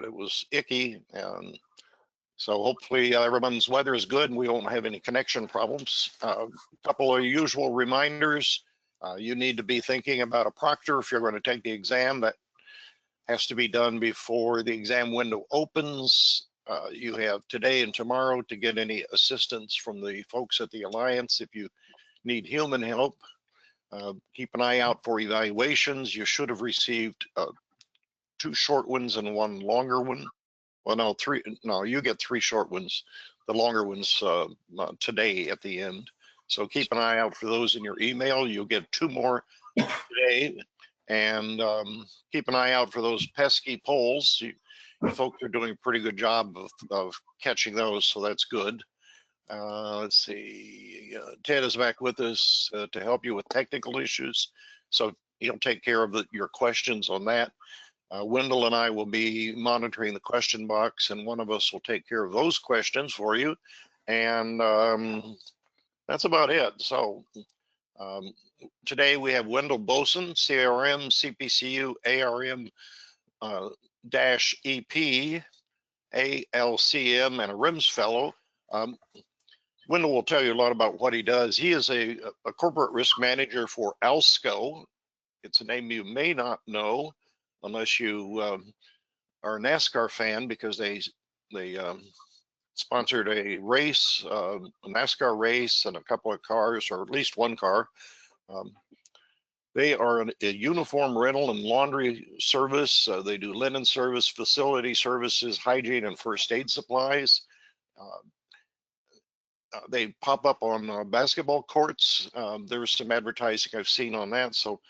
it was icky. And so hopefully everyone's weather is good and we won't have any connection problems. A couple of usual reminders. You need to be thinking about a proctor if you're going to take the exam. That has to be done before the exam window opens. You have today and tomorrow to get any assistance from the folks at the Alliance. If you need human help, keep an eye out for evaluations. You should have received 2 short ones and 1 longer one. Well, no, 3. No, you get 3 short ones. The longer ones today at the end. So keep an eye out for those in your email. You'll get 2 more today. And keep an eye out for those pesky polls. You folks are doing a pretty good job of catching those, so that's good. Let's see, Ted is back with us to help you with technical issues. So he'll take care of your questions on that. Wendell and I will be monitoring the question box, and one of us will take care of those questions for you. And that's about it. So today we have Wendell Boson, CRM, CPCU, ARM -EP, ALCM, and a RIMS fellow. Wendell will tell you a lot about what he does. He is a corporate risk manager for ALSCO. It's a name you may not know unless you are a NASCAR fan, because they sponsored a race, a NASCAR race, and a couple of cars, or at least 1 car. They are a uniform rental and laundry service. They do linen service, facility services, hygiene, and first aid supplies. They pop up on basketball courts. There's some advertising I've seen on that. So,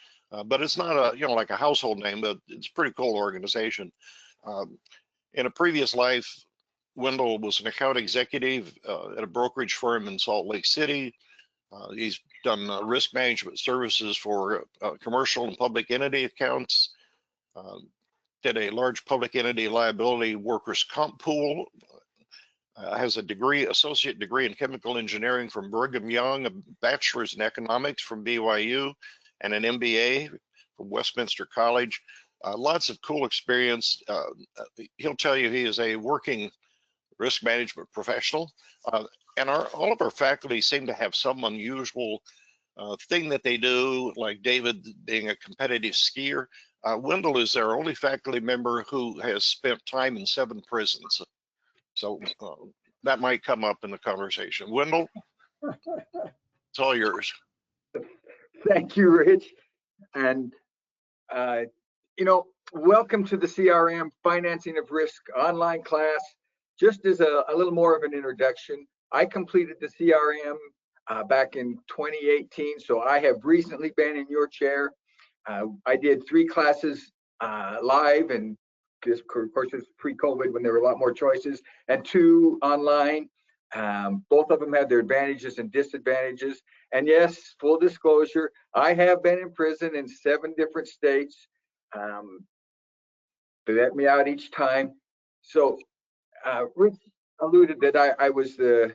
but it's not a, like a household name, but it's a pretty cool organization. In a previous life, Wendell was an account executive at a brokerage firm in Salt Lake City. He's done risk management services for commercial and public entity accounts. Did a large public entity liability workers' comp pool. Has a associate degree in chemical engineering from Brigham Young, a bachelor's in economics from BYU, and an MBA from Westminster College. Lots of cool experience. He'll tell you he is a working risk management professional. And all of our faculty seem to have some unusual thing that they do, like David being a competitive skier. Wendell is our only faculty member who has spent time in 7 prisons. So that might come up in the conversation. Wendell, it's all yours. Thank you, Rich. And, welcome to the CRM Financing of Risk online class. Just as a little more of an introduction, I completed the CRM back in 2018, so I have recently been in your chair. I did 3 classes live, and of course it's pre-COVID when there were a lot more choices, and 2 online. Both of them have their advantages and disadvantages. And yes, full disclosure, I have been in prison in 7 different states. They let me out each time. So Rich alluded that I was the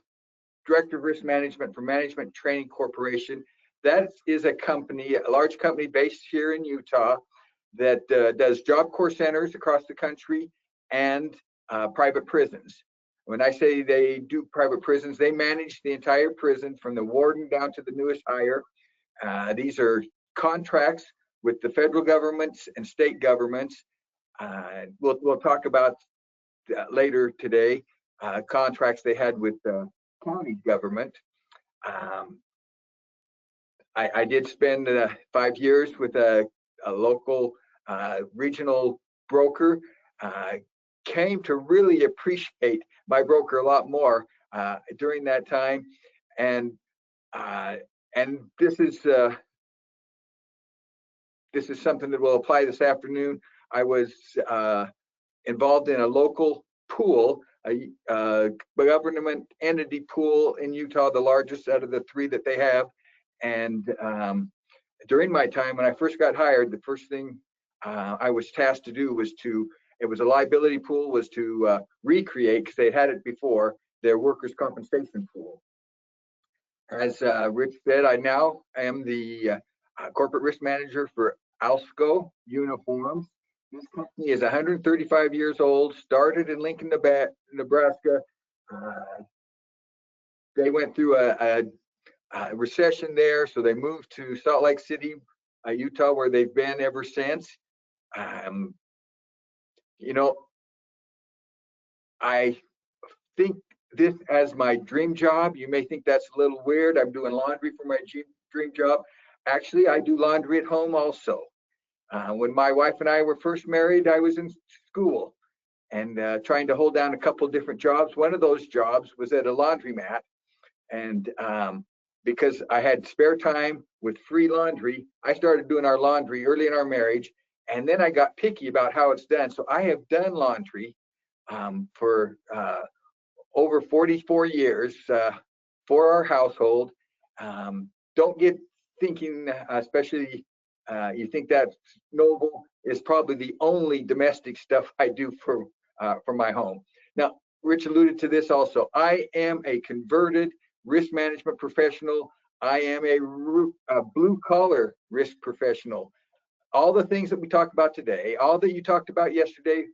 Director of Risk Management for Management Training Corporation. That is a company, a large company based here in Utah that does Job Corps centers across the country and private prisons. When I say they do private prisons, they manage the entire prison from the warden down to the newest hire. These are contracts with the federal governments and state governments. We'll talk about later today, contracts they had with the county government. I did spend 5 years with a local regional broker. Came to really appreciate my broker a lot more during that time, and this is something that will apply this afternoon. I was involved in a local pool, a government entity pool in Utah, the largest out of the 3 that they have. And during my time, when I first got hired, the first thing I was tasked to do was it was a liability pool, was to recreate, because they had it before, their workers' compensation pool. As Rich said, I now am the corporate risk manager for ALSCO Uniforms. This company is 135 years old, started in Lincoln, Nebraska. They went through a recession there, so they moved to Salt Lake City, Utah, where they've been ever since. You know, I think this as my dream job. You may think that's a little weird. I'm doing laundry for my dream job. Actually, I do laundry at home also. When my wife and I were first married, I was in school and trying to hold down a couple different jobs. One of those jobs was at a laundromat. And because I had spare time with free laundry, I started doing our laundry early in our marriage. And then I got picky about how it's done. So I have done laundry for over 44 years for our household. Don't get thinking, especially you think that's noble, is probably the only domestic stuff I do for my home. Now, Rich alluded to this also. I am a converted risk management professional. I am a blue collar risk professional. All the things that we talked about today, all that you talked about yesterday,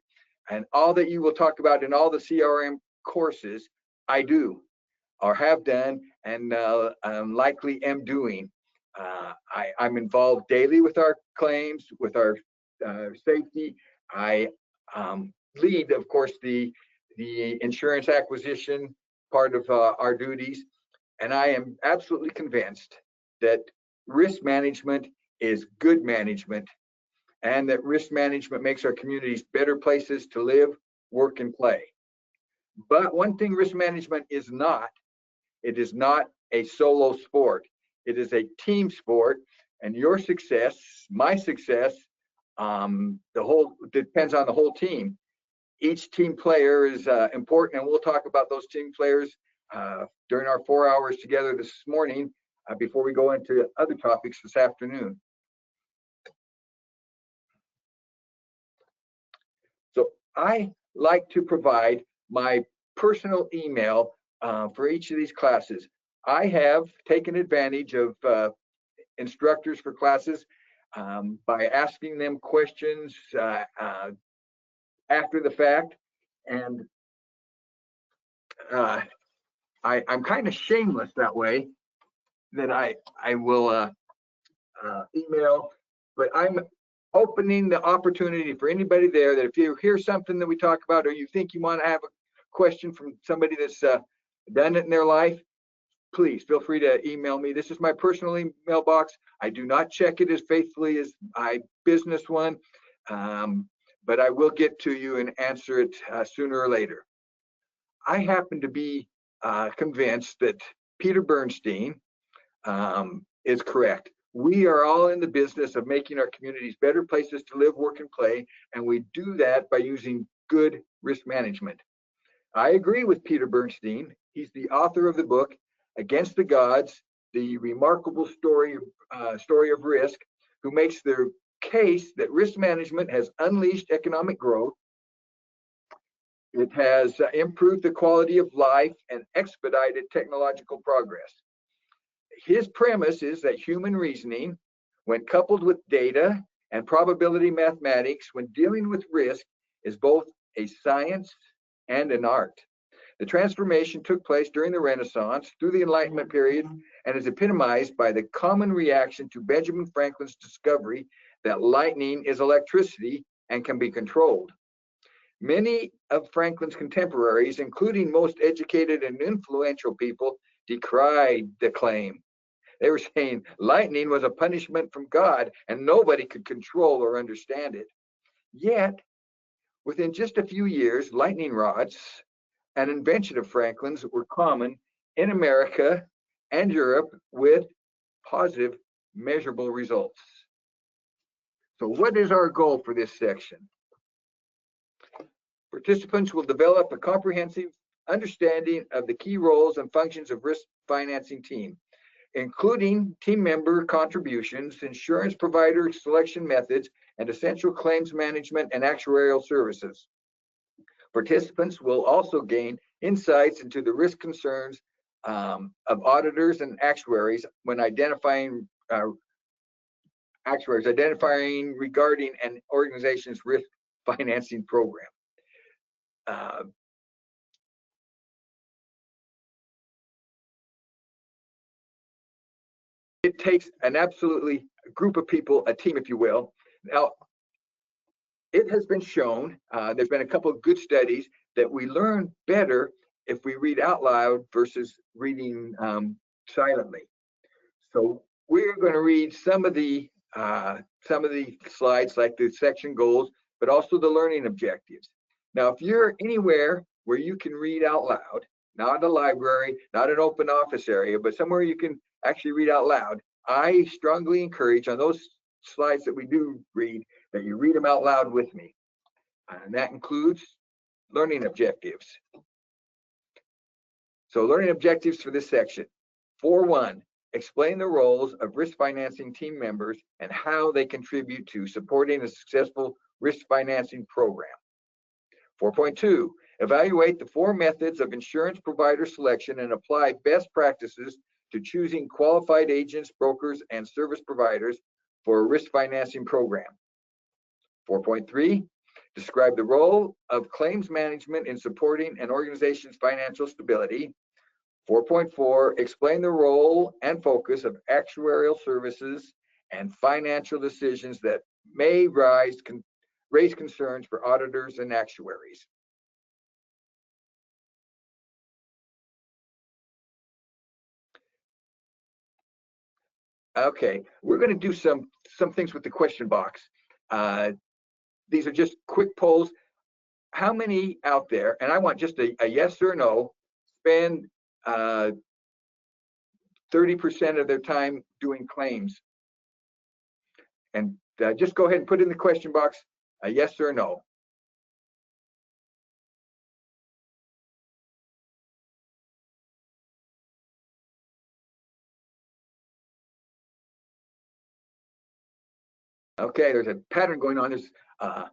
and all that you will talk about in all the CRM courses, I do or have done and likely am doing. I'm involved daily with our claims, with our safety. I lead, of course, the insurance acquisition part of our duties. And I am absolutely convinced that risk management is good management, and that risk management makes our communities better places to live, work, and play. But one thing risk management is not, it is not a solo sport. It is a team sport, and your success, my success, depends on the whole team. Each team player is important, and we'll talk about those team players during our 4 hours together this morning before we go into other topics this afternoon. So I like to provide my personal email for each of these classes. I have taken advantage of instructors for classes by asking them questions after the fact. And I'm kind of shameless that way, that I will email, but I'm opening the opportunity for anybody there that if you hear something that we talk about, or you think you want to have a question from somebody that's done it in their life, please feel free to email me. This is my personal email box. I do not check it as faithfully as my business one, but I will get to you and answer it sooner or later. I happen to be convinced that Peter Bernstein is correct. We are all in the business of making our communities better places to live, work, and play, and we do that by using good risk management. I agree with Peter Bernstein. He's the author of the book, Against the Gods, the remarkable story of risk, who makes the case that risk management has unleashed economic growth. It has improved the quality of life and expedited technological progress. His premise is that human reasoning, when coupled with data and probability mathematics, when dealing with risk, is both a science and an art. The transformation took place during the Renaissance, through the Enlightenment period, and is epitomized by the common reaction to Benjamin Franklin's discovery that lightning is electricity and can be controlled. Many of Franklin's contemporaries, including most educated and influential people, decried the claim. They were saying lightning was a punishment from God and nobody could control or understand it. Yet, within just a few years, lightning rods, an invention of Franklin's, were common in America and Europe with positive, measurable results. So what is our goal for this section? Participants will develop a comprehensive understanding of the key roles and functions of risk financing team, including team member contributions, insurance provider selection methods, and essential claims management and actuarial services. Participants will also gain insights into the risk concerns of auditors and actuaries when identifying actuaries, identifying regarding an organization's risk financing program. It takes an absolutely group of people, a team, if you will. Now, it has been shown, there's been a couple of good studies, that we learn better if we read out loud versus reading silently. So we're going to read some of the slides, like the section goals, but also the learning objectives. Now, if you're anywhere where you can read out loud, not a library, not an open office area, but somewhere you can actually read out loud, I strongly encourage on those slides that we do read that you read them out loud with me. And that includes learning objectives. So learning objectives for this section. 4.1, explain the roles of risk financing team members and how they contribute to supporting a successful risk financing program. 4.2, evaluate the 4 methods of insurance provider selection and apply best practices to choosing qualified agents, brokers, and service providers for a risk financing program. 4.3, describe the role of claims management in supporting an organization's financial stability. 4.4, explain the role and focus of actuarial services and financial decisions that may raise concerns for auditors and actuaries. Okay, we're going to do some things with the question box. These are just quick polls. How many out there, and I want just a yes or no, spend 30% of their time doing claims? And just go ahead and put in the question box a yes or no. Okay, there's a pattern going on.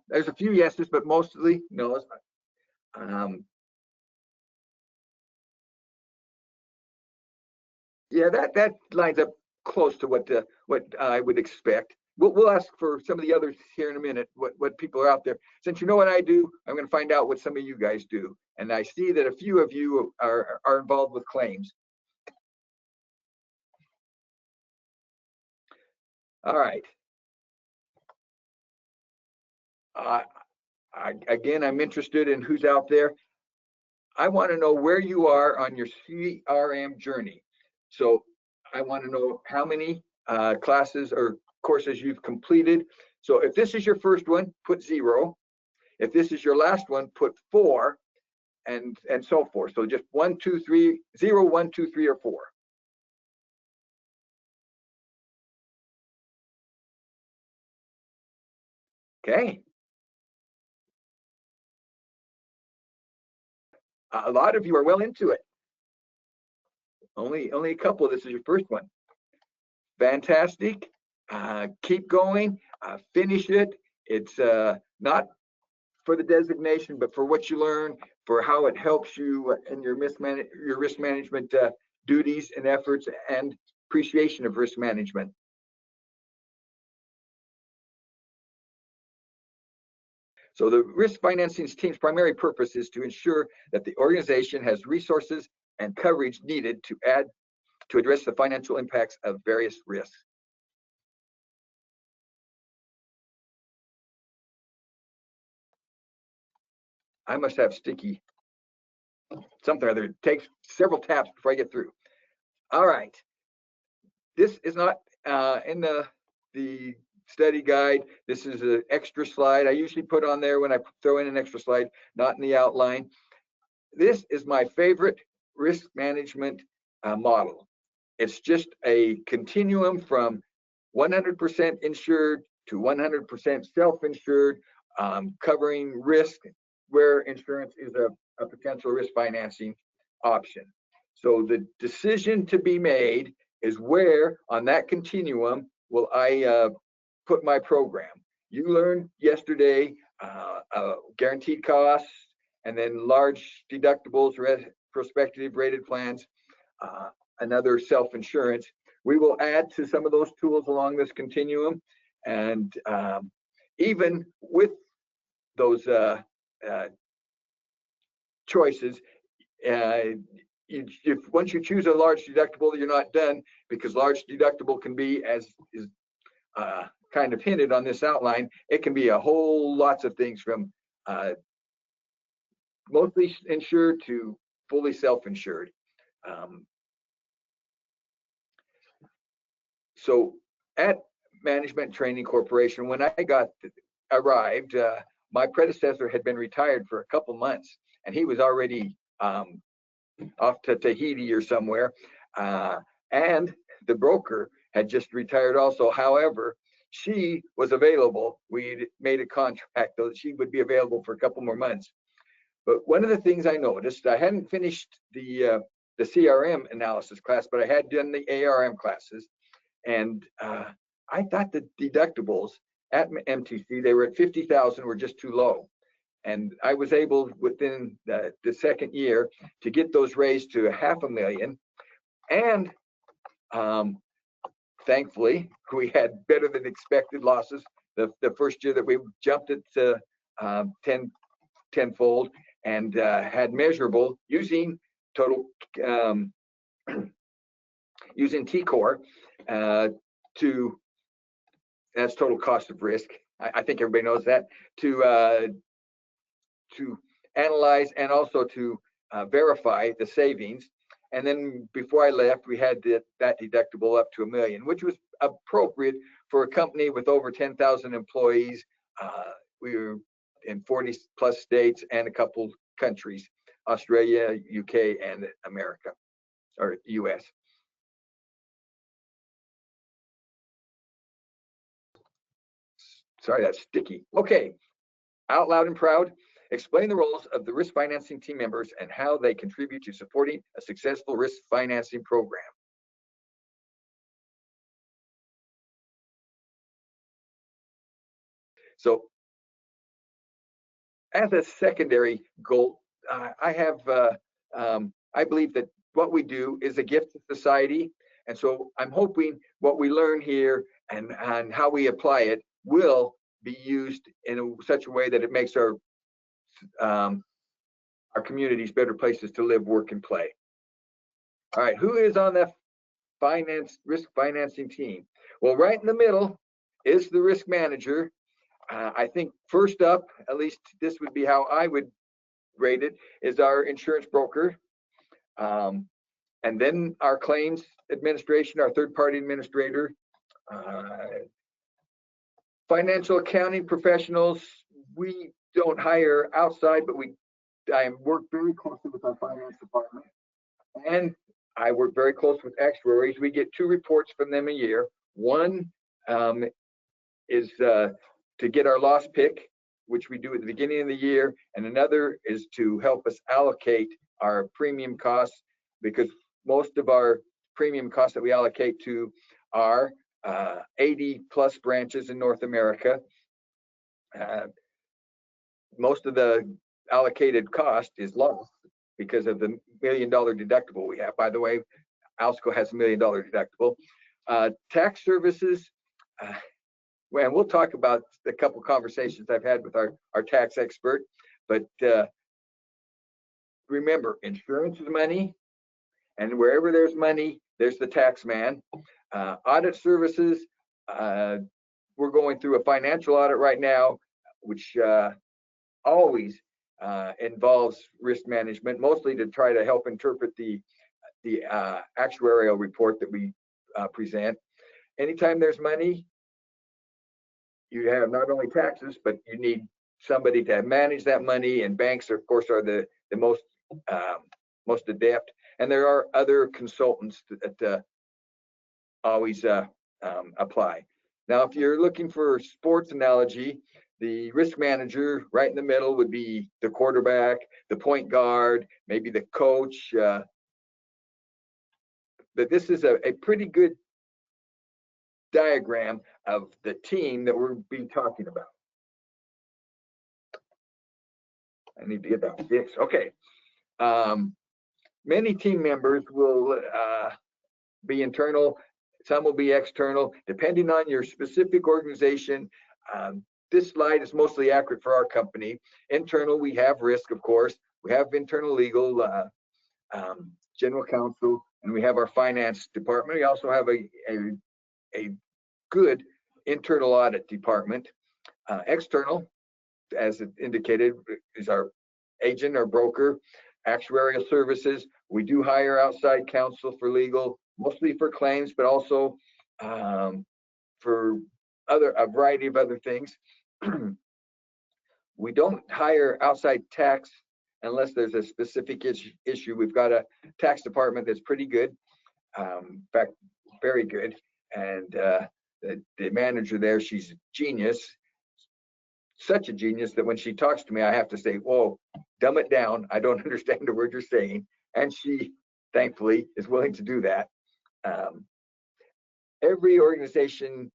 There's a few yeses, but mostly no's. Yeah, that lines up close to what I would expect. We'll ask for some of the others here in a minute, what people are out there. Since you know what I do, I'm going to find out what some of you guys do. And I see that a few of you are involved with claims. All right. Again, I'm interested in who's out there. I want to know where you are on your CRM journey. So I want to know how many classes or courses you've completed. So if this is your first one, put 0. If this is your last one, put 4, and so forth. So just 1, 2, 3, 0, 1, 2, 3, or 4. Okay. A lot of you are well into it. Only a couple. This is your first one. Fantastic. Keep going. Finish it. It's not for the designation, but for what you learn, for how it helps you in your risk management duties and efforts and appreciation of risk management. So the risk financing team's primary purpose is to ensure that the organization has resources and coverage needed to address the financial impacts of various risks. I must have sticky something or other. It takes several taps before I get through. All right. This is not in the study guide. This is an extra slide I usually put on there when I throw in an extra slide, not in the outline. This is my favorite risk management model. It's just a continuum from 100% insured to 100% self-insured, covering risk where insurance is a potential risk financing option. So the decision to be made is where on that continuum will I put my program. You learned yesterday guaranteed costs, and then large deductibles, prospective rated plans, another self-insurance. We will add to some of those tools along this continuum. And even with those choices, once you choose a large deductible, you're not done, because large deductible can be, as is kind of hinted on this outline, it can be a whole lots of things, from mostly insured to fully self-insured. So at Management Training Corporation, when I arrived, my predecessor had been retired for a couple months, and he was already off to Tahiti or somewhere. And the broker had just retired also. However, she was available. We made a contract that she would be available for a couple more months. But one of the things I noticed, I hadn't finished the CRM analysis class, but I had done the ARM classes. And I thought the deductibles at MTC, they were at 50,000, were just too low. And I was able, within the second year, to get those raised to $500,000. And thankfully, we had better than expected losses. The first year that we jumped it to tenfold, and had measurable using total using TCOR that's total cost of risk. I think everybody knows that, to analyze and also to verify the savings. And then before I left, we had that deductible up to $1 million, which was appropriate for a company with over 10,000 employees. We were in 40 plus states and a couple countries, Australia, UK, and America, or US. Sorry, that's sticky. Okay, out loud and proud. Explain the roles of the risk financing team members and how they contribute to supporting a successful risk financing program. So, as a secondary goal, I believe that what we do is a gift to society. And so I'm hoping what we learn here and how we apply it will be used in such a way that it makes our communities better places to live, work, and play. All right, who is on the risk financing team? Well, right in the middle is the risk manager. I think first up, at least this would be how I would rate it, is our insurance broker. And then our claims administration, our third-party administrator, financial accounting professionals. We don't hire outside, but I work very closely with our finance department, and I work very close with actuaries. We get 2 reports from them a year. One is to get our loss pick, which we do at the beginning of the year, and another is to help us allocate our premium costs, because most of our premium costs that we allocate to are 80 plus branches in North America. Most of the allocated cost is lost because of the $1 million deductible we have. By the way, Alsco has a $1 million deductible. Tax services, and we'll talk about a couple conversations I've had with our tax expert, but remember, insurance is money, and wherever there's money, there's the tax man. Audit services, we're going through a financial audit right now, which always involves risk management, mostly to try to help interpret the actuarial report that we present. Anytime there's money, you have not only taxes, but you need somebody to manage that money, and banks, of course, are the most adept. And there are other consultants that always apply. Now, if you're looking for a sports analogy, the risk manager right in the middle would be the quarterback, the point guard, maybe the coach. But this is a pretty good diagram of the team that we'll be talking about. I need to get that fixed. Okay. Many team members will be internal. Some will be external, depending on your specific organization. This slide is mostly accurate for our company. Internal, we have risk, of course. We have internal legal, general counsel, and we have our finance department. We also have a good internal audit department. External, as it indicated, is our agent or broker, actuarial services. We do hire outside counsel for legal, mostly for claims, but also for a variety of other things. We don't hire outside tax unless there's a specific issue. We've got a tax department that's pretty good, in fact, very good. And the manager there, she's a genius, such a genius that when she talks to me, I have to say, whoa, dumb it down. I don't understand the word you're saying. And she, thankfully, is willing to do that. Every organization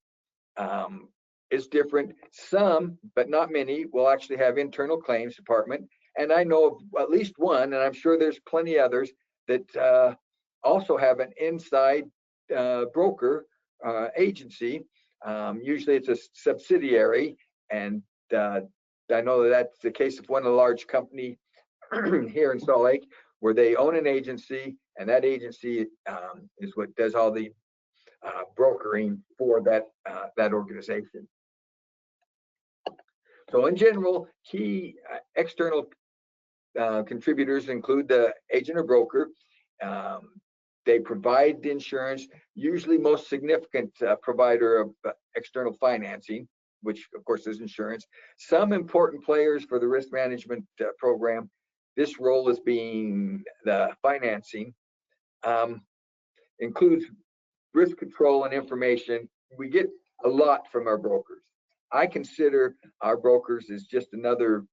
is different. Some, but not many, will actually have internal claims department. And I know of at least one, and I'm sure there's plenty others that also have an inside broker agency. Usually it's a subsidiary, and I know that that's the case of one large company here in Salt Lake, where they own an agency, and that agency is what does all the brokering for that organization. So in general, key external contributors include the agent or broker. They provide the insurance, usually most significant provider of external financing, which of course is insurance. Some important players for the risk management program. This role is being the financing, includes risk control and information. We get a lot from our brokers. I consider our brokers as just another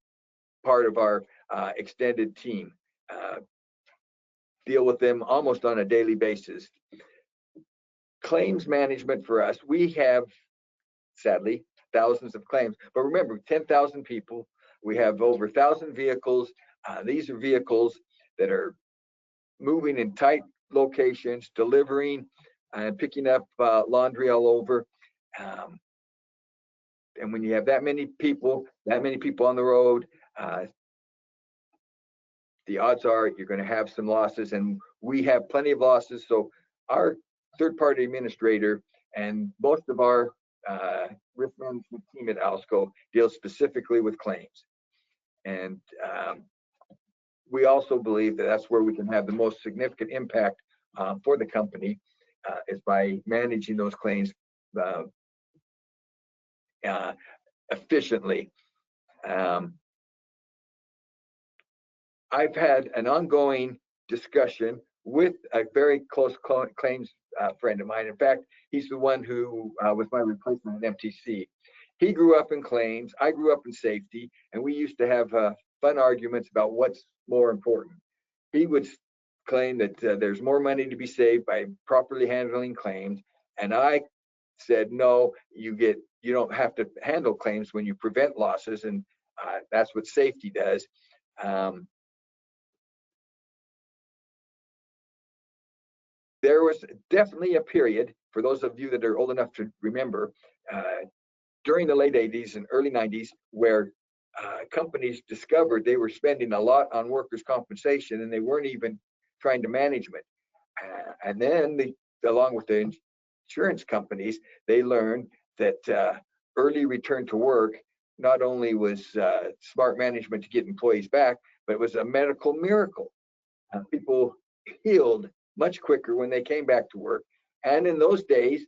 part of our extended team. Deal with them almost on a daily basis. Claims management for us, we have, sadly, thousands of claims, but remember, 10,000 people. We have over 1,000 vehicles. These are vehicles that are moving in tight locations, delivering and picking up laundry all over. And when you have that many people on the road, the odds are you're going to have some losses, and we have plenty of losses. So our third-party administrator and most of our risk management team at Alsco deals specifically with claims. And we also believe that that's where we can have the most significant impact for the company is by managing those claims efficiently. I've had an ongoing discussion with a very close claims friend of mine. In fact, he's the one who was my replacement at MTC. He grew up in claims, I grew up in safety, and we used to have fun arguments about what's more important. He would claim that there's more money to be saved by properly handling claims, and I said, no, you don't have to handle claims when you prevent losses, and that's what safety does. There was definitely a period, for those of you that are old enough to remember, during the late 80s and early 90s, where companies discovered they were spending a lot on workers' compensation and they weren't even trying to manage it. And then, along with the insurance companies, they learned that early return to work not only was smart management to get employees back, but it was a medical miracle. People healed much quicker when they came back to work. And in those days,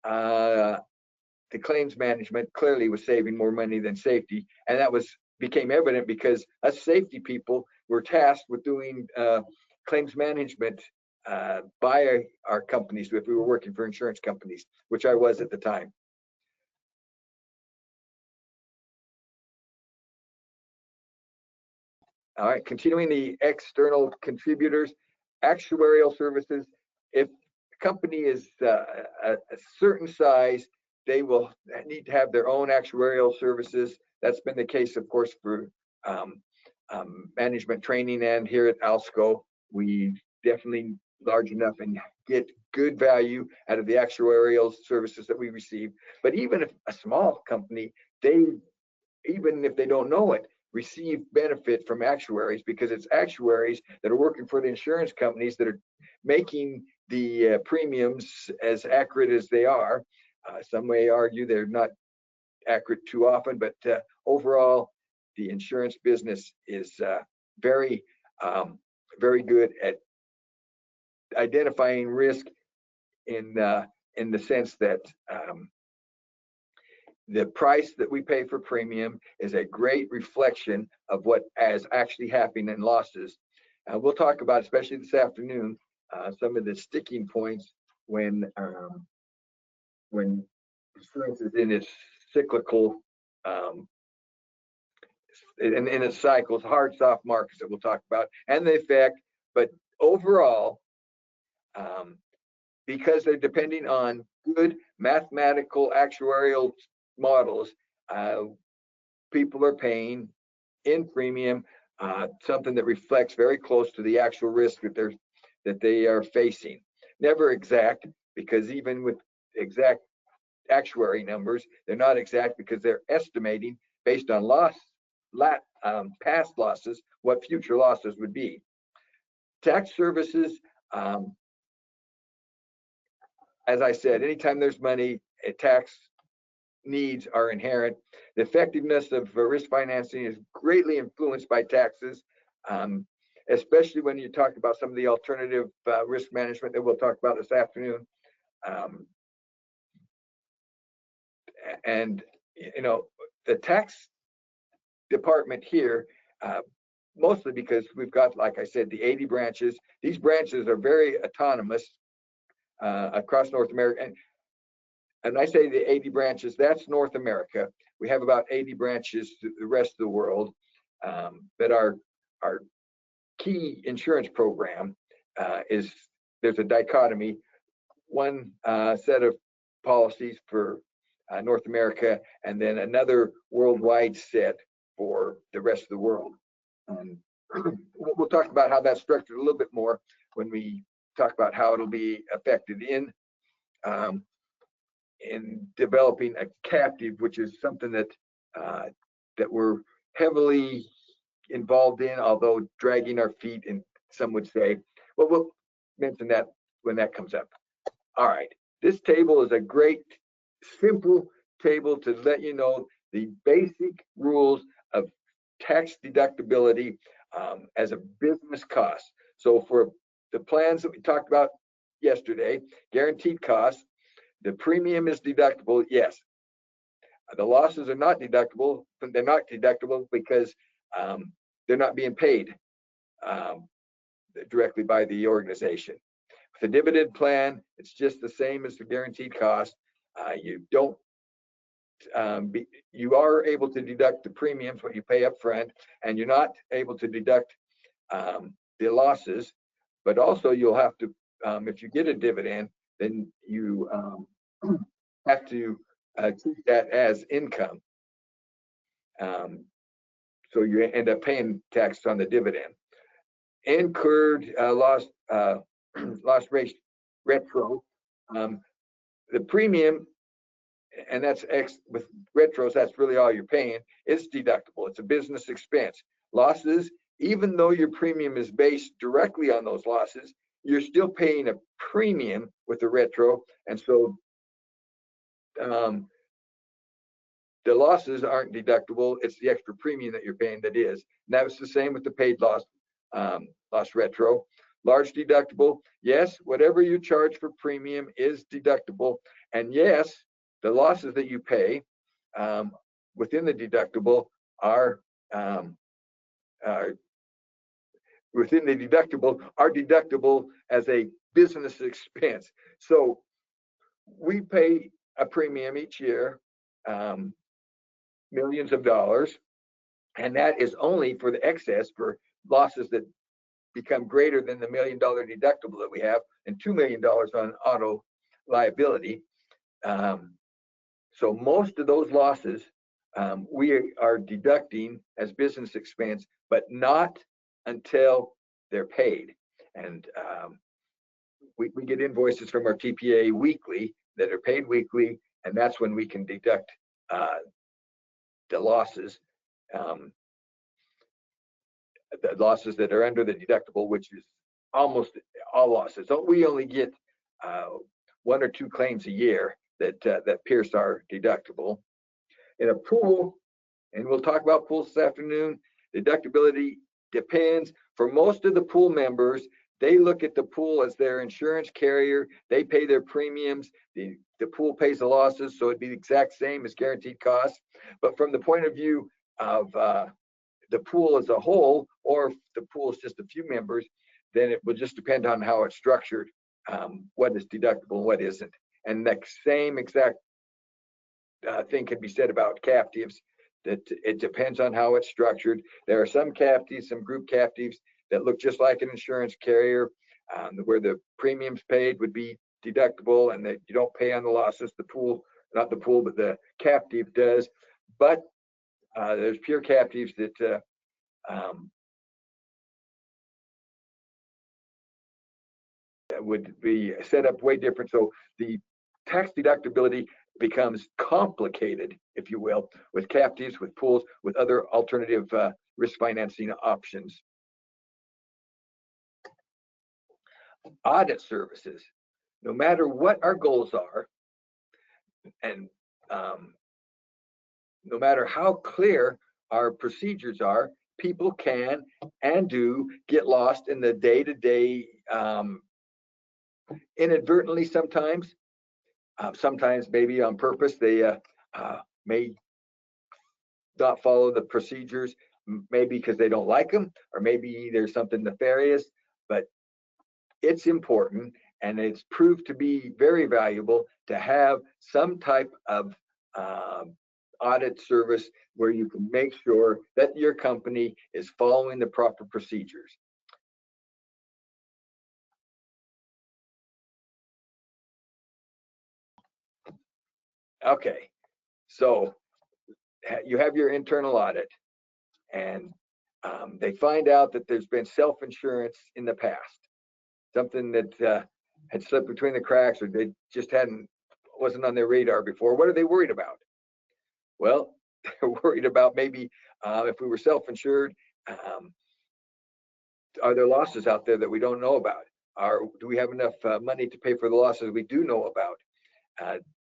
the claims management clearly was saving more money than safety. And that became evident because us safety people were tasked with doing claims management by our companies if we were working for insurance companies, which I was at the time. All right, continuing the external contributors, actuarial services. If a company is a certain size, they will need to have their own actuarial services. That's been the case, of course, for management training, and here at Alsco, we definitely large enough and get good value out of the actuarial services that we receive. But even if a small company, even if they don't know it, receive benefit from actuaries, because it's actuaries that are working for the insurance companies that are making the premiums as accurate as they are. Some may argue they're not accurate too often, but overall, the insurance business is very, very good at identifying risk in the sense that the price that we pay for premium is a great reflection of what is actually happening in losses. We'll talk about, especially this afternoon, some of the sticking points when insurance is in its cyclical, in its cycles, hard, soft markets that we'll talk about, and the effect. But overall, because they're depending on good mathematical actuarial models, people are paying in premium something that reflects very close to the actual risk that they are facing. Never exact, because even with exact actuary numbers, they're not exact because they're estimating based on past losses what future losses would be. Tax services, as I said, anytime there's money, tax needs are inherent. The effectiveness of risk financing is greatly influenced by taxes, especially when you talk about some of the alternative risk management that we'll talk about this afternoon. And, you know, the tax department here, mostly because we've got, like I said, the 80 branches. These branches are very autonomous across North America. And I say the 80 branches, that's North America. We have about 80 branches to the rest of the world. But our key insurance program there's a dichotomy, one set of policies for North America, and then another worldwide set for the rest of the world. We'll talk about how that's structured a little bit more when we talk about how it'll be affected in developing a captive, which is something that we're heavily involved in, although dragging our feet, and some would say. Well, we'll mention that when that comes up. All right, this table is a great, simple table to let you know the basic rules of tax deductibility as a business cost. So for the plans that we talked about yesterday, guaranteed costs, the premium is deductible, yes. The losses are not deductible. They're not deductible because they're not being paid directly by the organization. With a dividend plan, it's just the same as the guaranteed cost. You are able to deduct the premiums, what you pay up front, and you're not able to deduct the losses. But also you'll have to, if you get a dividend, then you have to treat that as income. So you end up paying tax on the dividend. Incurred loss rate retro. The premium, and that's with retros, that's really all you're paying. It's deductible. It's a business expense. Losses, even though your premium is based directly on those losses, you're still paying a premium with the retro, and so the losses aren't deductible. It's the extra premium that you're paying that is. And that was the same with the paid loss retro. Large deductible, yes, whatever you charge for premium is deductible, and yes, the losses that you pay within the deductible are deductible as a business expense. So we pay a premium each year, millions of dollars, and that is only for the excess for losses that become greater than the $1 million deductible that we have, and $2 million on auto liability. So most of those losses we are deducting as business expense, but not until they're paid. And we get invoices from our TPA weekly that are paid weekly, and that's when we can deduct the losses. The losses that are under the deductible, which is almost all losses. So we only get 1 or 2 claims a year that pierce our deductible. In a pool, and we'll talk about pools this afternoon, deductibility depends. For most of the pool members, they look at the pool as their insurance carrier. They pay their premiums. The pool pays the losses, so it'd be the exact same as guaranteed costs. But from the point of view of the pool as a whole, or if the pool is just a few members, then it will just depend on how it's structured, what is deductible and what isn't. And that same exact thing can be said about captives, that it depends on how it's structured. There are some captives, some group captives that look just like an insurance carrier, where the premiums paid would be deductible and that you don't pay on the losses. The pool, not the pool, but the captive does. But there's pure captives that would be set up way different. So the tax deductibility becomes complicated, if you will, with captives, with pools, with other alternative risk financing options. Audit services, no matter what our goals are, and no matter how clear our procedures are, people can and do get lost in the day-to-day, inadvertently sometimes. Sometimes maybe on purpose, they may not follow the procedures, maybe because they don't like them, or maybe there's something nefarious, but it's important, and it's proved to be very valuable to have some type of audit service where you can make sure that your company is following the proper procedures. Okay, so you have your internal audit, and they find out that there's been self-insurance in the past, something that had slipped between the cracks, or they just wasn't on their radar before. What are they worried about? Well, they're worried about maybe if we were self-insured, are there losses out there that we don't know about? Do we have enough money to pay for the losses we do know about?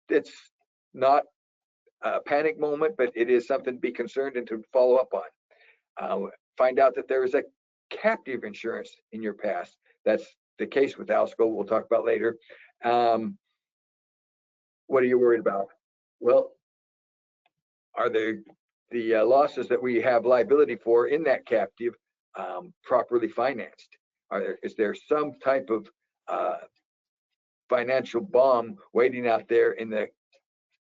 It's not a panic moment, but it is something to be concerned and to follow up on. Find out that there is a captive insurance in your past. That's the case with Alsco, we'll talk about later. What are you worried about? Well, are the losses that we have liability for in that captive properly financed? Is there some type of financial bomb waiting out there in the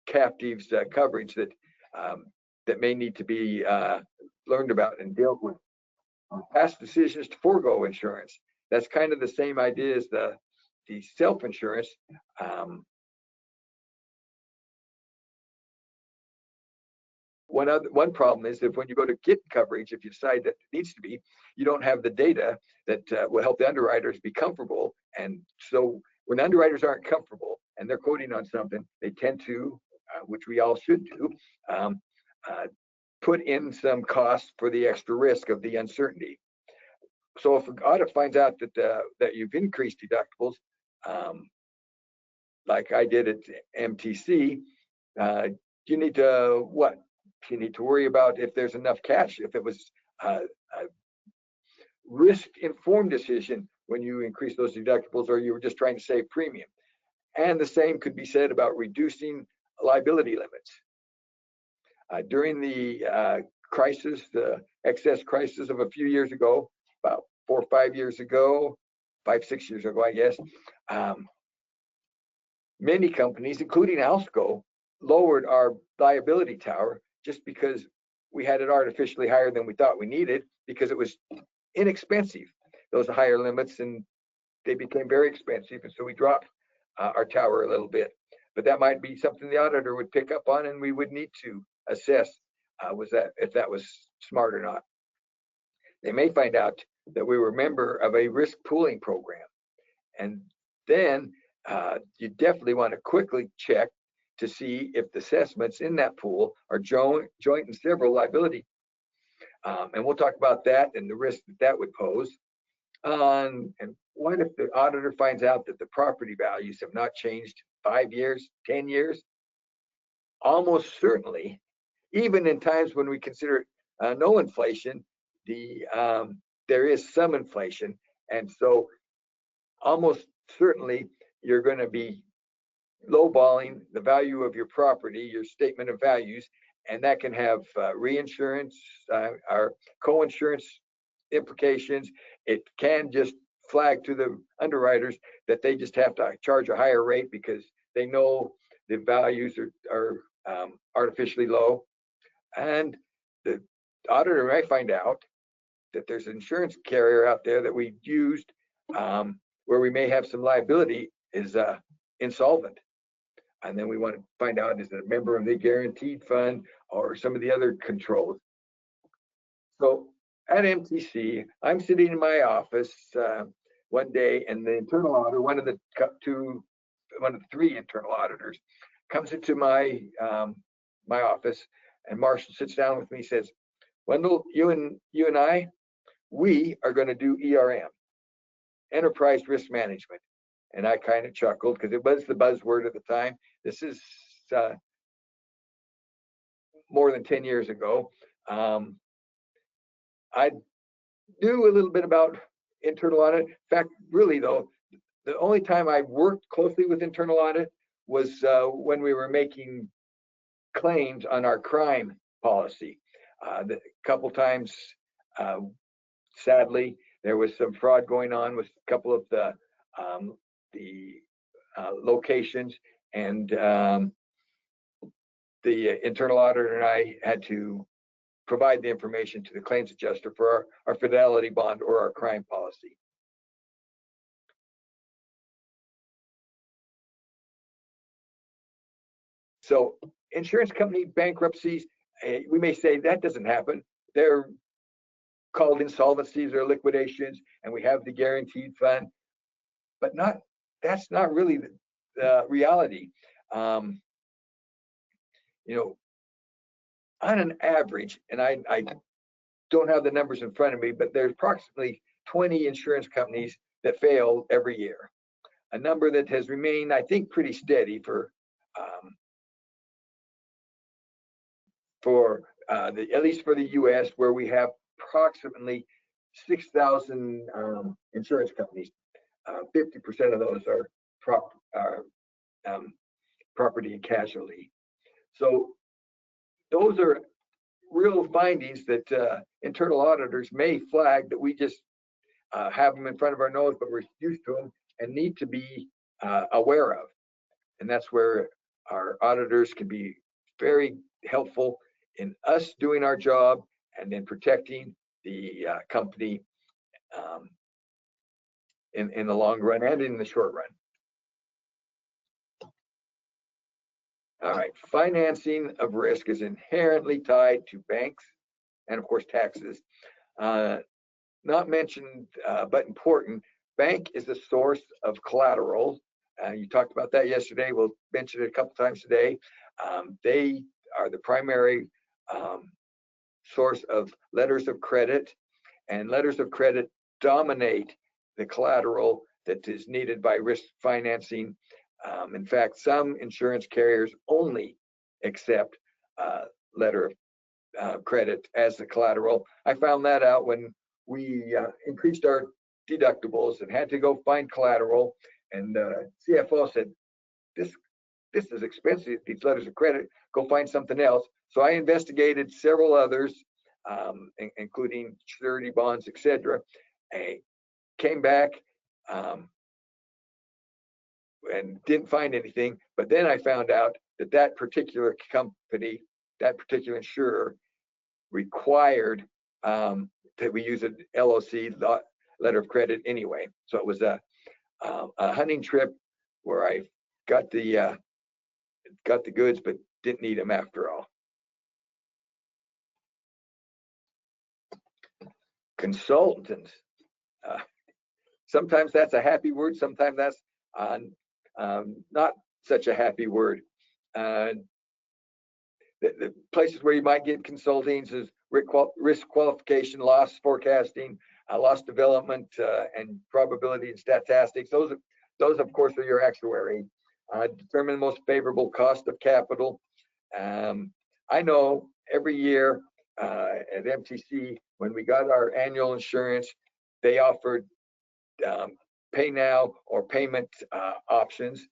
captive's coverage that may need to be learned about and dealt with? Past decisions to forego insurance. That's kind of the same idea as the self-insurance. One problem is that when you go to get coverage, if you decide that it needs to be, you don't have the data that will help the underwriters be comfortable. And so when underwriters aren't comfortable and they're quoting on something, they tend to, which we all should do, put in some costs for the extra risk of the uncertainty. So if an audit finds out that you've increased deductibles, like I did at MTC, you need to what? You need to worry about if there's enough cash, if it was a risk-informed decision when you increase those deductibles, or you were just trying to save premium. And the same could be said about reducing liability limits. During the crisis, the excess crisis of a few years ago, about 4 or 5 years ago, 5, 6 years ago, I guess, many companies, including Alsco, lowered our liability tower just because we had it artificially higher than we thought we needed, because it was inexpensive, those higher limits, and they became very expensive. And so we dropped our tower a little bit. But that might be something the auditor would pick up on, and we would need to assess if that was smart or not. They may find out that we were a member of a risk pooling program, and then you definitely want to quickly check to see if the assessments in that pool are joint and several liability. And we'll talk about that and the risk that that would pose. And what if the auditor finds out that the property values have not changed 5 years, 10 years? Almost certainly, even in times when we consider no inflation, there is some inflation. And so almost certainly you're going to be lowballing the value of your property, your statement of values, and that can have reinsurance or co-insurance implications. It can just flag to the underwriters that they just have to charge a higher rate because they know the values are artificially low. And the auditor might find out that there's an insurance carrier out there that we used where we may have some liability is insolvent. And then we want to find out, is it a member of the guaranteed fund or some of the other controls? So at MTC, I'm sitting in my office one day, and the internal auditor, one of the three internal auditors, comes into my my office, and Marshall sits down with me and says, "Wendell, you and I, we are going to do ERM, enterprise risk management." And I kind of chuckled because it was the buzzword at the time. This is more than 10 years ago. I knew a little bit about internal audit. In fact, really though, the only time I worked closely with internal audit was when we were making claims on our crime policy. A couple times, sadly, there was some fraud going on with a couple of the locations, and the internal auditor and I had to provide the information to the claims adjuster for our fidelity bond or our crime policy. So insurance company bankruptcies, we may say that doesn't happen. They're called insolvencies or liquidations, and we have the guaranteed fund, but that's not really the reality. You know, on an average, and I don't have the numbers in front of me, but there's approximately 20 insurance companies that fail every year. A number that has remained, I think, pretty steady for at least for the U.S., where we have approximately 6,000 insurance companies. 50% of those are property and casualty. So those are real findings that internal auditors may flag that we just have them in front of our nose, but we're used to them and need to be aware of. And that's where our auditors can be very helpful in us doing our job and then protecting the company in the long run and in the short run. All right, financing of risk is inherently tied to banks and of course taxes. Not mentioned, but important, bank is the source of collateral. You talked about that yesterday. We'll mention it a couple times today. They are the primary source of letters of credit, and letters of credit dominate the collateral that is needed by risk financing. In fact, some insurance carriers only accept letter of credit as the collateral. I found that out when we increased our deductibles and had to go find collateral, and CFO said, this is expensive, these letters of credit, go find something else. So I investigated several others, including surety bonds, etc. I came back and didn't find anything, but then I found out that that particular company, that particular insurer, required that we use an LOC, letter of credit, anyway. So it was a hunting trip where I got the goods, but didn't need them after all. Consultants. Sometimes that's a happy word. Sometimes that's not such a happy word. The places where you might get consultings is risk qualification, loss forecasting, loss development, and probability and statistics. Those of course are your actuary. Determine the most favorable cost of capital. I know every year at MTC, when we got our annual insurance, they offered pay now or payment options.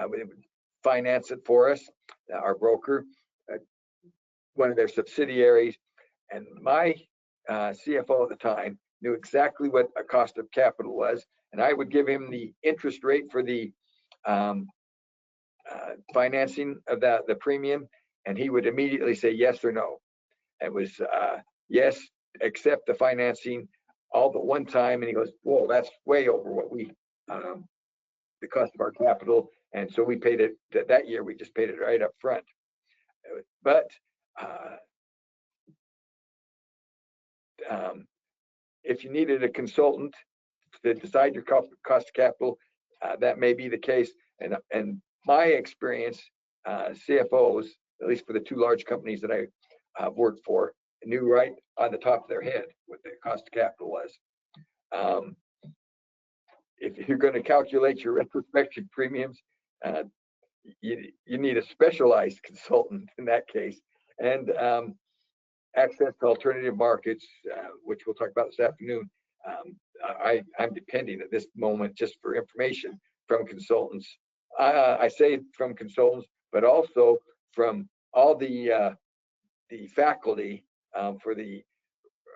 We would finance it for us, our broker, one of their subsidiaries, and my CFO at the time knew exactly what a cost of capital was, and I would give him the interest rate for the financing of the premium, and he would immediately say yes or no. It was yes, accept the financing all but one time, and he goes, whoa, that's way over what we the cost of our capital, and so we paid it that year. We just paid it right up front. But if you needed a consultant to decide your cost of capital, that may be the case. And my experience, CFOs, at least for the two large companies that I worked for, knew right on the top of their head what the cost of capital was. If you're going to calculate your retrospective premiums, you need a specialized consultant in that case. And access to alternative markets, which we'll talk about this afternoon. I'm depending at this moment just for information from consultants. I say from consultants, but also from all the faculty for the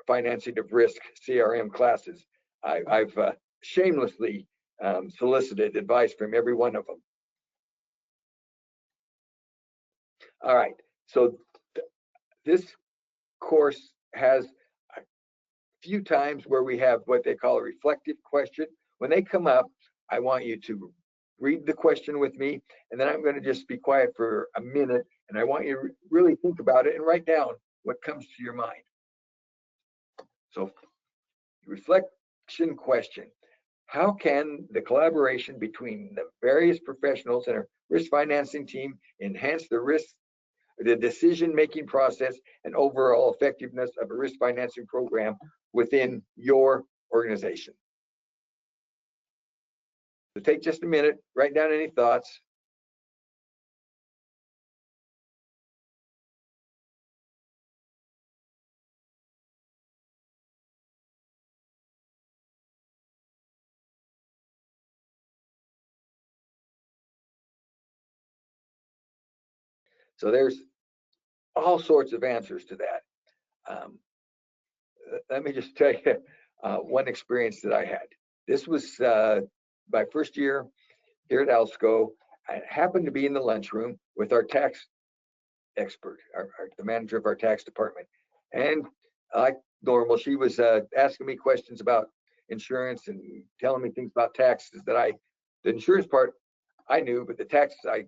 financing of risk CRM classes. I've shamelessly solicited advice from every one of them. All right, so this course has a few times where we have what they call a reflective question. When they come up, I want you to read the question with me, and then I'm going to just be quiet for a minute, and I want you to really think about it and write down what comes to your mind. So, reflection question. How can the collaboration between the various professionals in our risk financing team enhance the decision-making process and overall effectiveness of a risk financing program within your organization? So take just a minute, write down any thoughts. So there's all sorts of answers to that. Let me just tell you one experience that I had. This was my first year here at Alsco. I happened to be in the lunchroom with our tax expert, the manager of our tax department. And like normal, she was asking me questions about insurance and telling me things about taxes that the insurance part I knew, but the taxes I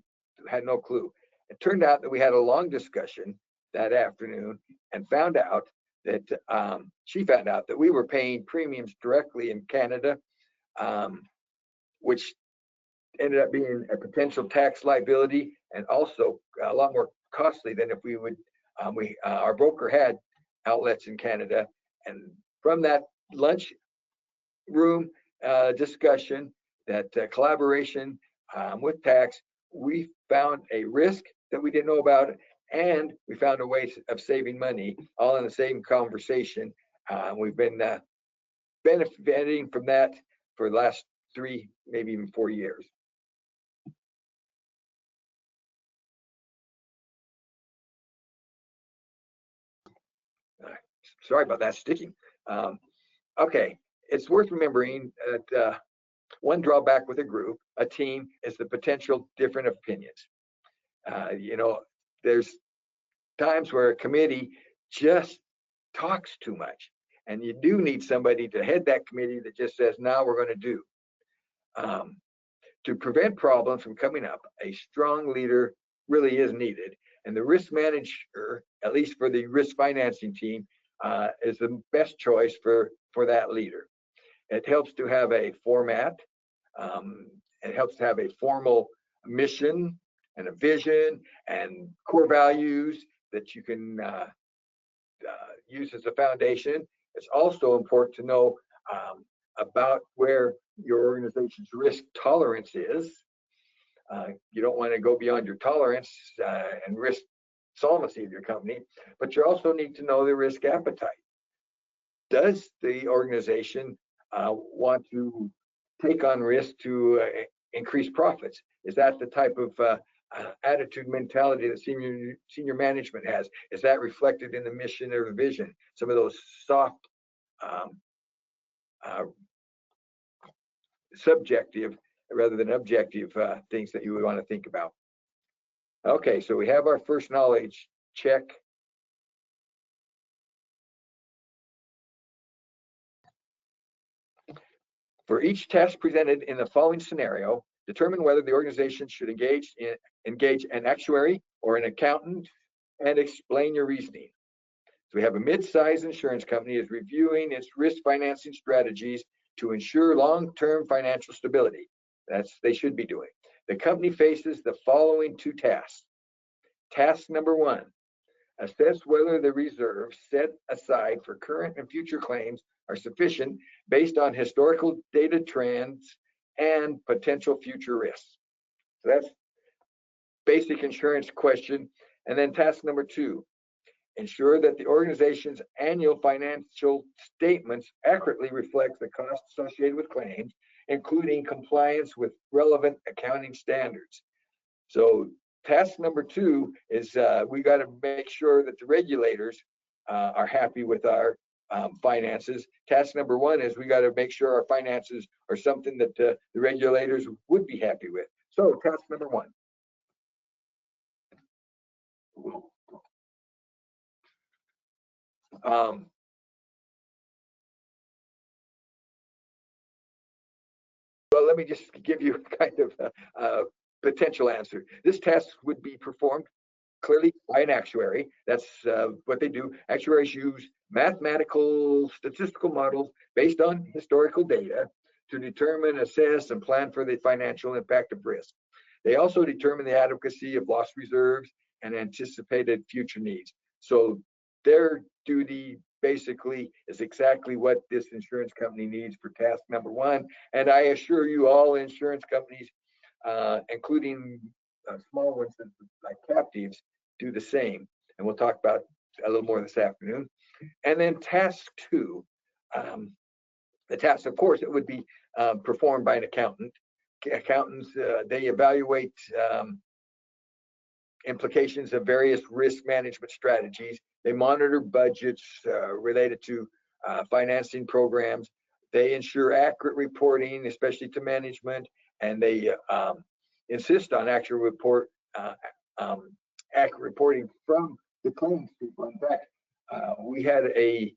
had no clue. It turned out that we had a long discussion that afternoon and found out that she found out that we were paying premiums directly in Canada, which ended up being a potential tax liability and also a lot more costly than if we would, our broker had outlets in Canada. And from that lunch room discussion, that collaboration with tax, we found a risk that we didn't know about, and we found a way of saving money, all in the same conversation. We've been benefiting from that for the last 3, maybe even 4 years. Sorry about that sticking. Okay, it's worth remembering that one drawback with a team, is the potential different opinions. You know, there's times where a committee just talks too much, and you do need somebody to head that committee that just says, now we're going to do. To prevent problems from coming up, a strong leader really is needed, and the risk manager, at least for the risk financing team, is the best choice for that leader. It helps to have a format. it helps to have a formal mission and a vision and core values that you can use as a foundation. It's also important to know about where your organization's risk tolerance is. You don't want to go beyond your tolerance and risk solvency of your company, but you also need to know the risk appetite. Does the organization want to take on risk to increase profits? Is that the type of attitude, mentality that senior management has? Is that reflected in the mission or the vision? Some of those soft, subjective rather than objective things that you would want to think about. Okay, so we have our first knowledge check. For each task presented in the following scenario, determine whether the organization should engage an actuary or an accountant and explain your reasoning. So we have a mid-sized insurance company is reviewing its risk financing strategies to ensure long-term financial stability. That's they should be doing. The company faces the following two tasks. Task number one, assess whether the reserves set aside for current and future claims are sufficient based on historical data trends and potential future risks. So that's basic insurance question. And then task number two, ensure that the organization's annual financial statements accurately reflect the costs associated with claims, including compliance with relevant accounting standards. So task number two is we got to make sure that the regulators are happy with our finances. Task number one is we got to make sure our finances are something that the regulators would be happy with. So task number one. Well, let me just give you kind of a potential answer. This task would be performed clearly by an actuary. That's what they do. Actuaries use mathematical statistical models based on historical data to determine, assess, and plan for the financial impact of risk. They also determine the adequacy of loss reserves and anticipated future needs. So their duty basically is exactly what this insurance company needs for task number one. And I assure you, all insurance companies, including small ones like captives, do the same. And we'll talk about a little more this afternoon. And then task two, the task, of course, it would be performed by an accountant. Accountants, they evaluate implications of various risk management strategies. They monitor budgets related to financing programs. They ensure accurate reporting, especially to management, and they insist on accurate reporting from the claims people. In fact, we had a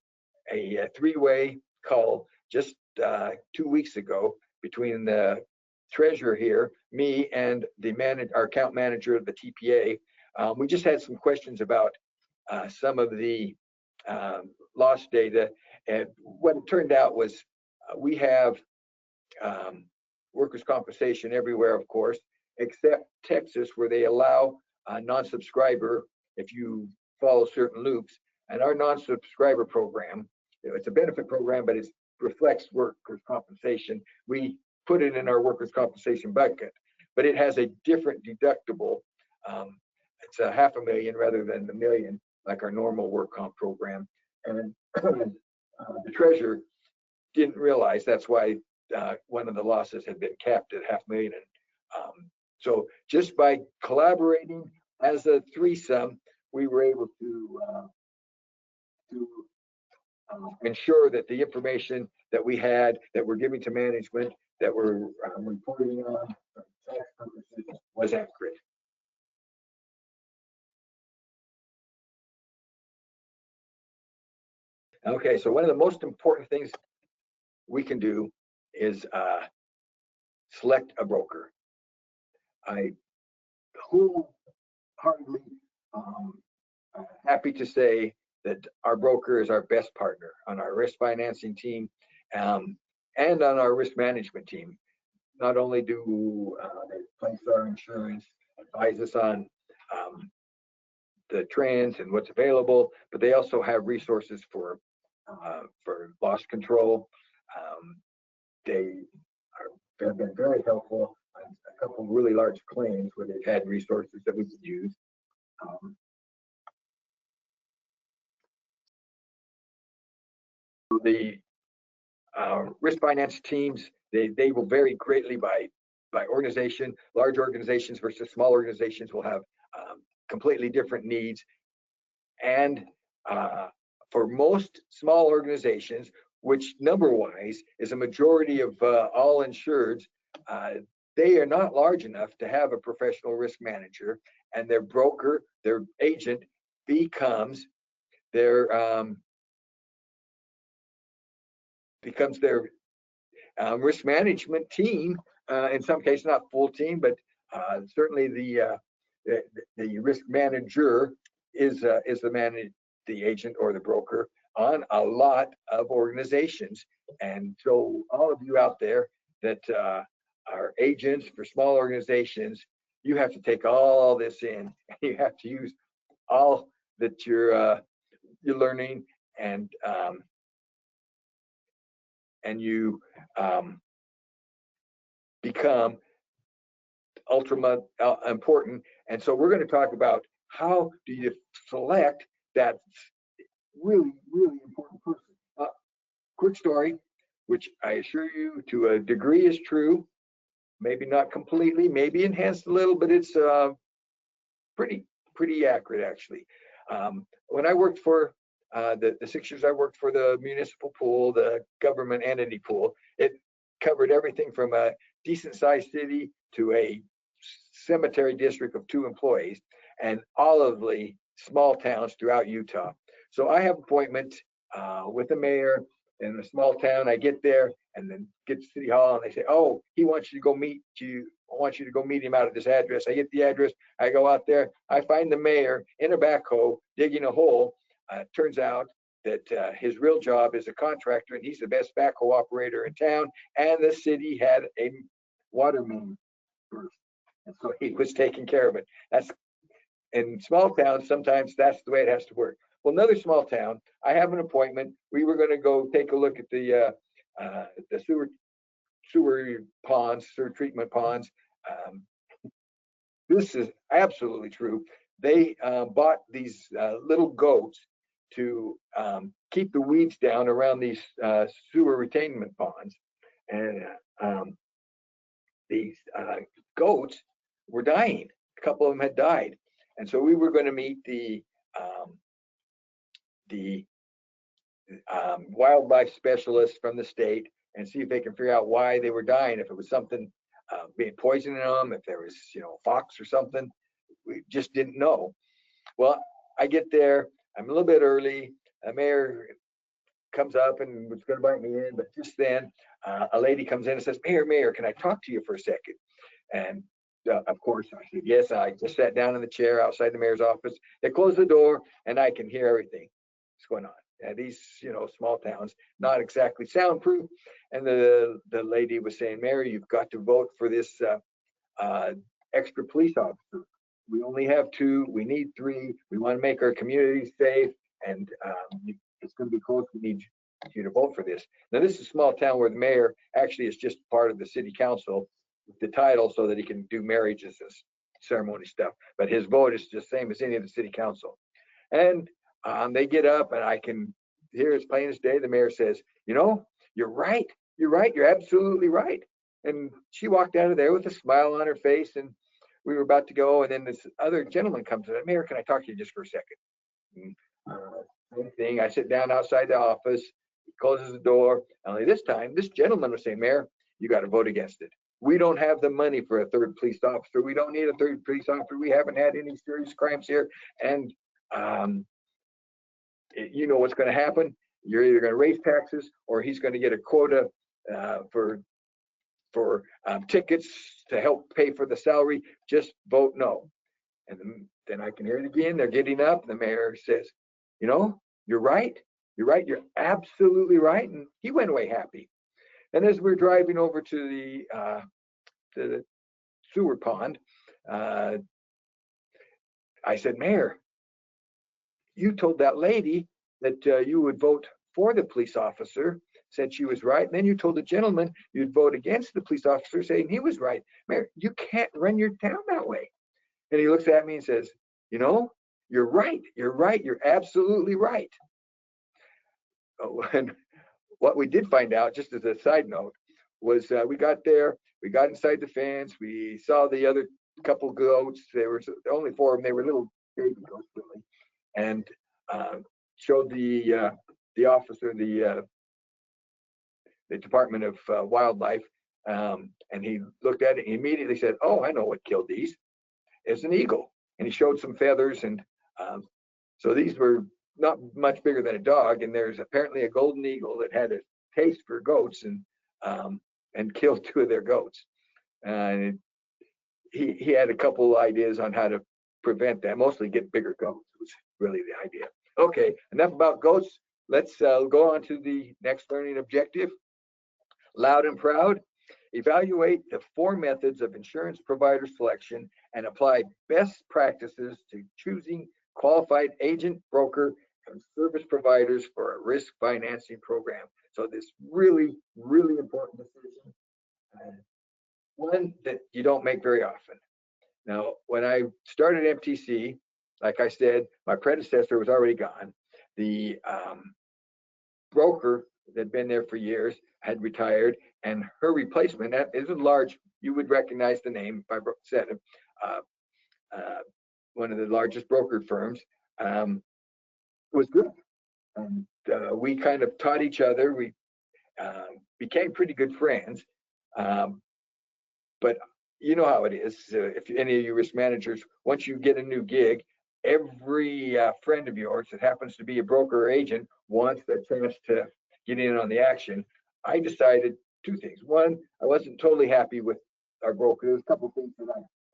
three-way call just 2 weeks ago between the treasurer here, me, and our account manager of the TPA. We just had some questions about some of the loss data, and what it turned out was we have workers' compensation everywhere, of course, except Texas, where they allow a non-subscriber if you follow certain loops. And our non-subscriber program, it's a benefit program, but it reflects workers' compensation. We put it in our workers' compensation bucket, but it has a different deductible. It's a $500,000 rather than the $1 million, like our normal work comp program. And the treasurer didn't realize that's why one of the losses had been capped at $500,000. So just by collaborating as a threesome, we were able to ensure that the information that we had, that we're giving to management, that we're reporting on tax purposes, was accurate. Okay, so one of the most important things we can do is select a broker. I wholeheartedly happy to say that our broker is our best partner on our risk financing team and on our risk management team. not only do they place our insurance, advise us on the trends and what's available, but they also have resources for loss control. They have been very helpful on a couple of really large claims where they've had resources that we could use. The risk finance teams, they will vary greatly by organization. Large organizations versus small organizations will have completely different needs. And for most small organizations, which number-wise is a majority of all insureds, they are not large enough to have a professional risk manager, and their broker, their agent, becomes their risk management team. In some cases, not full team, but certainly the risk manager is the agent or the broker on a lot of organizations. And so all of you out there that are agents for small organizations, you have to take all this in. You have to use all that you're learning, and you become ultra important. And so we're going to talk about how do you select that really, really important person. Quick story, which I assure you to a degree is true, maybe not completely, maybe enhanced a little, but it's pretty accurate actually. When I worked for the 6 years I worked for the municipal pool, the government entity pool, it covered everything from a decent sized city to a cemetery district of 2 employees, and all of the small towns throughout Utah. So I have appointment with the mayor in a small town. I get there and then get to City Hall, and they say, "Oh, he wants you to go meet you. I want you to go meet him out at this address." I get the address. I go out there. I find the mayor in a backhoe digging a hole. Turns out that his real job is a contractor, and he's the best backhoe operator in town. And the city had a water main burst, and so he was taking care of it. That's in small towns. Sometimes that's the way it has to work. Well, another small town, I have an appointment. We were going to go take a look at the sewer ponds, sewer treatment ponds. This is absolutely true. They bought these little goats to keep the weeds down around these sewer retainment ponds, and these goats were dying. A couple of them had died, and so we were going to meet the wildlife specialists from the state and see if they can figure out why they were dying. If it was something being poisoning them, if there was, fox or something, we just didn't know. Well, I get there. I'm a little bit early. A mayor comes up and was going to invite me in, but just then a lady comes in and says, "Mayor, can I talk to you for a second?" And of course, I said, yes. I just sat down in the chair outside the mayor's office. They closed the door, and I can hear everything that's going on. And these, small towns, not exactly soundproof. And the lady was saying, "Mayor, you've got to vote for this extra police officer. We only have 2. We need 3. We want to make our community safe, and it's going to be close. We need you to vote for this." Now, this is a small town where the mayor actually is just part of the city council with the title so that he can do marriages and ceremony stuff. But his vote is just the same as any of the city council. And they get up, and I can hear as plain as day. The mayor says, "You're right. You're absolutely right." And she walked out of there with a smile on her face, and we were about to go. And then this other gentleman comes in. "Mayor, can I talk to you just for a second?" Same thing. I sit down outside the office. He closes the door. Only this time, this gentleman was saying, "Mayor, you got to vote against it. We don't have the money for a 3rd police officer. We don't need a 3rd police officer. We haven't had any serious crimes here. And you know what's going to happen. You're either going to raise taxes, or he's going to get a quota for tickets to help pay for the salary. Just vote no." And then I can hear it again. They're getting up. The mayor says, "You're right. You're absolutely right." And he went away happy. And as we're driving over to the sewer pond, I said, Mayor, you told that lady that you would vote for the police officer, said she was right. And then you told the gentleman you'd vote against the police officer, saying he was right. Mayor, you can't run your town that way. And he looks at me and says, you know, you're right. You're right. You're absolutely right. Oh, and what we did find out, just as a side note, was we got there, we got inside the fence, we saw the other couple goats. There were only 4 of them. They were little baby goats, really, and showed the officer the Department of Wildlife, and he looked at it and immediately said, "Oh, I know what killed these. It's an eagle." And he showed some feathers, and so these were not much bigger than a dog. And there's apparently a golden eagle that had a taste for goats, and killed 2 of their goats. He had a couple ideas on how to prevent that. Mostly get bigger goats was really the idea. Okay, enough about goats. Let's go on to the next learning objective. Loud and proud. Evaluate the 4 methods of insurance provider selection and apply best practices to choosing qualified agent, broker, and service providers for a risk financing program. So this really, really important decision, one that you don't make very often. Now, when I started MTC, like I said, my predecessor was already gone. The broker that had been there for years had retired, and her replacement, that is a large, you would recognize the name if I said it, one of the largest brokered firms, was good. And we kind of taught each other. We became pretty good friends. But you know how it is. If any of you risk managers, once you get a new gig, every friend of yours that happens to be a broker or agent wants the chance to get in on the action. I decided 2 things. One, I wasn't totally happy with our broker. There was a couple of things that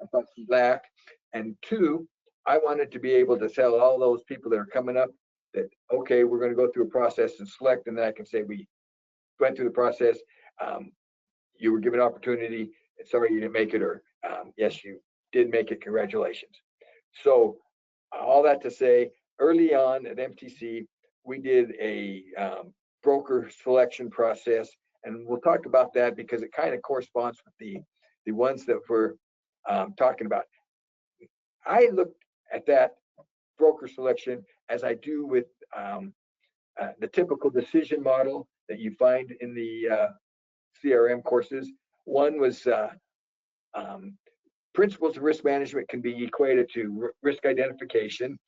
I thought she lacked. And 2, I wanted to be able to tell all those people that are coming up that, okay, we're going to go through a process and select, and then I can say we went through the process. You were given opportunity. Sorry you didn't make it, or yes, you did make it. Congratulations. So all that to say, early on at MTC, we did a broker selection process, and we'll talk about that because it kind of corresponds with the ones that we're talking about. I looked at that broker selection as I do with the typical decision model that you find in the CRM courses. One was principles of risk management can be equated to risk identification.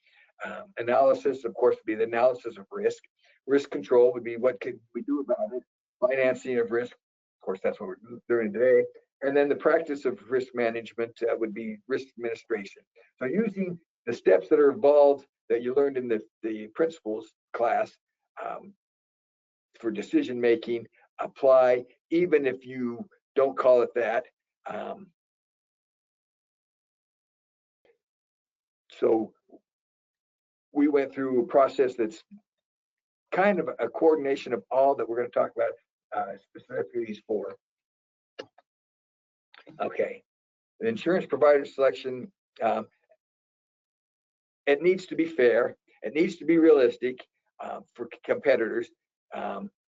Analysis, of course, would be the analysis of risk. Risk control would be what can we do about it. Financing of risk, of course, that's what we're doing today. And then the practice of risk management would be risk administration. So using the steps that are involved that you learned in the principles class for decision making, apply, even if you don't call it that. So we went through a process that's kind of a coordination of all that we're going to talk about, specifically these 4. Okay, the insurance provider selection, it needs to be fair. It needs to be realistic for competitors.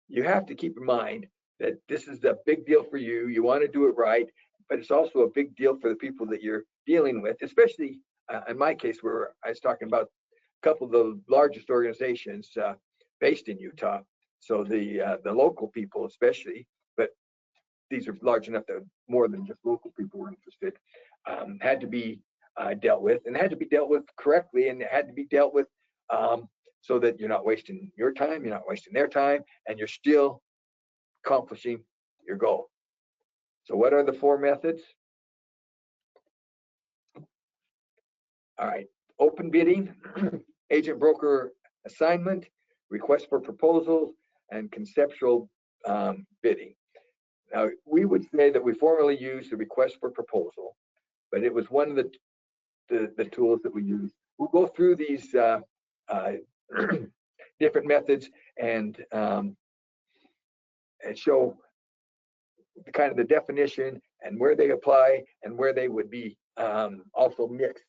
You have to keep in mind that this is a big deal for you. You want to do it right, but it's also a big deal for the people that you're dealing with, especially in my case, where I was talking about a couple of the largest organizations based in Utah. So the local people, especially, but these are large enough that more than just local people were interested, had to be dealt with, and had to be dealt with correctly, and it had to be dealt with so that you're not wasting your time, you're not wasting their time, and you're still accomplishing your goal. So what are the 4 methods? All right, open bidding, agent broker assignment, request for proposals, and conceptual bidding. Now, we would say that we formerly used the request for proposal, but it was one of the tools that we use. We'll go through these different methods and show kind of the definition and where they apply and where they would be also mixed.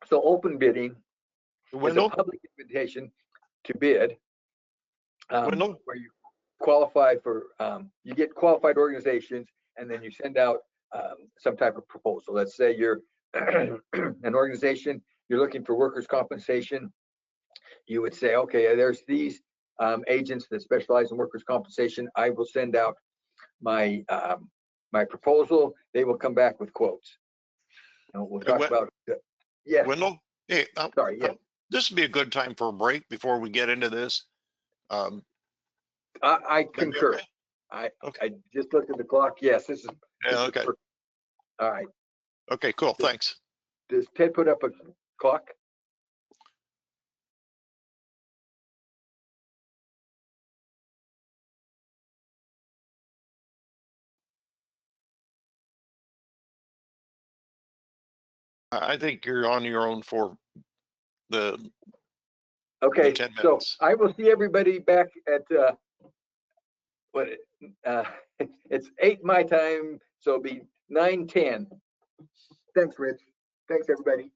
So open bidding is a Wendell, public invitation to bid, Wendell, where you qualify for, you get qualified organizations, and then you send out some type of proposal. Let's say you're an organization, you're looking for workers' compensation. You would say, okay, there's these agents that specialize in workers' compensation. I will send out my my proposal. They will come back with quotes. And we'll talk about. Yes. Wendell, hey, Sorry. Yes. this would be a good time for a break before we get into this. I concur. Okay. I just looked at the clock. Yes, this is. Yeah, okay. All right. Okay, cool. Thanks. Does Ted put up a clock? I think you're on your own for the Okay. 10 So minutes. I will see everybody back at what it's 8 my time, so it'll be 9:10. Thanks, Rich. Thanks, everybody.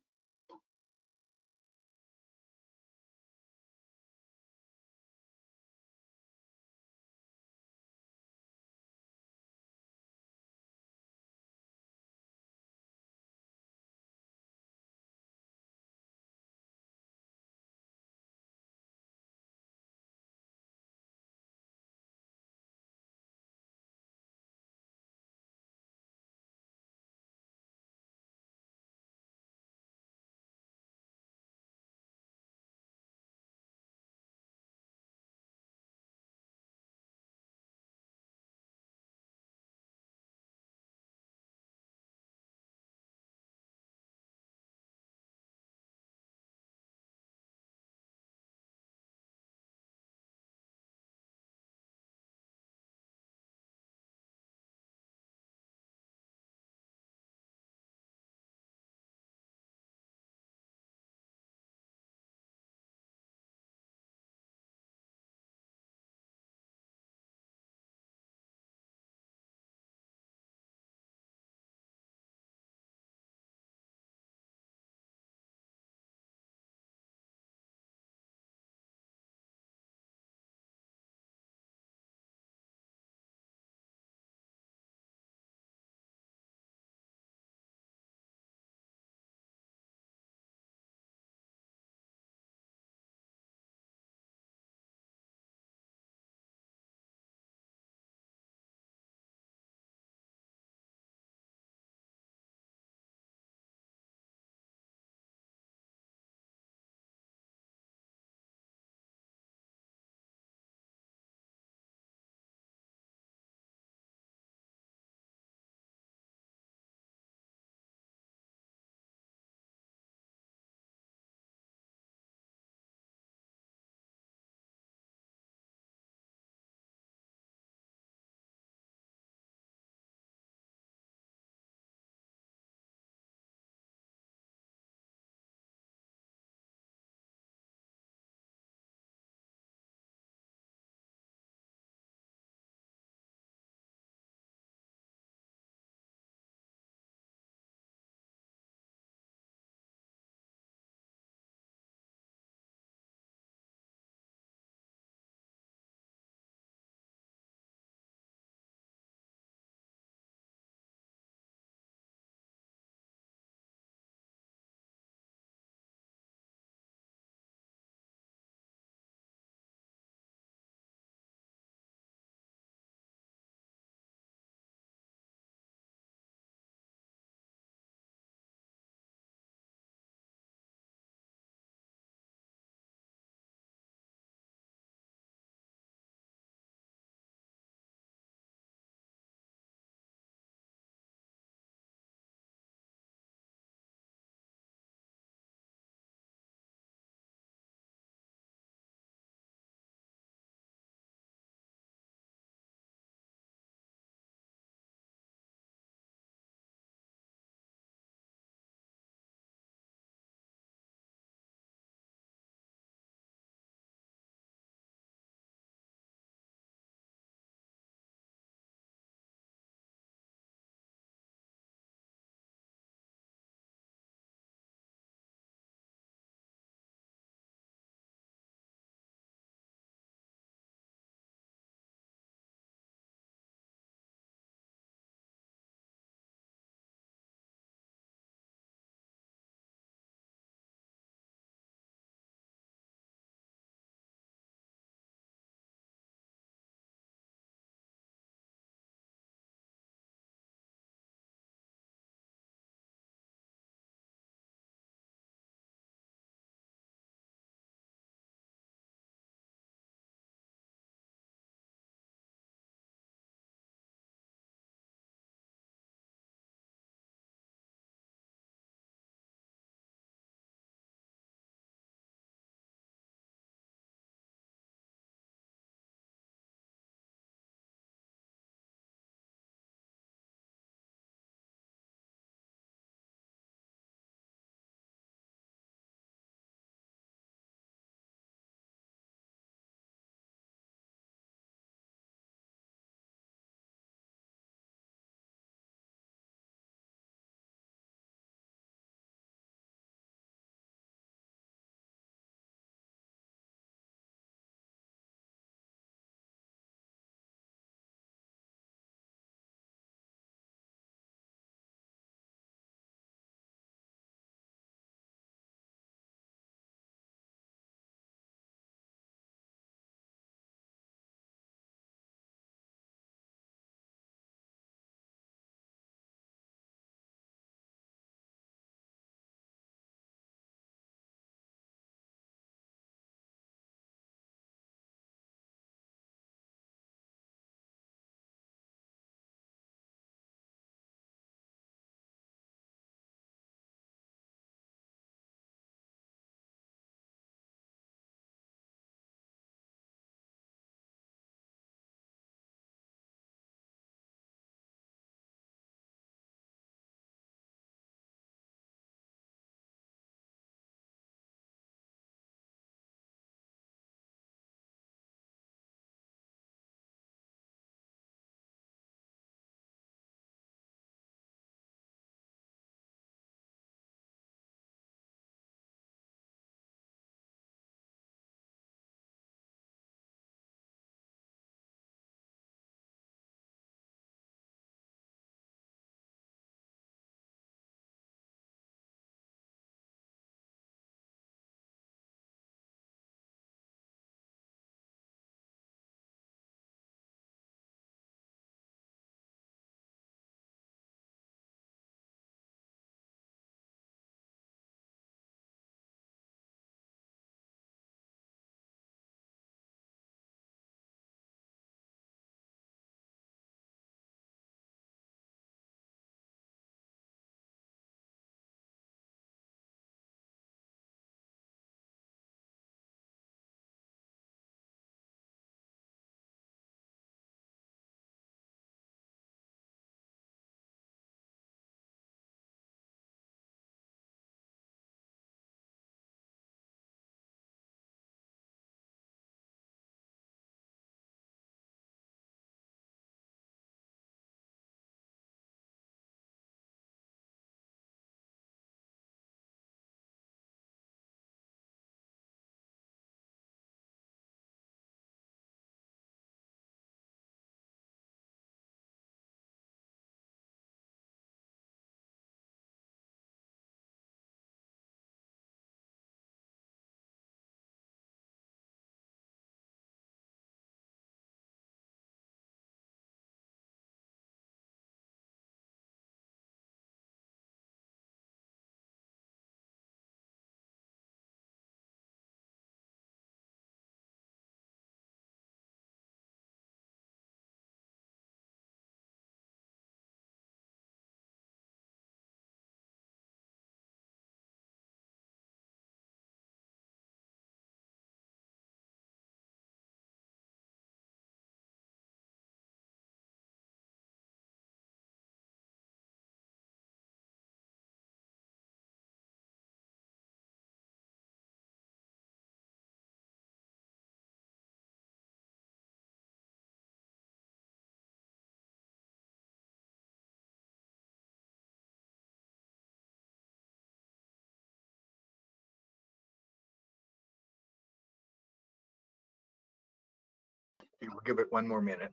We'll give it one more minute.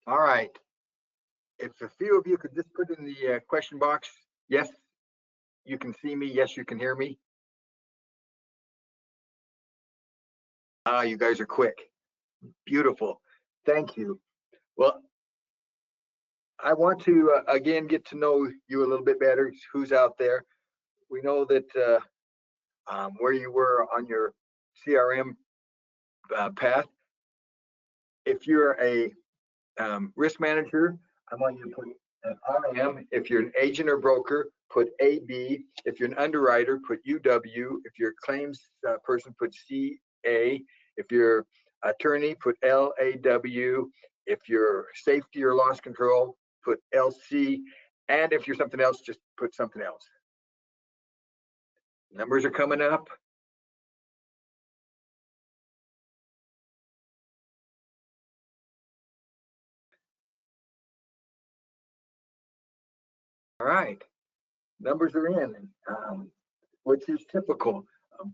All right. If a few of you could just put in the question box, yes, you can see me. Yes, you can hear me. Ah, you guys are quick. Beautiful. Thank you. Well, I want to again get to know you a little bit better. Who's out there? We know that where you were on your CRM path. If you're a risk manager, I want you to put an RM. If you're an agent or broker, put AB. If you're an underwriter, put UW. If you're a claims person, put CA. If you're attorney, put LAW. If you're safety or loss control, put LC. And if you're something else, just put something else. Numbers are coming up. All right, numbers are in, which is typical.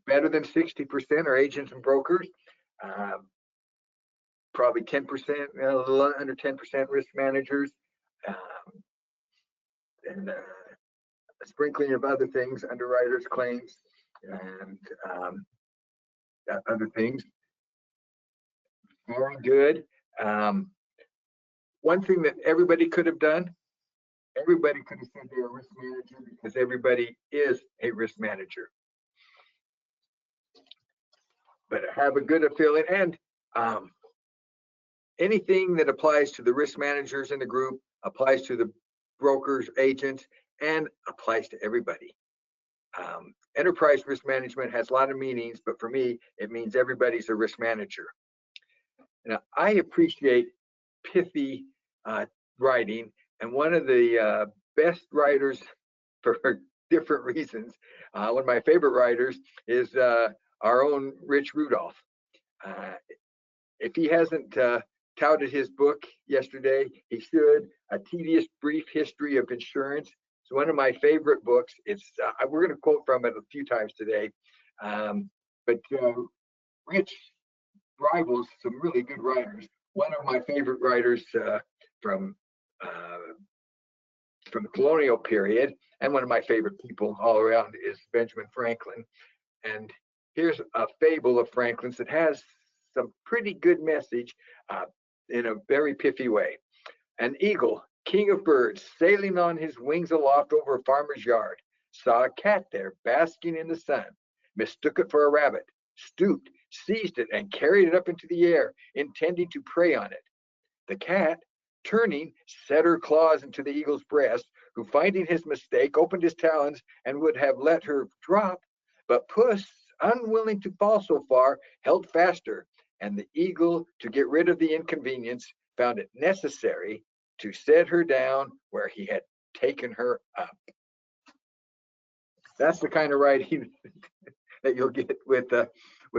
Better than 60% are agents and brokers. Probably 10%, a little under 10% risk managers, and a sprinkling of other things, underwriters, claims, and other things. Very good. One thing that everybody could have done, everybody could have said they're a risk manager because everybody is a risk manager. But have a good feeling, and anything that applies to the risk managers in the group applies to the brokers, agents, and applies to everybody. Enterprise risk management has a lot of meanings, but for me, it means everybody's a risk manager. Now, I appreciate pithy writing, and one of the best writers for different reasons, one of my favorite writers is our own Rich Rudolph. If he hasn't touted his book yesterday, he should. A Tedious Brief History of Insurance. It's one of my favorite books. It's we're going to quote from it a few times today, but Rich rivals some really good writers. One of my favorite writers from the colonial period, and one of my favorite people all around is Benjamin Franklin. And here's a fable of Franklin's that has some pretty good message in a very pithy way. An eagle, king of birds, sailing on his wings aloft over a farmer's yard, saw a cat there basking in the sun, mistook it for a rabbit, stooped, seized it, and carried it up into the air, intending to prey on it. The cat, turning, set her claws into the eagle's breast, who, finding his mistake, opened his talons and would have let her drop, but puss, unwilling to fall so far, held faster, and the eagle, to get rid of the inconvenience, found it necessary to set her down where he had taken her up. That's the kind of writing that you'll get with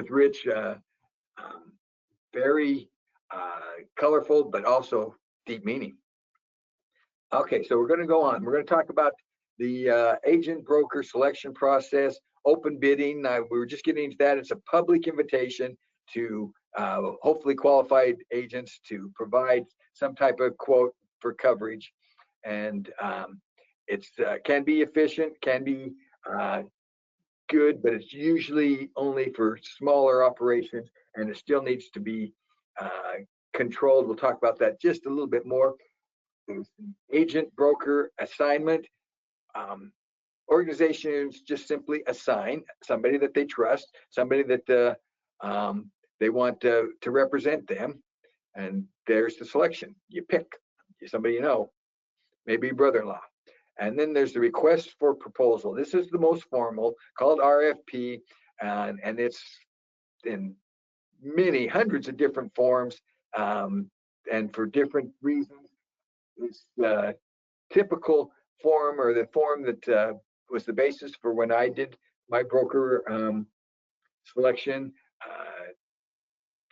Rich. Very colorful, but also deep meaning. Okay, so we're going to go on. We're going to talk about the agent broker selection process, open bidding. We were just getting into that. It's a public invitation to hopefully qualified agents to provide some type of quote for coverage, and it's can be efficient, can be good, but it's usually only for smaller operations, and it still needs to be controlled. We'll talk about that just a little bit more. There's agent broker assignment. Organizations just simply assign somebody that they trust, somebody that they want to represent them, and there's the selection. You pick somebody you know, maybe brother-in-law, And then there's the request for proposal. This is the most formal, called RFP, and it's in many hundreds of different forms, and for different reasons. It's the typical form, or the form that was the basis for when I did my broker selection.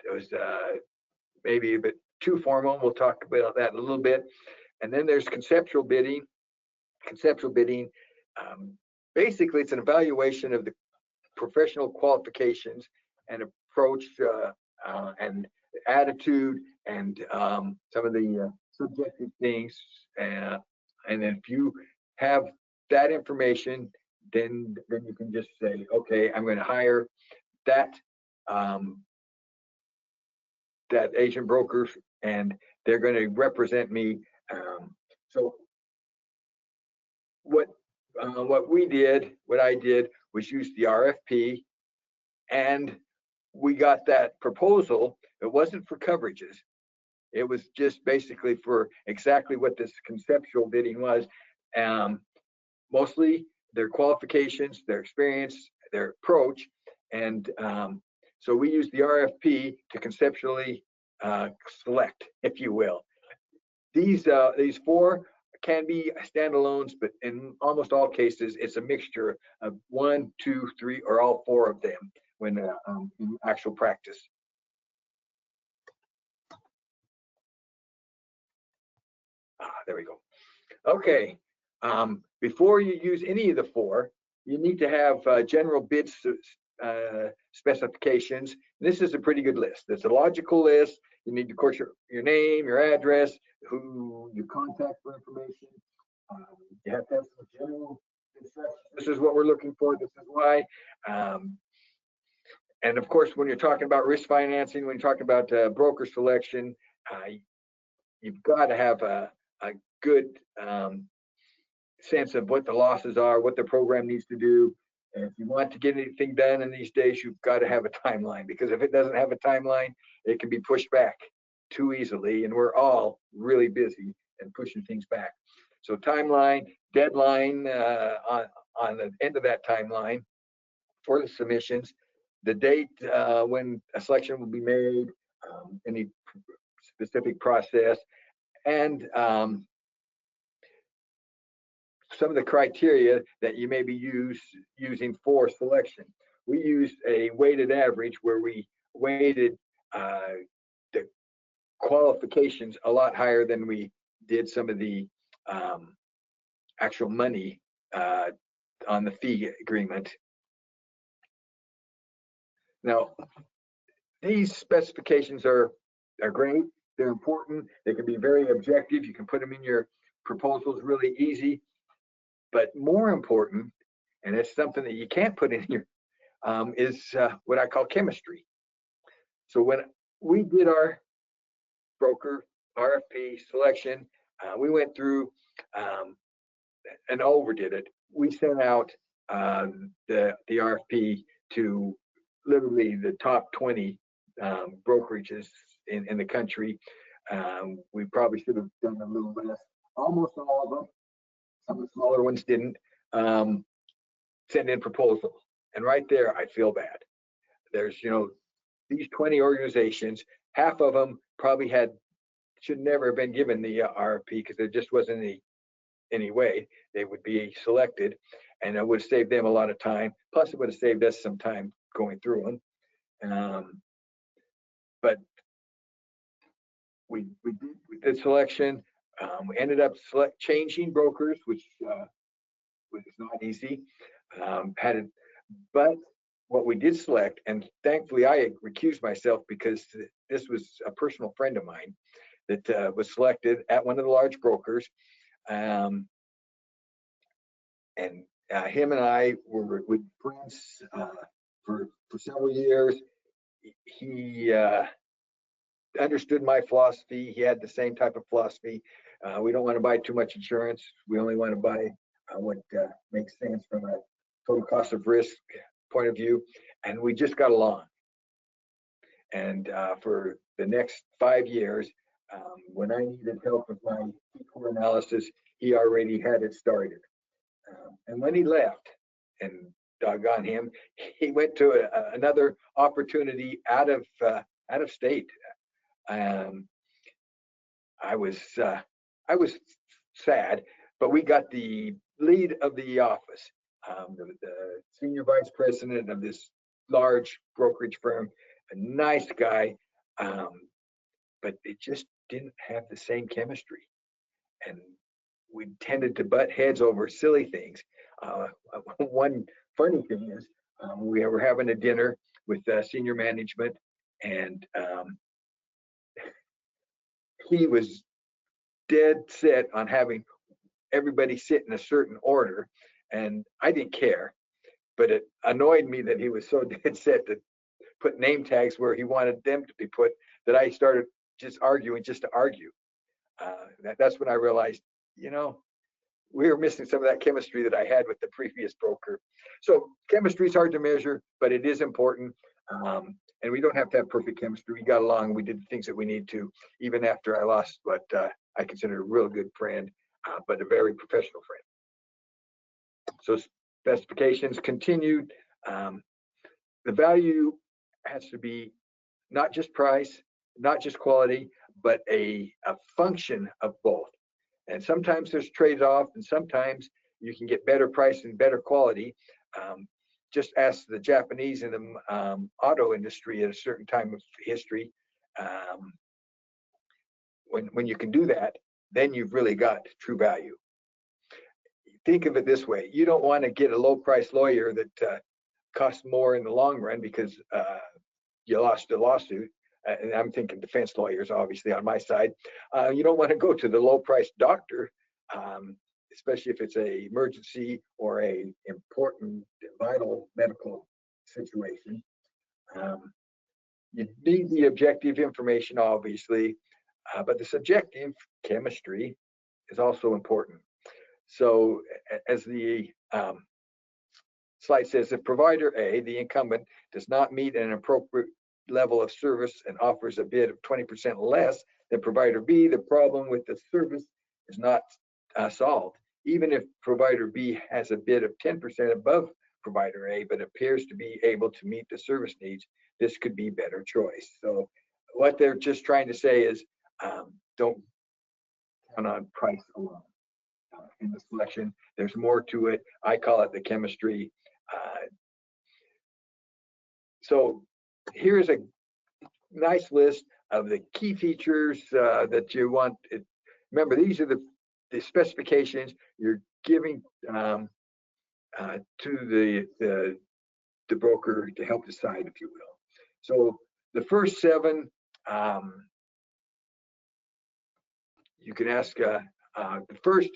It was maybe a bit too formal. We'll talk about that in a little bit. And then there's conceptual bidding. Conceptual bidding, basically, it's an evaluation of the professional qualifications and approach and attitude and some of the subjective things. And if you have that information, then you can just say, okay, I'm going to hire that that agent broker, and they're going to represent me. So what I did was use the RFP, and we got that proposal. It wasn't for coverages. It was just basically for exactly what this conceptual bidding was. Mostly their qualifications, their experience, their approach. And so we used the RFP to conceptually select, if you will. These four can be standalones, but in almost all cases, it's a mixture of 1, 2, 3, or all 4 of them when in actual practice. There we go. Okay. Before you use any of the 4, you need to have general bid specifications. This is a pretty good list. It's a logical list. You need, of course, your name, your address, who you contact for information. You have to have some general instructions. This is what we're looking for. This is why. And of course, when you're talking about risk financing, when you're talking about broker selection, you've got to have a good sense of what the losses are, what the program needs to do. And if you want to get anything done in these days, you've got to have a timeline, because if it doesn't have a timeline, it can be pushed back too easily. And we're all really busy and pushing things back. So timeline, deadline on the end of that timeline for the submissions, the date when a selection will be made, any specific process, and some of the criteria that you may be using for selection. We used a weighted average where we weighted the qualifications a lot higher than we did some of the actual money on the fee agreement. Now, these specifications are great. They're important. They can be very objective. You can put them in your proposals really easy. But more important, and it's something that you can't put in here, is what I call chemistry. So when we did our broker RFP selection, we went through and overdid it. We sent out the RFP to literally the top 20 brokerages in the country. We probably should have done a little less. Almost all of them, some of the smaller ones didn't send in proposals. And right there, I feel bad. There's, these 20 organizations, half of them probably should never have been given the RFP, because there just wasn't any way they would be selected. And it would have saved them a lot of time. Plus, it would have saved us some time going through them. But we did selection. We ended up changing brokers, which was not easy. But what we did select, and thankfully I recused myself because this was a personal friend of mine that was selected at one of the large brokers. And him and I were friends for several years. He understood my philosophy. He had the same type of philosophy. We don't want to buy too much insurance. We only want to buy what makes sense from a total cost of risk point of view. And we just got along. And for the next 5 years, When I needed help with my FoR analysis, he already had it started. And when he left, and doggone him, he went to another opportunity out of state. I was sad, but we got the lead of the office, the senior vice president of this large brokerage firm, a nice guy, but it just didn't have the same chemistry, and we tended to butt heads over silly things. One funny thing is, we were having a dinner with senior management, and he was dead set on having everybody sit in a certain order, and I didn't care, but it annoyed me that he was so dead set to put name tags where he wanted them to be put that I started just arguing just to argue. That's when I realized, we were missing some of that chemistry that I had with the previous broker. So chemistry is hard to measure, but it is important. And we don't have to have perfect chemistry. We got along. We did the things that we need to, even after I lost what I consider a real good friend, but a very professional friend. So specifications continued. The value has to be not just price, not just quality, but a function of both. And sometimes there's trade-off, and sometimes you can get better price and better quality. Just ask the Japanese in the auto industry at a certain time of history. When you can do that, then you've really got true value. Think of it this way: you don't want to get a low-price lawyer that costs more in the long run because you lost a lawsuit. And I'm thinking defense lawyers, obviously, on my side. You don't want to go to the low-priced doctor, especially if it's an emergency or a important, vital medical situation. You need the objective information, obviously, but the subjective chemistry is also important. So, as the slide says, if provider A, the incumbent, does not meet an appropriate level of service and offers a bid of 20% less than provider B, the problem with the service is not solved. Even if provider B has a bid of 10% above provider A, but appears to be able to meet the service needs, this could be better choice. So what they're just trying to say is, don't count on price alone in the selection. There's more to it. I call it the chemistry. So here's a nice list of the key features that you want. Remember, these are the specifications you're giving to the broker to help decide, if you will. So the first 7, you can ask the first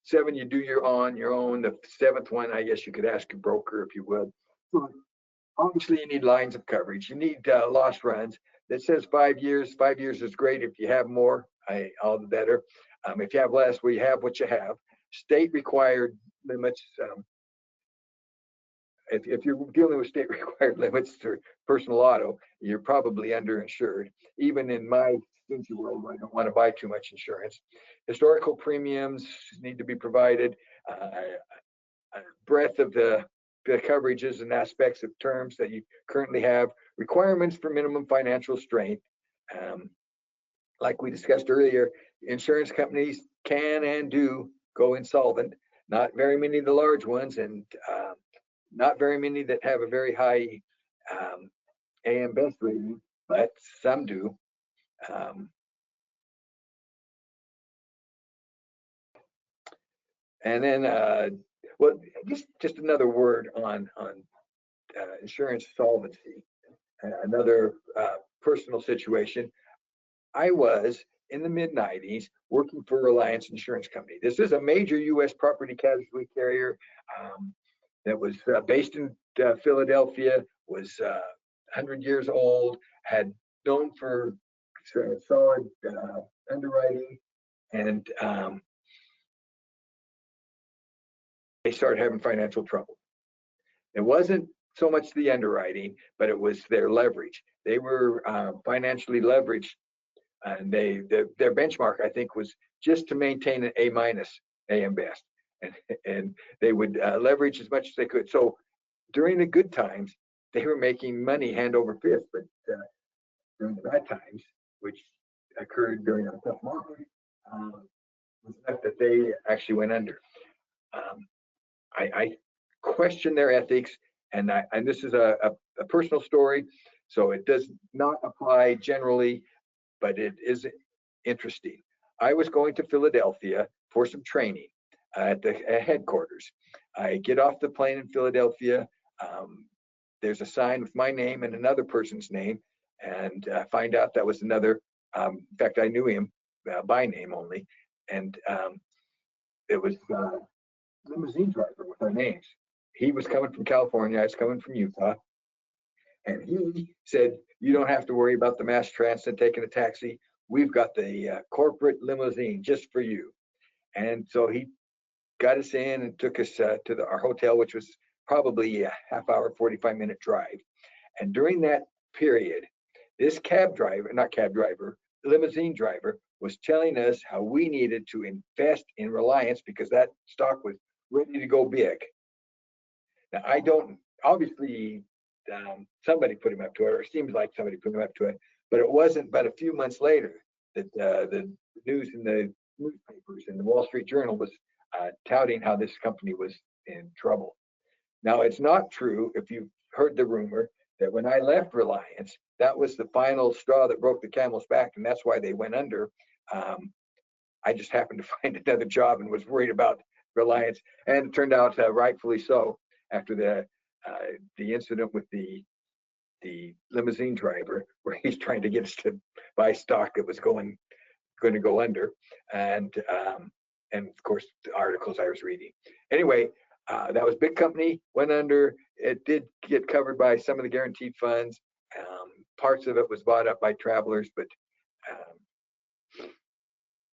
7 you do your own. The 7th one, I guess you could ask a broker, if you will. Obviously, you need lines of coverage. You need loss runs. That says 5 years. 5 years is great. If you have more, all the better. If you have less, well, you have what you have. State required limits. If you're dealing with state required limits for personal auto, you're probably underinsured. Even in my stingy world, I don't want to buy too much insurance. Historical premiums need to be provided. Breadth of the coverages and aspects of terms that you currently have. Requirements for minimum financial strength. Like we discussed earlier, insurance companies can and do go insolvent. Not very many of the large ones, and not very many that have a very high AM Best rating, but some do. And then, well, just another word on insurance solvency. Another personal situation. I was in the mid-90s working for Reliance Insurance Company. This is a major U.S. property casualty carrier that was based in Philadelphia, was 100 years old, had known for solid underwriting, and they started having financial trouble. It wasn't so much the underwriting, but it was their leverage. They were financially leveraged and their benchmark, I think, was just to maintain an A minus, AM Best, and they would leverage as much as they could. So during the good times, they were making money hand over fist, but during the bad times, which occurred during a tough market, was that they actually went under. I question their ethics, and this is a personal story, so it does not apply generally, but it is interesting. I was going to Philadelphia for some training at the headquarters. I get off the plane in Philadelphia. There's a sign with my name and another person's name, and find out that was another. In fact, I knew him by name only, and it was limousine driver with our names. He was coming from California, I was coming from Utah. And he said, you don't have to worry about the mass transit, taking a taxi. We've got the corporate limousine just for you. And so he got us in and took us to our hotel, which was probably a half-hour, 45-minute drive. And during that period, this limousine driver was telling us how we needed to invest in Reliance because that stock was ready to go big. Now, I don't, obviously, somebody put him up to it, or it seems like somebody put him up to it, but it wasn't but a few months later that the news in the newspapers and the Wall Street Journal was touting how this company was in trouble. Now, it's not true, if you've heard the rumor, that when I left Reliance, that was the final straw that broke the camel's back, and that's why they went under. I just happened to find another job and was worried about Reliance, and it turned out rightfully so after the incident with the limousine driver, where he's trying to get us to buy stock that was going to go under, and of course the articles I was reading. Anyway, that was big company, went under. It did get covered by some of the guaranteed funds. Parts of it was bought up by Travelers, but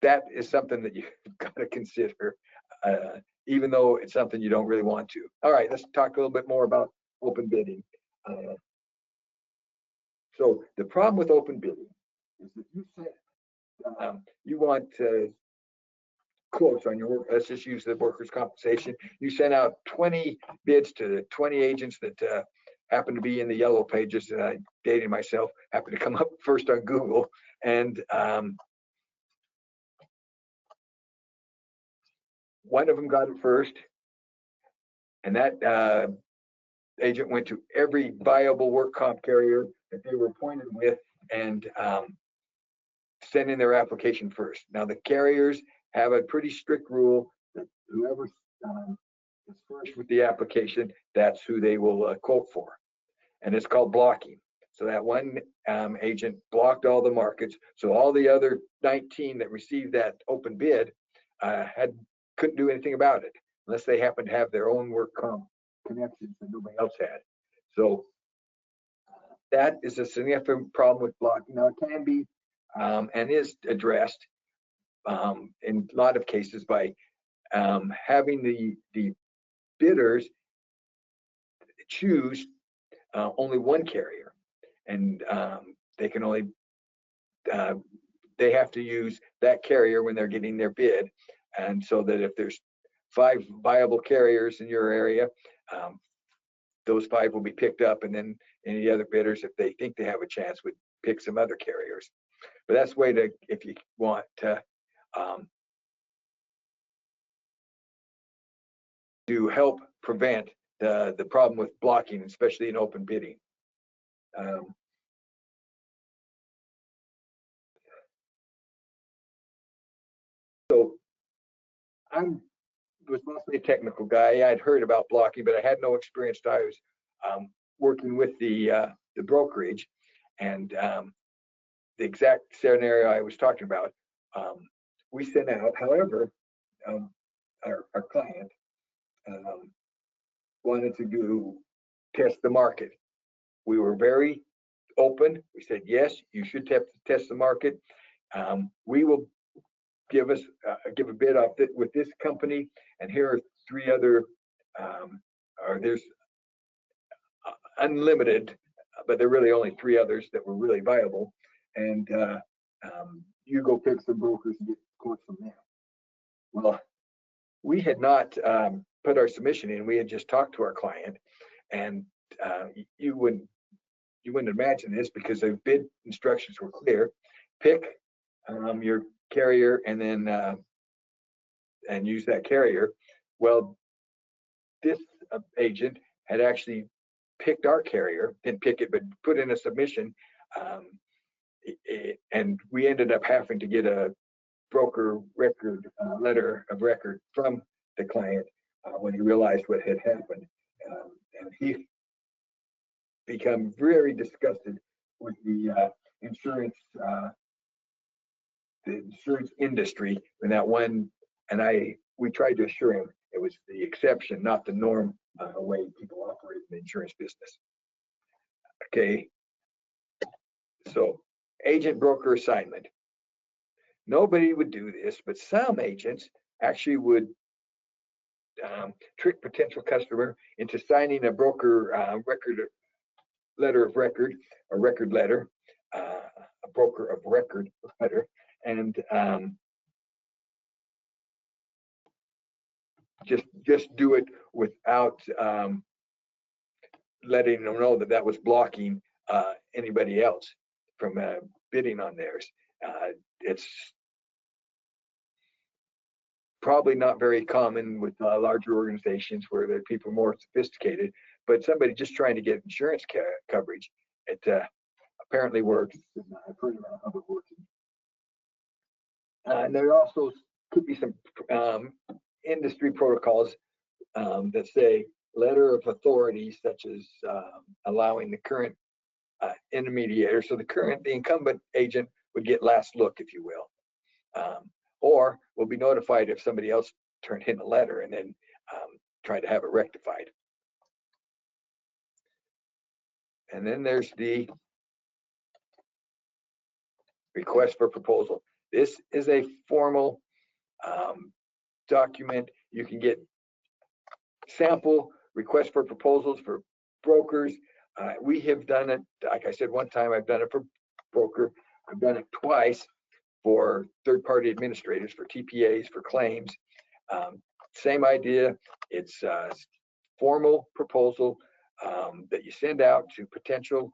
that is something that you've got to consider, even though it's something you don't really want to. All right, let's talk a little bit more about open bidding. So the problem with open bidding is that you said you want quotes on your work. Let's just use the workers' compensation. You sent out 20 bids to 20 agents that happen to be in the yellow pages. And I dated myself, happened to come up first on Google, and one of them got it first, and that agent went to every viable work comp carrier that they were appointed with and sent in their application first. Now, the carriers have a pretty strict rule that whoever is first with the application, that's who they will quote for. And it's called blocking. So that one agent blocked all the markets. So all the other 19 that received that open bid couldn't do anything about it unless they happened to have their own work comp connections that nobody else had. So that is a significant problem with blocking. Now, it can be and is addressed in a lot of cases by having the bidders choose only one carrier, and they can only they have to use that carrier when they're getting their bid, and so that if there's 5 viable carriers in your area, those 5 will be picked up, and then any other bidders, if they think they have a chance, would pick some other carriers. But that's a way to, if you want to help prevent the problem with blocking, especially in open bidding. So I was mostly a technical guy. I'd heard about blocking, but I had no experience. I was working with the brokerage, and the exact scenario I was talking about, we sent out. However, our client wanted to test the market. We were very open. We said, yes, you should test the market. We will give a bid off with this company, and here are 3 other, or there's unlimited, but there are really only 3 others that were really viable. And you go pick some brokers and get quotes from them. Well, we had not put our submission in. We had just talked to our client, and you wouldn't imagine this because the bid instructions were clear. Pick your carrier and then and use that carrier. Well, this agent had actually picked our carrier, didn't pick it, but put in a submission, and we ended up having to get a broker record, letter of record from the client when he realized what had happened, and he became very disgusted with the insurance industry in that one. And we tried to assure him it was the exception, not the norm way people operate in the insurance business. Okay, so agent broker assignment. Nobody would do this, but some agents actually would trick potential customer into signing a broker letter of record, a record letter, a broker of record letter, and just do it without letting them know that was blocking anybody else from bidding on theirs. It's probably not very common with larger organizations where the people are more sophisticated, but somebody just trying to get insurance coverage, it apparently works. I've heard about how it works. And there also could be some industry protocols that say letter of authority, such as allowing the current intermediator, so the incumbent agent would get last look, if you will, or will be notified if somebody else turned in a letter and then try to have it rectified. And then there's the request for proposal. This is a formal document. You can get sample request for proposals for brokers. We have done it, like I said, one time. I've done it for broker. I've done it twice for third-party administrators, for TPAs, for claims. Same idea. It's a formal proposal that you send out to potential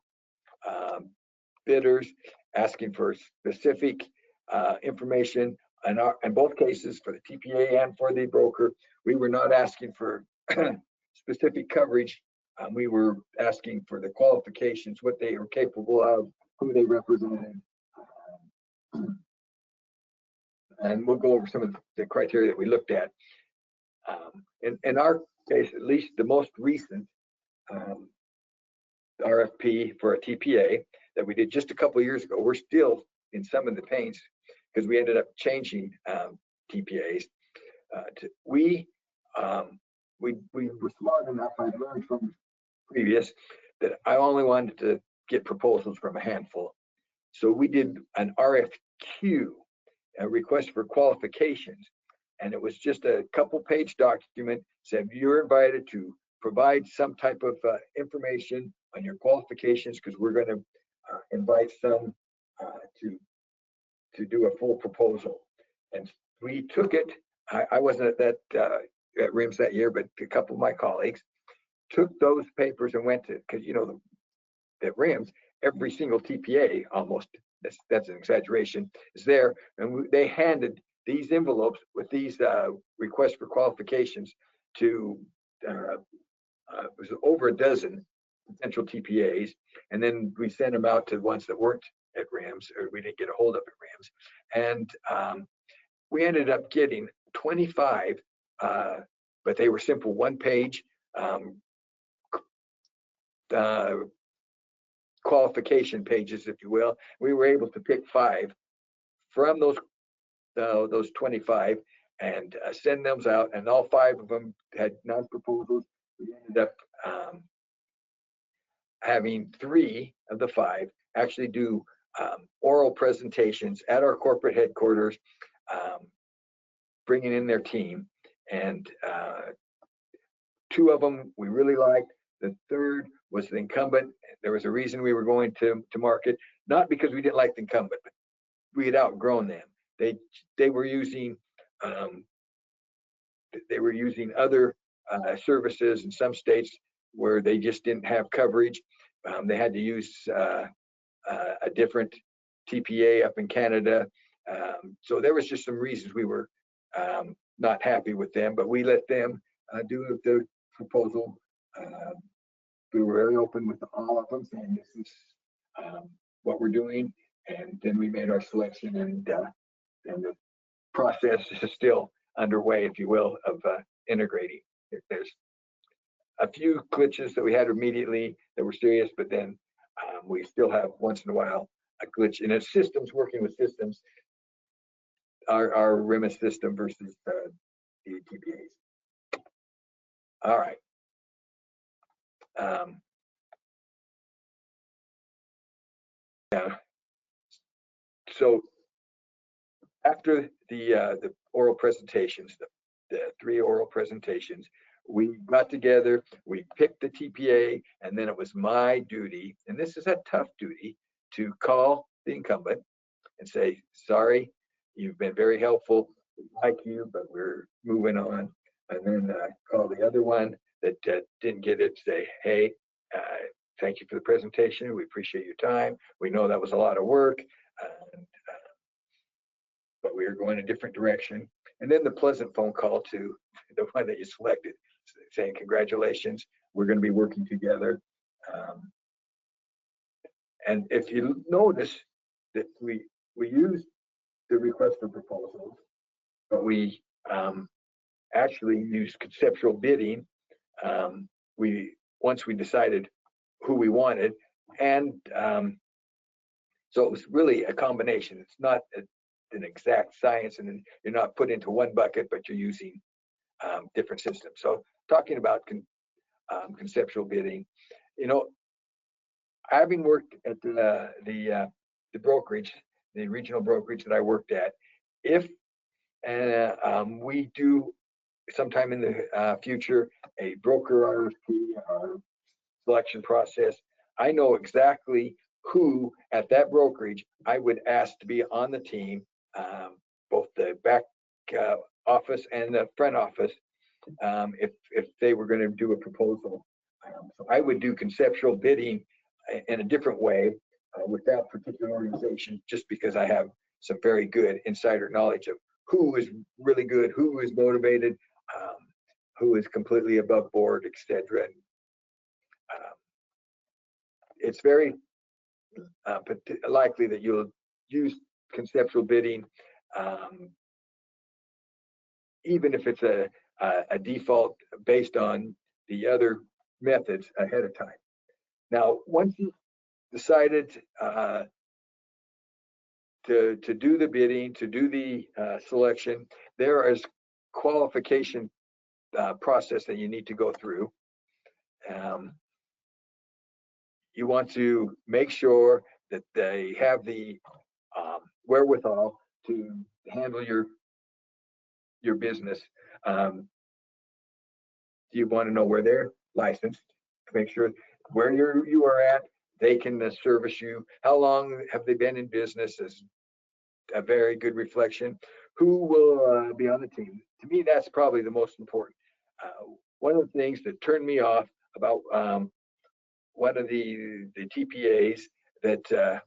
bidders, asking for specific information. And in both cases, for the TPA and for the broker, we were not asking for specific coverage. We were asking for the qualifications, what they were capable of, who they represented. And we'll go over some of the criteria that we looked at. In our case, at least the most recent RFP for a TPA that we did just a couple of years ago, we're still in some of the pains because we ended up changing TPAs. We were smart enough, I've learned from previous, that I only wanted to get proposals from a handful. So we did an RFQ, a request for qualifications, and it was just a couple-page document. Said you're invited to provide some type of information on your qualifications, because we're going to invite some to do a full proposal. And we took it. I wasn't at at RIMS that year, but a couple of my colleagues took those papers and went to, because at RIMS, every single TPA almost, that's an exaggeration, is there, and they handed these envelopes with these requests for qualifications to it was over a dozen potential TPAs, and then we sent them out to ones that weren't at RIMS, or we didn't get a hold of at RIMS, and we ended up getting 25, but they were simple one-page qualification pages, if you will. We were able to pick 5 from those 25 and send them out, and all 5 of them had non-proposals. We ended up having 3 of the 5 actually do oral presentations at our corporate headquarters, bringing in their team, and 2 of them we really liked. The third was the incumbent. There was a reason we were going to market, not because we didn't like the incumbent, but we had outgrown them. They were using other services in some states where they just didn't have coverage. They had to use a different TPA up in Canada. So there was just some reasons we were not happy with them, but we let them do the proposal. We were very open with all of them, saying this is what we're doing, and then we made our selection, and the process is still underway, if you will, of integrating. There's a few glitches that we had immediately that were serious, but then we still have once in a while a glitch in its systems, working with systems, our REMIS system versus the TPAs. All right. Yeah. So after the oral presentations, the 3 oral presentations, we got together, we picked the TPA, and then it was my duty, and this is a tough duty, to call the incumbent and say, sorry, you've been very helpful, we like you, but we're moving on. And then call the other one that didn't get it, say, hey, thank you for the presentation, we appreciate your time, we know that was a lot of work, but we are going a different direction. And then the pleasant phone call to the one that you selected, saying, congratulations, we're going to be working together. And if you notice that we used the request for proposals, but we actually used conceptual bidding. Once we decided who we wanted, and so it was really a combination. It's not an exact science, and you're not put into one bucket, but you're using different systems. So talking about conceptual bidding, you know, having worked at the brokerage, the regional brokerage that I worked at, if we do sometime in the future a broker RFP or selection process, I know exactly who at that brokerage I would ask to be on the team, both the back office and the front office, if they were going to do a proposal. So I would do conceptual bidding in a different way with that particular organization, just because I have some very good insider knowledge of who is really good, who is motivated, who is completely above board, etc. It's very likely that you'll use conceptual bidding, even if it's a default based on the other methods ahead of time. Now, once you've decided to do the bidding, to do the selection, there is qualification process that you need to go through. You want to make sure that they have the wherewithal to handle your business. You want to know where they're licensed, to make sure where you are at, they can service you. How long have they been in business is a very good reflection. Who will be on the team? To me, that's probably the most important. One of the things that turned me off about one of the TPAs that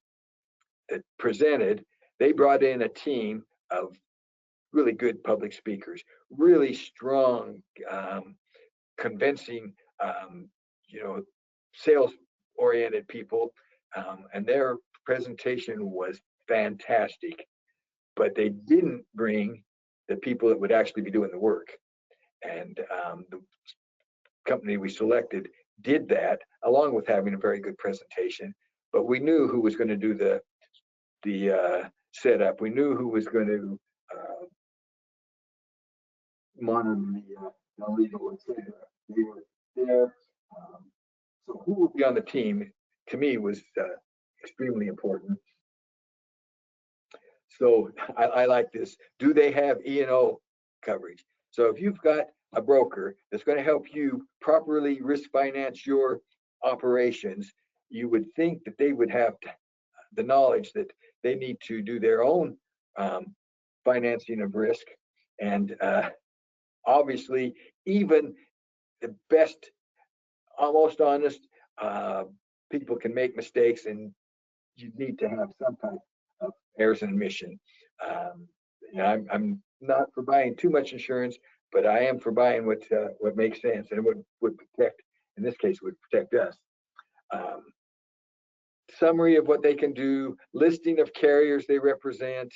presented, they brought in a team of really good public speakers, really strong, convincing, sales-oriented people, and their presentation was fantastic. But they didn't bring the people that would actually be doing the work. And the company we selected did that, along with having a very good presentation. But we knew who was going to do the setup. We knew who was going to monitor the legal, etc. They were there. So who would be on the team, to me, was extremely important. So I like this. Do they have E&O coverage? So if you've got a broker that's going to help you properly risk finance your operations, you would think that they would have the knowledge that they need to do their own financing of risk. And obviously, even the best, almost honest people can make mistakes, and you need to have some type of errors and omission. I'm not for buying too much insurance, but I am for buying what makes sense and would protect, in this case, would protect us. Summary of what they can do, listing of carriers they represent.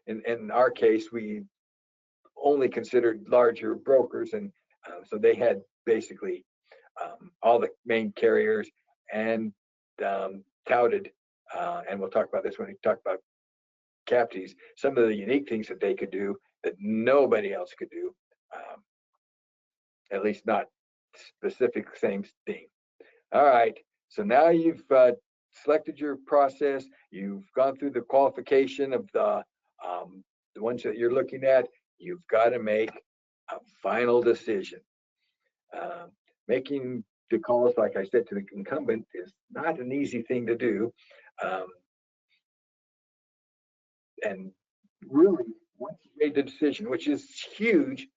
In our case, we only considered larger brokers, and so they had basically all the main carriers, and touted, and we'll talk about this when we talk about captives, some of the unique things that they could do that nobody else could do, at least not specific same thing. All right, so now you've selected your process, you've gone through the qualification of the ones that you're looking at, you've got to make a final decision. Making the calls, like I said, to the incumbent is not an easy thing to do. And really, once you made the decision, which is huge,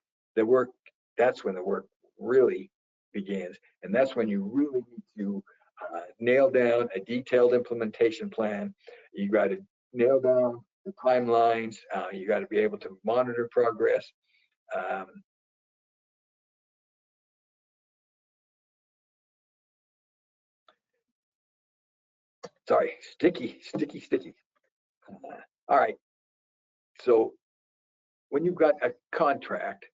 that's when the work really begins. And that's when you really need to nail down a detailed implementation plan. You got to nail down the timelines. You got to be able to monitor progress. Sorry, sticky. All right. So when you've got a contract,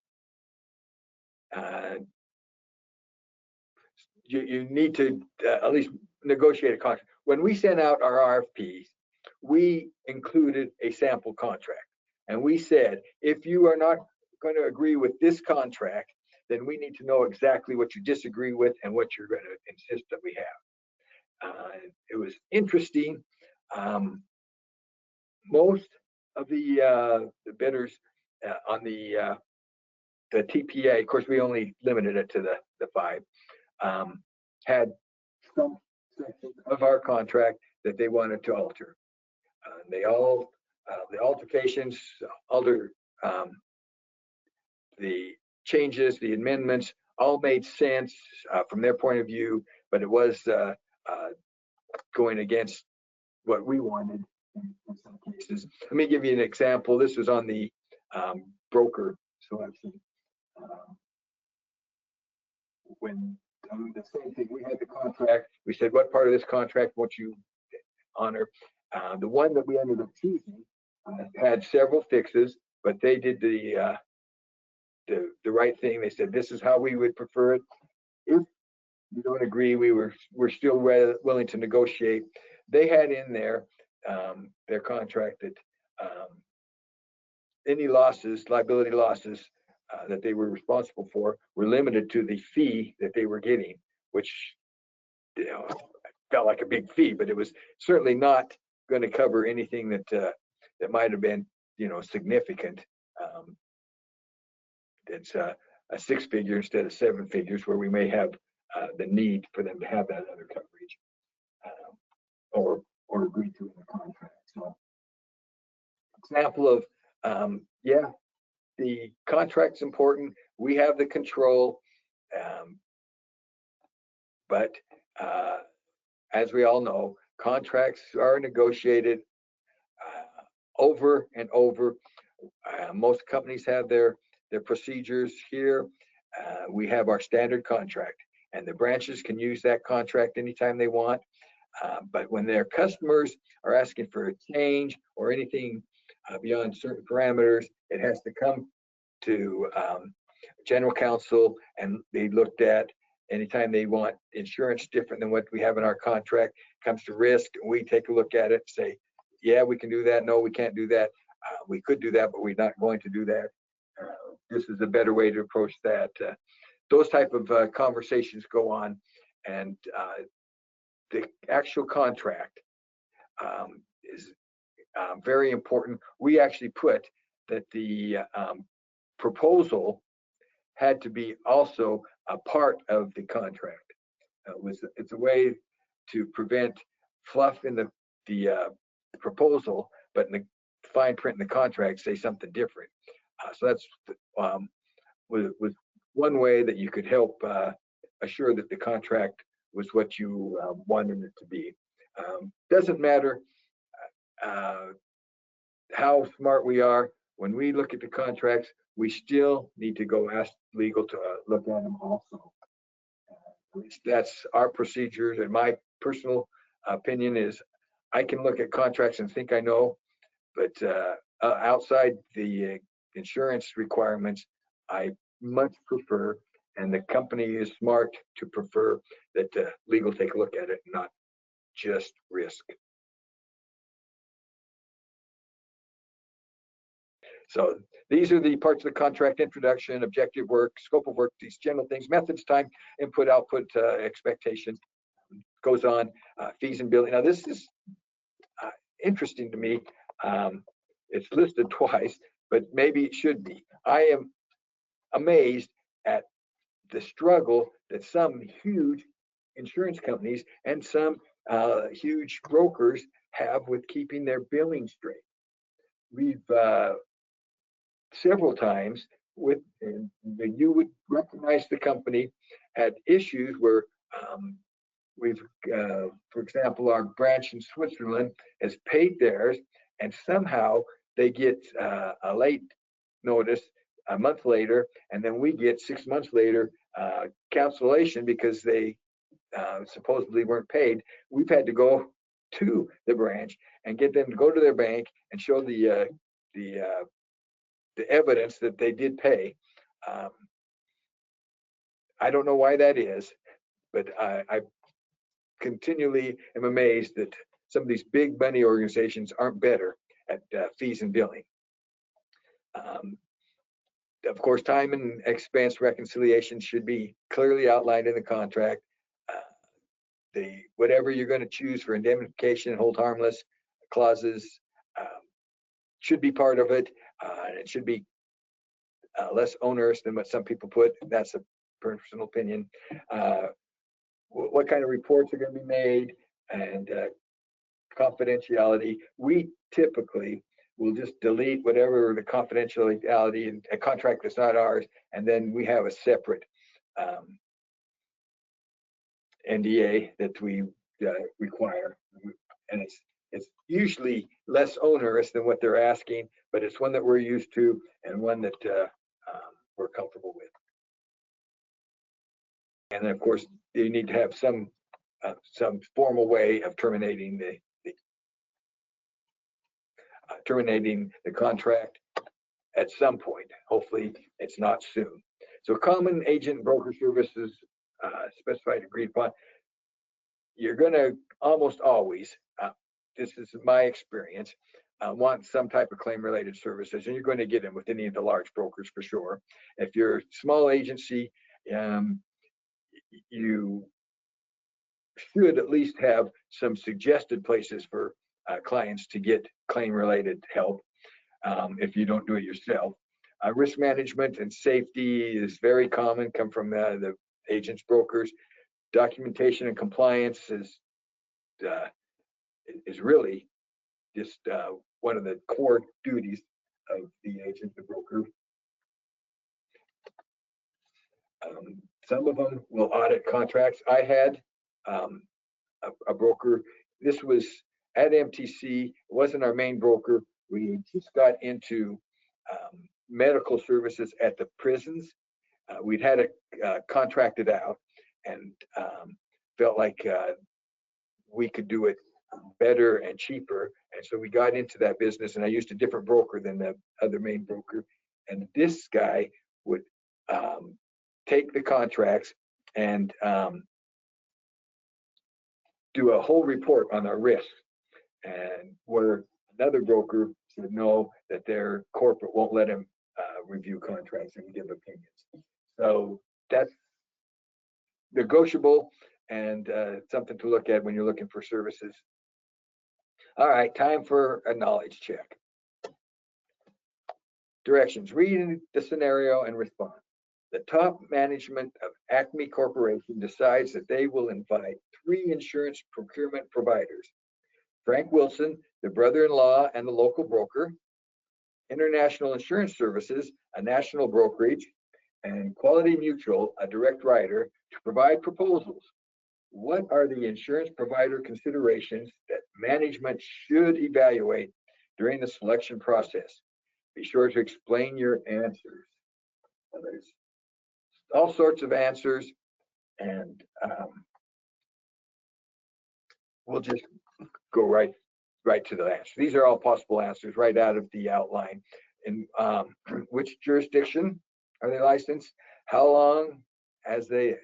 you need to at least negotiate a contract. When we sent out our RFPs, we included a sample contract. And we said, if you are not going to agree with this contract, then we need to know exactly what you disagree with and what you're going to insist that we have. It was interesting. Most of the bidders on the TPA, of course, we only limited it to the 5, had some sections of our contract that they wanted to alter. They all, the altercations, the changes, the amendments, all made sense from their point of view, but it was going against what we wanted in some cases. Let me give you an example. This was on the broker selection. When the same thing, we had the contract. We said, what part of this contract won't you honor? The one that we ended up choosing had several fixes, but they did the right thing. They said, this is how we would prefer it. If you don't agree, we're still willing to negotiate. They had in there their contract that any losses, liability losses that they were responsible for were limited to the fee that they were getting, which felt like a big fee, but it was certainly not going to cover anything that might have been significant. It's a 6-figure instead of 7 figures, where we may have the need for them to have that other coverage or agree to in the contract. So, example of the contract's important. We have the control, but as we all know, contracts are negotiated over and over. Most companies have their procedures here. We have our standard contract, and the branches can use that contract anytime they want. But when their customers are asking for a change or anything beyond certain parameters, it has to come to general counsel and be looked at. Anytime they want insurance different than what we have in our contract, comes to risk, we take a look at it, say, yeah, we can do that. No, we can't do that. We could do that, but we're not going to do that. This is a better way to approach that. Those type of conversations go on, and the actual contract is very important. We actually put that the proposal had to be also a part of the contract. It's a way to prevent fluff in the proposal, but in the fine print in the contract say something different. So that's was one way that you could help assure that the contract was what you wanted it to be. Doesn't matter how smart we are. When we look at the contracts, we still need to go ask legal to look at them also. That's our procedures, and my personal opinion is I can look at contracts and think I know, but outside the insurance requirements, I much prefer, and the company is smart to prefer, that legal take a look at it, not just risk. So these are the parts of the contract: introduction, objective work, scope of work, these general things, methods, time, input, output, expectation, goes on, fees and billing. Now this is interesting to me. It's listed twice, but maybe it should be. I am amazed at the struggle that some huge insurance companies and some huge brokers have with keeping their billing straight. We've several times with, you would recognize the company, had issues where we've, for example, our branch in Switzerland has paid theirs, and somehow they get a late notice a month later, and then we get 6 months later cancellation because they supposedly weren't paid. We've had to go to the branch and get them to go to their bank and show the evidence that they did pay. I don't know why that is, but I continually am amazed that some of these big money organizations aren't better at fees and billing. Of course, time and expense reconciliation should be clearly outlined in the contract. Whatever you're going to choose for indemnification and hold harmless clauses should be part of it. It should be less onerous than what some people put. That's a personal opinion. What kind of reports are going to be made, and confidentiality. We typically will just delete whatever the confidentiality in a contract that's not ours, and then we have a separate NDA that we require, and it's usually less onerous than what they're asking, but it's one that we're used to and one that we're comfortable with. And then, of course, you need to have some formal way of terminating the contract at some point. Hopefully, it's not soon. So, common agent broker services specified agreed upon. You're going to almost always, this is my experience, want some type of claim-related services, and you're going to get them with any of the large brokers for sure. If you're a small agency, you should at least have some suggested places for clients to get claim-related help if you don't do it yourself. Risk management and safety is very common, come from the agents, brokers. Documentation and compliance is really just one of the core duties of the agent, the broker. Some of them will audit contracts. I had a broker. This was at MTC. It wasn't our main broker. We just got into medical services at the prisons. We'd had it contracted out and felt like we could do it better and cheaper. And so we got into that business, and I used a different broker than the other main broker. And this guy would take the contracts and do a whole report on our risk, and where another broker said no, that their corporate won't let him review contracts and give opinions. So that's negotiable and something to look at when you're looking for services. All right, time for a knowledge check. Directions: read the scenario and respond. The top management of Acme Corporation decides that they will invite 3 insurance procurement providers: Frank Wilson, the brother-in-law and the local broker; International Insurance Services, a national brokerage; and Quality Mutual, a direct writer, to provide proposals. What are the insurance provider considerations that management should evaluate during the selection process? Be sure to explain your answers. Well, there's all sorts of answers, and we'll just go right to the answer. These are all possible answers right out of the outline. In which jurisdiction are they licensed? How long have they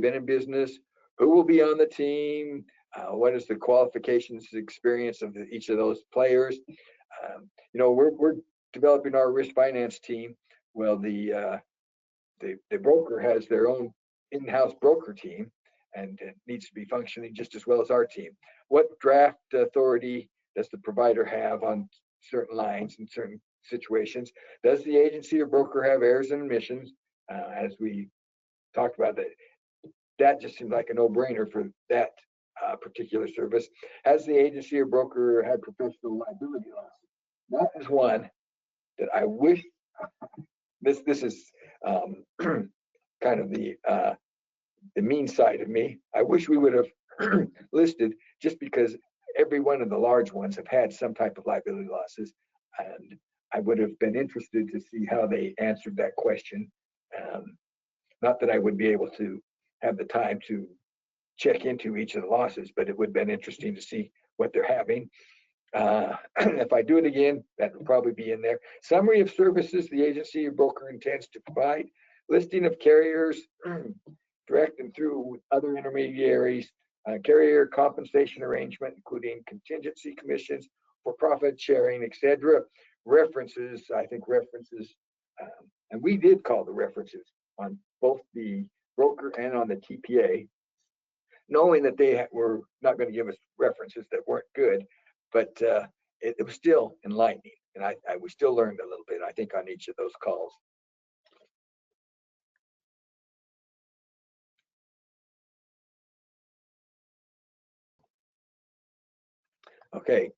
been in business? Who will be on the team? What is the qualifications, experience of each of those players? We're developing our risk finance team. Well, the broker has their own in-house broker team, and it needs to be functioning just as well as our team. What draft authority does the provider have on certain lines in certain situations? Does the agency or broker have errors and omissions? As we talked about, that just seems like a no-brainer for that particular service. Has the agency or broker had professional liability losses? That is one that I wish, this is kind of the mean side of me. I wish we would have listed, just because every one of the large ones have had some type of liability losses, and I would have been interested to see how they answered that question. Not that I would be able to have the time to check into each of the losses, but it would have been interesting to see what they're having. If I do it again, that will probably be in there. Summary of services the agency or broker intends to provide. Listing of carriers, direct and through other intermediaries. Carrier compensation arrangement, including contingency commissions for profit sharing, etc. References, I think references, and we did call the references on both the broker and on the TPA, knowing that they were not going to give us references that weren't good, but it was still enlightening, and we still learned a little bit, I think, on each of those calls. Okay,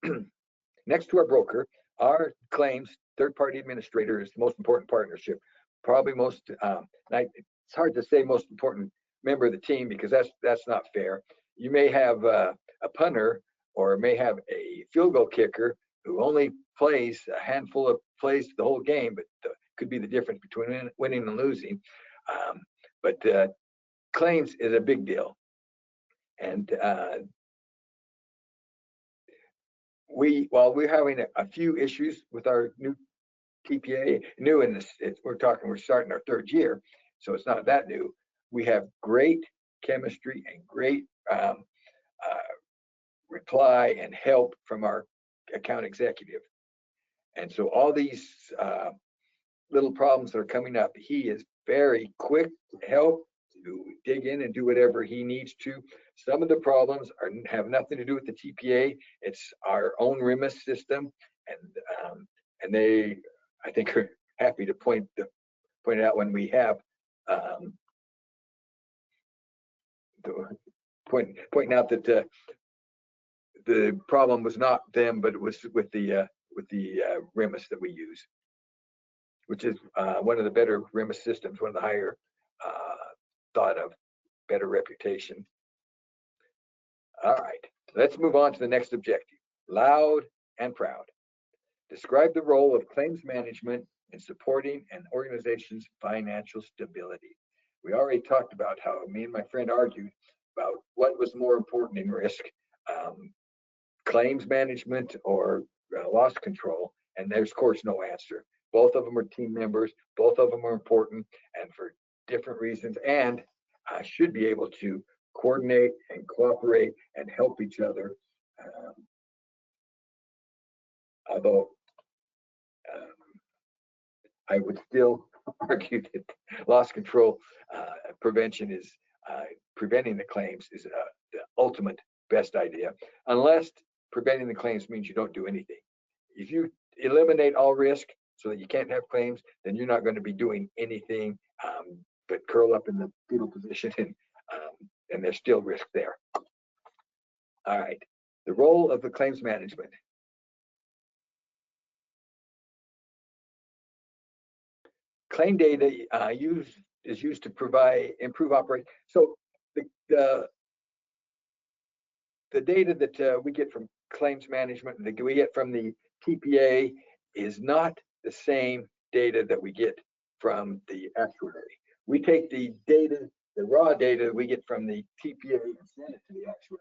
next to our broker, our claims third-party administrator is the most important partnership. Probably most, it's hard to say most important member of the team, because that's not fair. You may have a punter, or may have a field goal kicker who only plays a handful of plays the whole game, but could be the difference between winning and losing. But claims is a big deal, and while we're having a few issues with our new TPA, new in this, we're starting our 3rd year, so it's not that new. We have great chemistry and great reply and help from our account executive. And so all these little problems that are coming up, he is very quick to help, to dig in and do whatever he needs to. Some of the problems have nothing to do with the TPA. It's our own REMIS system, and they, I think, are happy to point it out when we have pointing out that the problem was not them, but it was with the REMIS that we use, which is one of the better REMIS systems, one of the higher thought of, better reputation. All right, let's move on to the next objective. Loud and proud. Describe the role of claims management in supporting an organization's financial stability. We already talked about how me and my friend argued about what was more important in risk, claims management or loss control, and there's, of course, no answer. Both of them are team members, both of them are important, and for different reasons, and should be able to coordinate and cooperate and help each other. Although I would still argue that loss control prevention is preventing the claims is the ultimate best idea, unless preventing the claims means you don't do anything. If you eliminate all risk, so that you can't have claims, then you're not going to be doing anything but curl up in the fetal position, and there's still risk there. All right, the role of the claims management. Claim data is used to improve operation. So the data that we get from claims management, that we get from the TPA, is not the same data that we get from the actuary. We take the data, the raw data we get from the TPA, and send it to the actuary.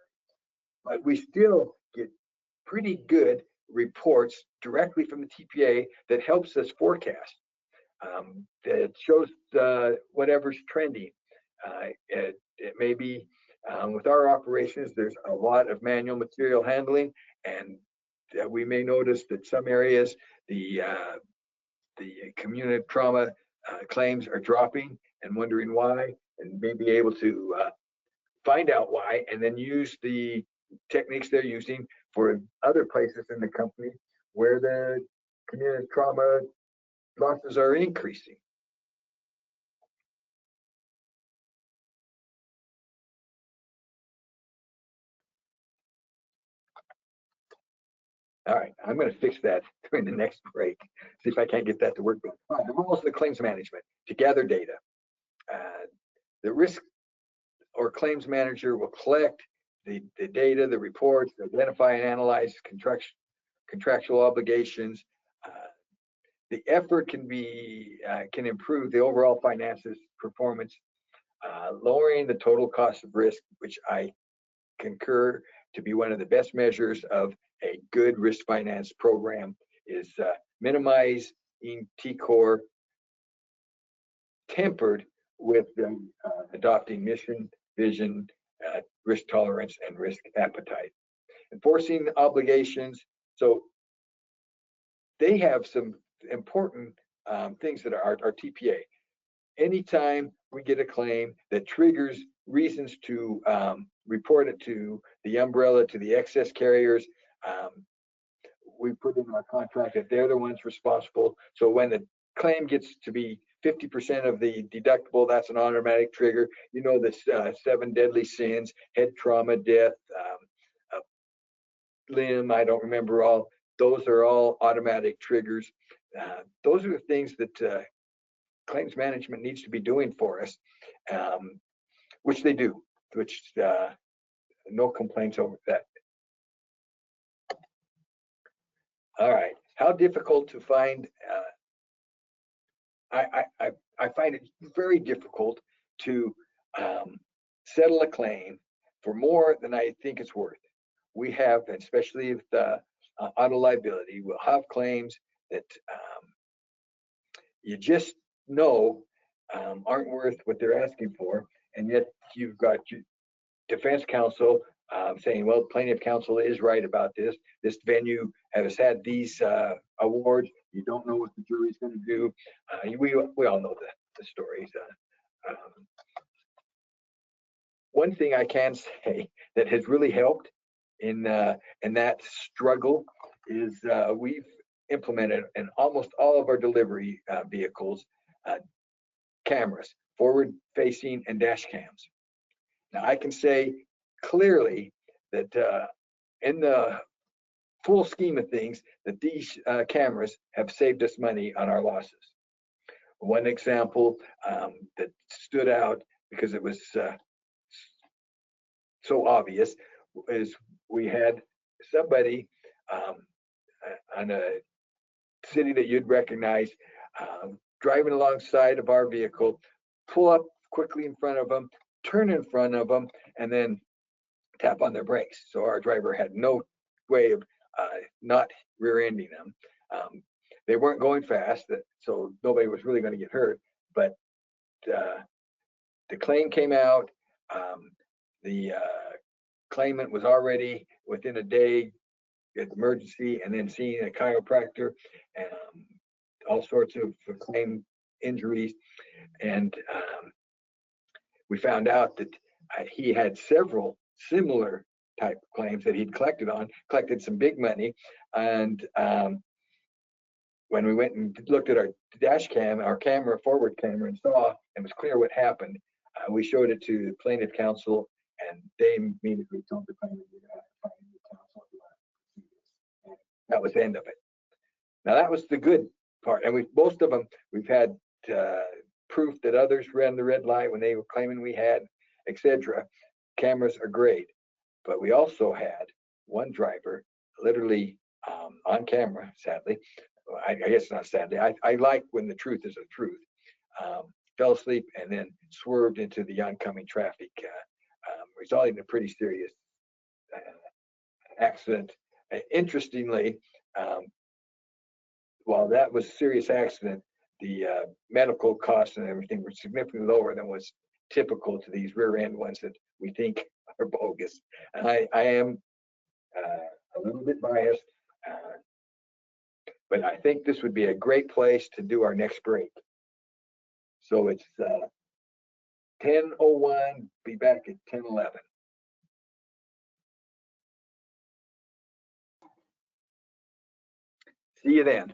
But we still get pretty good reports directly from the TPA that helps us forecast. That shows whatever's trending. It may be with our operations, there's a lot of manual material handling, and we may notice that some areas the community trauma claims are dropping, and wondering why, and may be able to find out why, and then use the techniques they're using for other places in the company where the community trauma losses are increasing. All right, I'm going to fix that during the next break. See if I can't get that to work. All right, the roles of the claims management: to gather data. The risk or claims manager will collect the data, the reports, identify and analyze contractual obligations. The effort can improve the overall finances performance, lowering the total cost of risk, which I concur to be one of the best measures of a good risk finance program, is minimizing TCOR, tempered with adopting mission, vision, risk tolerance, and risk appetite. Enforcing obligations. So they have some important things that are our TPA. Anytime we get a claim that triggers reasons to report it to the umbrella, to the excess carriers, we put in our contract that they're the ones responsible. So when the claim gets to be 50% of the deductible, that's an automatic trigger. You know, the 7 deadly sins: head trauma, death, limb, I don't remember all. Those are all automatic triggers. Those are the things that claims management needs to be doing for us, which they do, which no complaints over that. All right, how difficult to find? I find it very difficult to settle a claim for more than I think it's worth. We have, especially with auto liability, we'll have claims that you just know aren't worth what they're asking for, and yet you've got your defense counsel saying, well, plaintiff counsel is right about this. This venue has had these awards. You don't know what the jury's going to do. We all know the stories. One thing I can say that has really helped in that struggle is we've implemented in almost all of our delivery vehicles cameras, forward-facing and dash cams. Now I can say clearly that in the full scheme of things, that these cameras have saved us money on our losses. One example that stood out because it was so obvious is we had somebody on a city that you'd recognize driving alongside of our vehicle, pull up quickly in front of them, turn in front of them, and then tap on their brakes. So our driver had no way of not rear-ending them. They weren't going fast, so nobody was really going to get hurt. But the claim came out. The claimant was already within a day at emergency, and then seeing a chiropractor, and all sorts of claim injuries. And we found out that he had several similar type claims that he'd collected some big money, and when we went and looked at our dash cam, our camera, forward camera, and saw it was clear what happened, we showed it to the plaintiff counsel, and they immediately told the plaintiff, "You're gonna have to find a new counsel if you want to pursue this." And that was the end of it. Now that was the good part, and most of them we've had proof that others ran the red light when they were claiming we had, etc. Cameras are great, but we also had one driver literally on camera, sadly. I guess not sadly. I like when the truth is the truth. Fell asleep and then swerved into the oncoming traffic, resulting in a pretty serious accident. Interestingly, while that was a serious accident, the medical costs and everything were significantly lower than was typical to these rear end ones that we think are bogus. And I am a little bit biased, but I think this would be a great place to do our next break. So it's 10:01, be back at 10:11. See you then.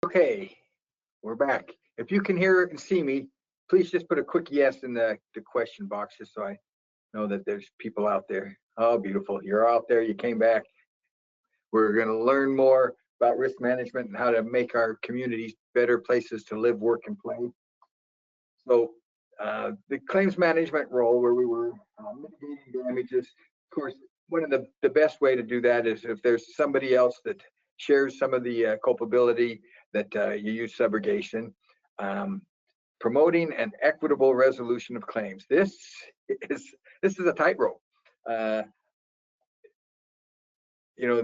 Okay, we're back. If you can hear and see me, please just put a quick yes in the question box, just so I know that there's people out there. Oh, beautiful. You're out there. You came back. We're going to learn more about risk management and how to make our communities better places to live, work, and play. So the claims management role, where we were mitigating damages, of course, one of the best way to do that is if there's somebody else that shares some of the culpability, that you use subrogation. Promoting an equitable resolution of claims. This is a tightrope. You know,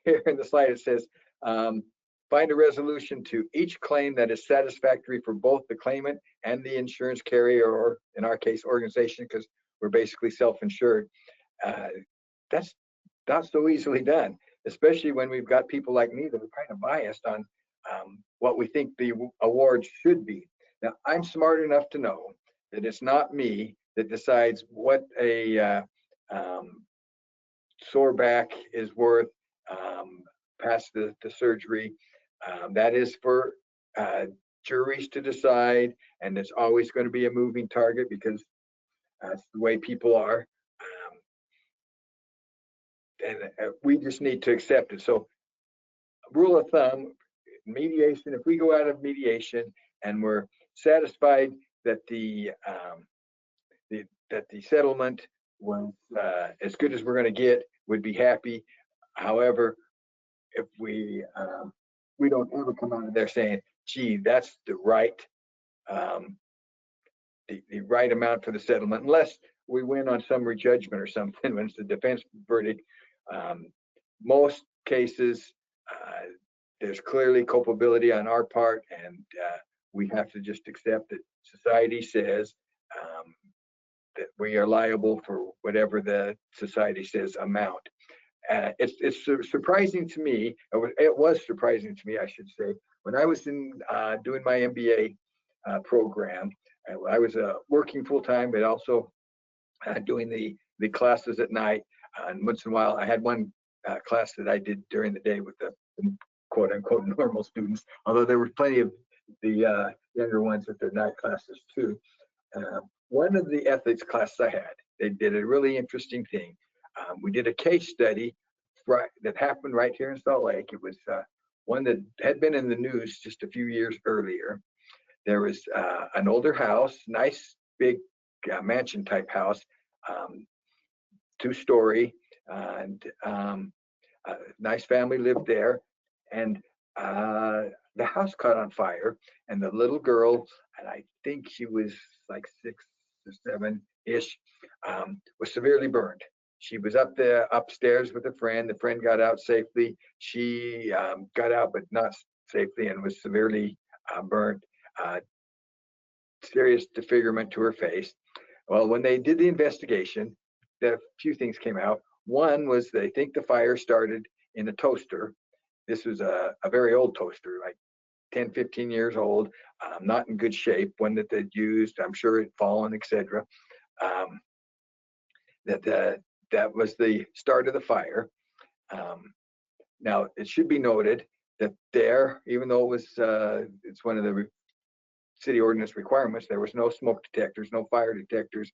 here in the slide it says, find a resolution to each claim that is satisfactory for both the claimant and the insurance carrier, or in our case, organization, because we're basically self-insured. That's not so easily done, especially when we've got people like me that are kind of biased on what we think the award should be. Now, I'm smart enough to know that it's not me that decides what a sore back is worth past the surgery. That is for juries to decide, and it's always going to be a moving target because that's the way people are. And we just need to accept it. So, rule of thumb, mediation, if we go out of mediation and we're satisfied that the settlement was as good as we're going to get, would be happy. However, if we don't ever come out of there saying, gee, that's the right right amount for the settlement, unless we win on summary judgment or something when it's the defense verdict. Most cases, there's clearly culpability on our part, and we have to just accept that society says that we are liable for whatever the society says amount. It's surprising to me, it was surprising to me, I should say, when I was doing my MBA program. I was working full-time, but also doing the classes at night. And once in a while, I had one class that I did during the day with the quote-unquote normal students, although there were plenty of the younger ones at their night classes too. One of the ethics classes I had, they did a really interesting thing. We did a case study that happened right here in Salt Lake. It was one that had been in the news just a few years earlier. There was an older house, nice big mansion type house, 2-story, and a nice family lived there. And the house caught on fire, and the little girl, and I think she was like 6 or 7-ish, was severely burned. She was upstairs with a friend. The friend got out safely. She got out, but not safely, and was severely burned. Serious disfigurement to her face. Well, when they did the investigation, a few things came out. One was they think the fire started in a toaster. This was a very old toaster, like 10, 15 years old, not in good shape, one that they'd used, I'm sure it had fallen, etc. That was the start of the fire. Now, it should be noted that there, even though it was, it's one of the city ordinance requirements, there was no smoke detectors, no fire detectors,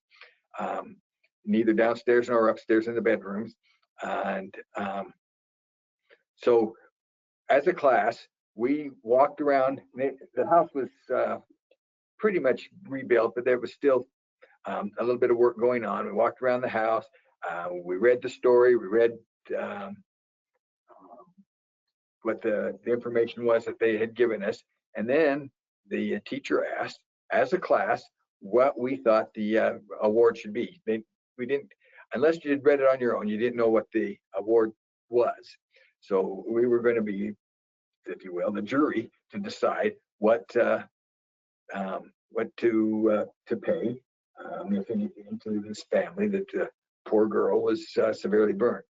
neither downstairs nor upstairs in the bedrooms. And so as a class, we walked around. The house was pretty much rebuilt, but there was still a little bit of work going on. We walked around the house. We read the story. We read what the information was that they had given us. And then the teacher asked, as a class, what we thought the award should be. We didn't, unless you had read it on your own, you didn't know what the award was. So we were going to be, if you will, the jury to decide what to pay, if anything, to this family that the poor girl was severely burned.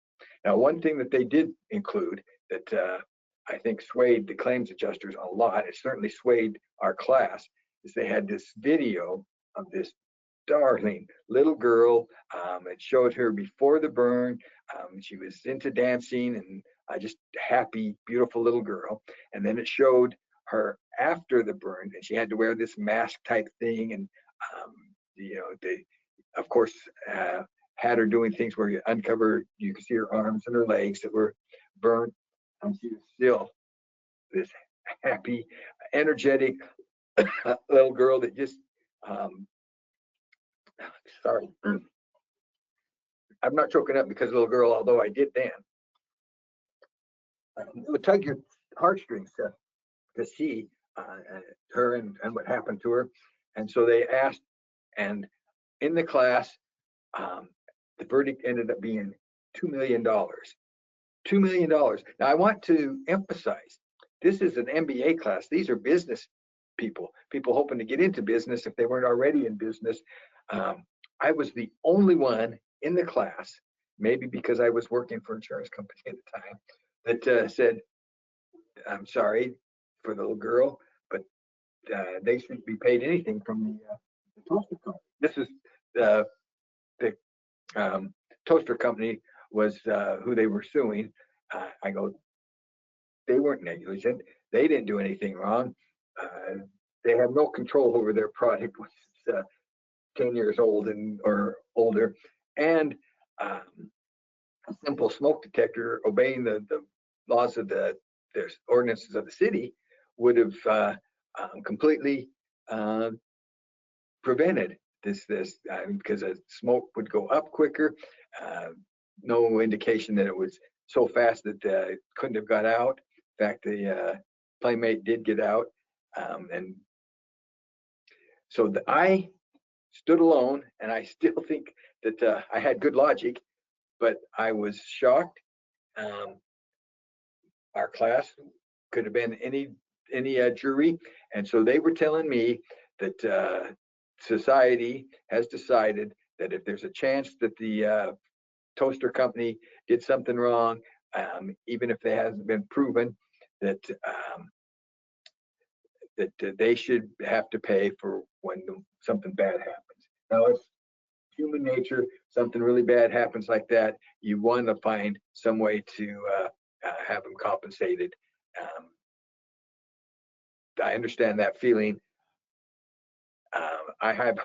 Now, one thing that they did include that I think swayed the claims adjusters a lot, it certainly swayed our class, is they had this video of this darling little girl. It showed her before the burn. She was into dancing and just happy, beautiful little girl. And then it showed her after the burn, and she had to wear this mask type thing, and you know, they of course had her doing things where you uncover, you could see her arms and her legs that were burnt, and she was still this happy, energetic little girl that just sorry, I'm not choking up because of little girl, although I did then. It would tug your heartstrings to see her and what happened to her. And so they asked, and in the class, the verdict ended up being $2 million. $2 million. Now, I want to emphasize, this is an MBA class. These are business people hoping to get into business if they weren't already in business. I was the only one in the class, maybe because I was working for an insurance company at the time, that said, I'm sorry for the little girl, but they shouldn't be paid anything from the toaster company. This is the toaster company was who they were suing. I go, they weren't negligent. They didn't do anything wrong. They have no control over their product, which is 10 years old and or older, and a simple smoke detector obeying the laws of the ordinances of the city would have completely prevented this because the smoke would go up quicker. No indication that it was so fast that it couldn't have got out. In fact, the playmate did get out, and so I stood alone, and I still think that I had good logic, but I was shocked. Our class could have been any jury, and so they were telling me that society has decided that if there's a chance that the toaster company did something wrong, even if it hasn't been proven, that they should have to pay for when something bad happens. Now, it's human nature. Something really bad happens like that, you want to find some way to have them compensated. I understand that feeling. I have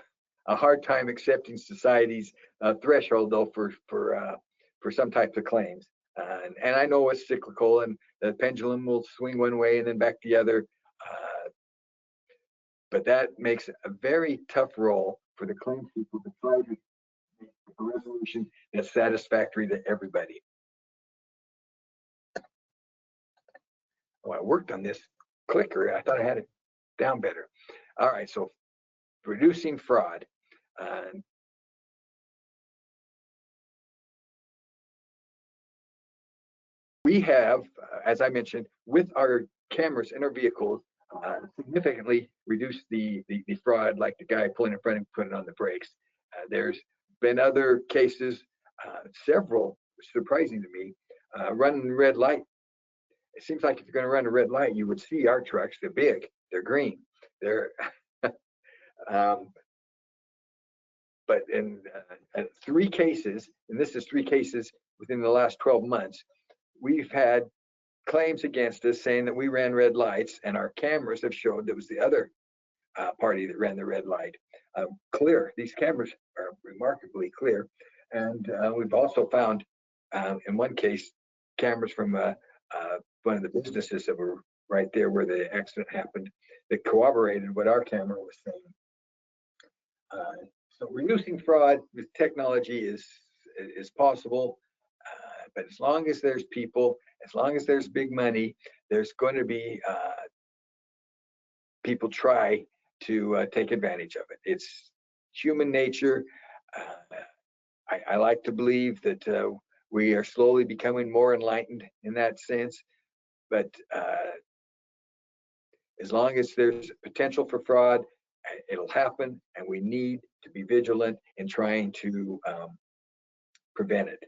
a hard time accepting society's threshold, though, for some types of claims. And I know it's cyclical, and the pendulum will swing one way and then back the other. But that makes a very tough role for the claims people to try to make a resolution that's satisfactory to everybody. Oh, I worked on this clicker. I thought I had it down better. All right, so reducing fraud. We have, as I mentioned, with our cameras in our vehicles, significantly reduced the fraud, like the guy pulling in front and putting on the brakes. There's been other cases, several, surprising to me, running red light. It seems like if you're going to run a red light, you would see our trucks. They're big, they're green, they're but in 3 cases, and this is 3 cases within the last 12 months, we've had claims against us saying that we ran red lights, and our cameras have showed that was the other party that ran the red light. Clear. These cameras are remarkably clear. And we've also found, in one case, cameras from one of the businesses that were right there where the accident happened that corroborated what our camera was saying. So reducing fraud with technology is possible, but as long as there's people, as long as there's big money, there's going to be people try to take advantage of it. It's human nature. I like to believe that we are slowly becoming more enlightened in that sense, but as long as there's potential for fraud, it'll happen, and we need to be vigilant in trying to prevent it.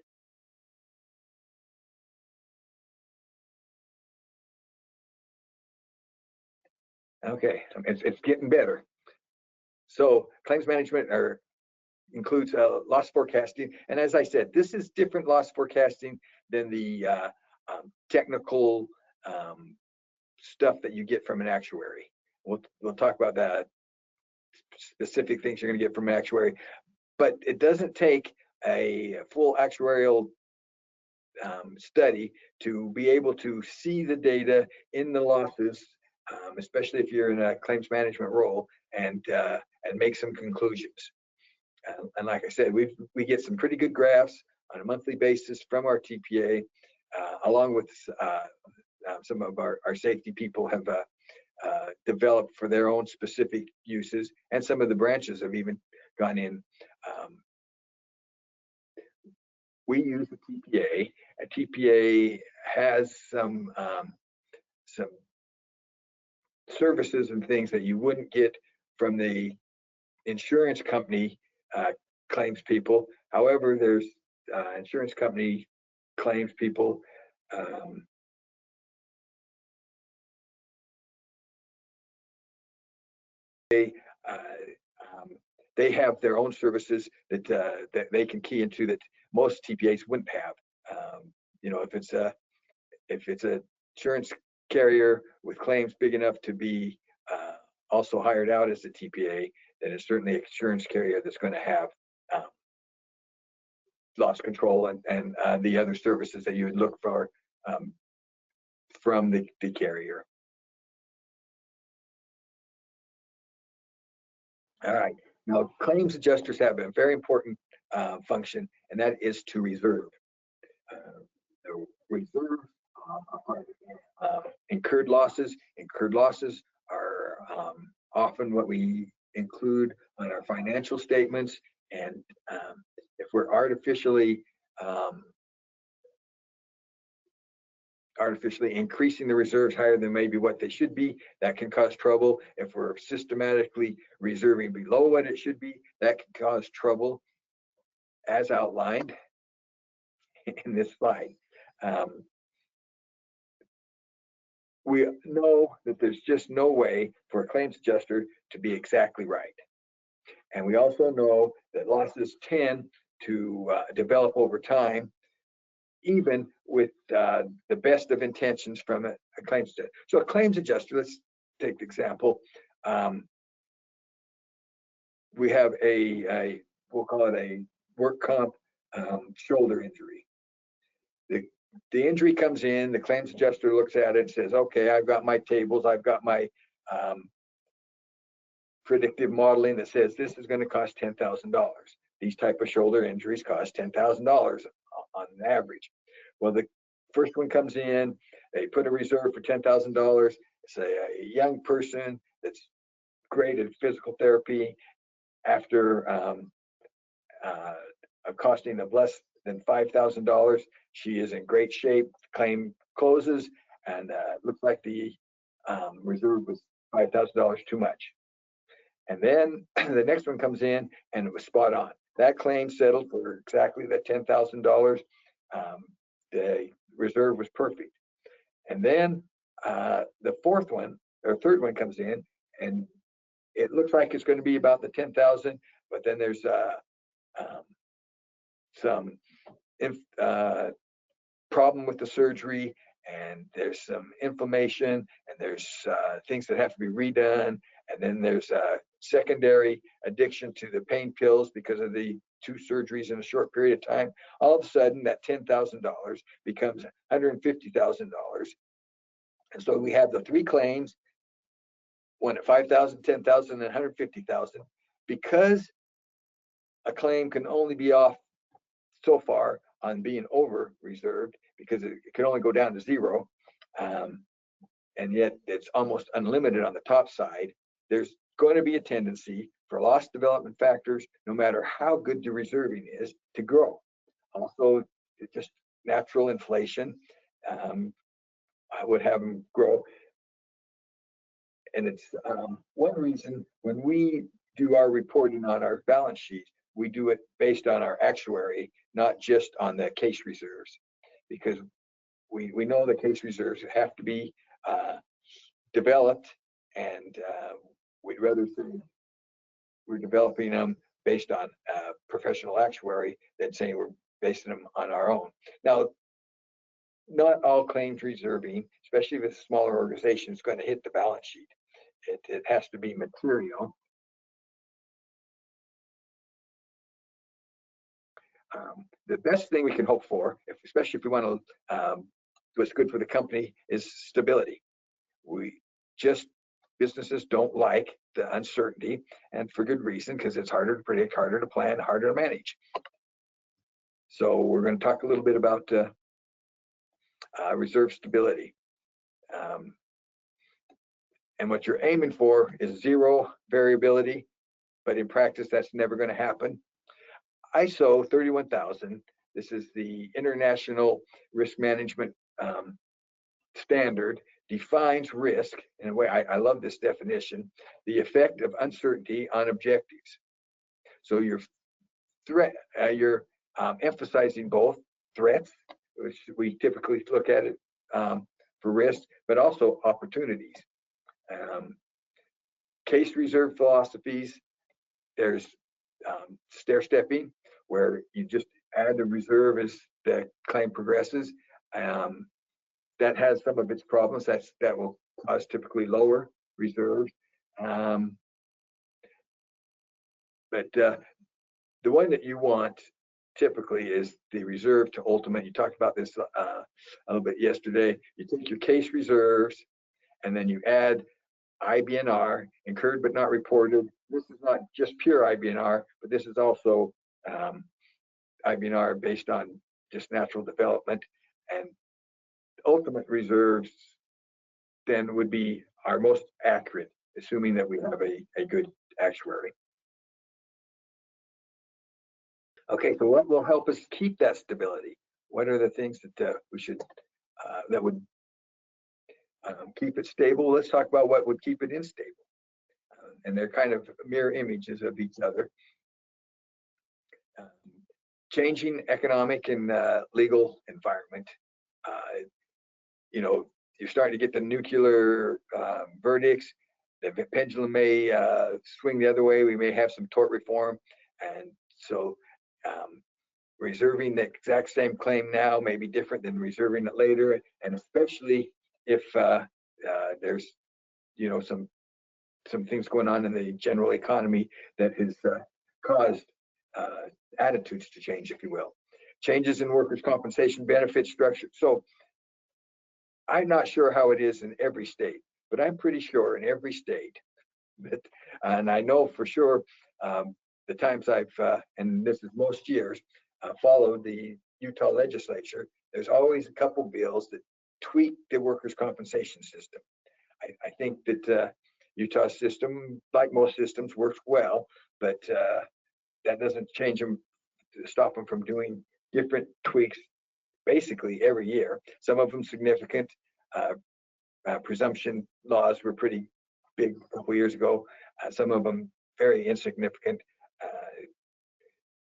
Okay, it's getting better. So claims management includes loss forecasting, and as I said, this is different loss forecasting than the technical stuff that you get from an actuary. We'll talk about that, specific things you're going to get from an actuary, but it doesn't take a full actuarial study to be able to see the data in the losses, especially if you're in a claims management role, and make some conclusions. And like I said, we get some pretty good graphs on a monthly basis from our TPA, along with some of our safety people have developed for their own specific uses, and some of the branches have even gone in. We use the TPA. A TPA has some services and things that you wouldn't get from the insurance company claims people. However, there's insurance company claims people they have their own services that that they can key into that most TPAs wouldn't have. You know, if it's a insurance carrier with claims big enough to be also hired out as a TPA, then it's certainly an insurance carrier that's going to have loss control and the other services that you would look for from the carrier. All right. Now, claims adjusters have a very important function, and that is to reserve. The reserve incurred losses. Incurred losses are often what we include on our financial statements, and if we're artificially increasing the reserves higher than maybe what they should be, that can cause trouble. If we're systematically reserving below what it should be, that can cause trouble, as outlined in this slide. We know that there's just no way for a claims adjuster to be exactly right. And we also know that losses tend to develop over time, even with the best of intentions from a claims adjuster. So a claims adjuster, let's take the example. We have we'll call it a work comp shoulder injury. The injury comes in, the claims adjuster looks at it and says, okay, I've got my tables, I've got my predictive modeling that says this is going to cost $10,000. These type of shoulder injuries cost $10,000 on average. Well, the first one comes in, they put a reserve for $10,000. It's a young person that's great at physical therapy. After a costing of less than $5,000, she is in great shape. Claim closes, and it looks like the reserve was $5,000 too much. And then the next one comes in, and it was spot on. That claim settled for exactly the $10,000. The reserve was perfect. And then the fourth one or third one comes in, and it looks like it's going to be about the 10,000, but then there's some problem with the surgery, and there's some inflammation, and there's things that have to be redone, and then there's a secondary addiction to the pain pills because of the 2 surgeries in a short period of time. All of a sudden, that $10,000 becomes $150,000. And so we have the 3 claims, one at $5,000, $10,000, and $150,000. Because a claim can only be off so far on being over reserved, because it can only go down to 0, and yet it's almost unlimited on the top side. There's going to be a tendency for loss development factors, no matter how good the reserving is, to grow. Also, just natural inflation would have them grow. And it's one reason when we do our reporting on our balance sheet, we do it based on our actuary, not just on the case reserves, because we know the case reserves have to be developed, and we'd rather say we're developing them based on professional actuary than saying we're basing them on our own. Now, not all claims reserving, especially with a smaller organization, is going to hit the balance sheet. It has to be material. The best thing we can hope for, especially if we want to, what's good for the company, is stability. Businesses don't like the uncertainty, and for good reason, because it's harder to predict, harder to plan, harder to manage. So we're going to talk a little bit about reserve stability. And what you're aiming for is zero variability, but in practice, that's never going to happen. ISO 31000, this is the International Risk Management Standard, defines risk in a way, I love this definition, the effect of uncertainty on objectives. So you're emphasizing both threats, which we typically look at it for risk, but also opportunities. Case reserve philosophies, there's stair-stepping, where you just add the reserve as the claim progresses. That has some of its problems. That will cause typically lower reserves. But the one that you want typically is the reserve to ultimate. You talked about this a little bit yesterday. You take your case reserves and then you add IBNR, incurred but not reported. This is not just pure IBNR, but this is also IBNR based on just natural development. And ultimate reserves then would be our most accurate, assuming that we have a good actuary. Okay, so what will help us keep that stability? What are the things that we should, that would keep it stable? Let's talk about what would keep it unstable. And they're kind of mirror images of each other. Changing economic and legal environment. You're starting to get the nuclear verdicts. The pendulum may swing the other way. We may have some tort reform. And so reserving the exact same claim now may be different than reserving it later. And especially if there's, some things going on in the general economy that has caused attitudes to change, if you will. Changes in workers' compensation benefit structure. So I'm not sure how it is in every state, but I'm pretty sure in every state that, and I know for sure the times I've, and this is most years, followed the Utah legislature, there's always a couple bills that tweak the workers' compensation system. I think that Utah system, like most systems, works well, but that doesn't change them, stop them from doing different tweaks basically every year. Some of them significant. Presumption laws were pretty big a couple years ago. Some of them very insignificant,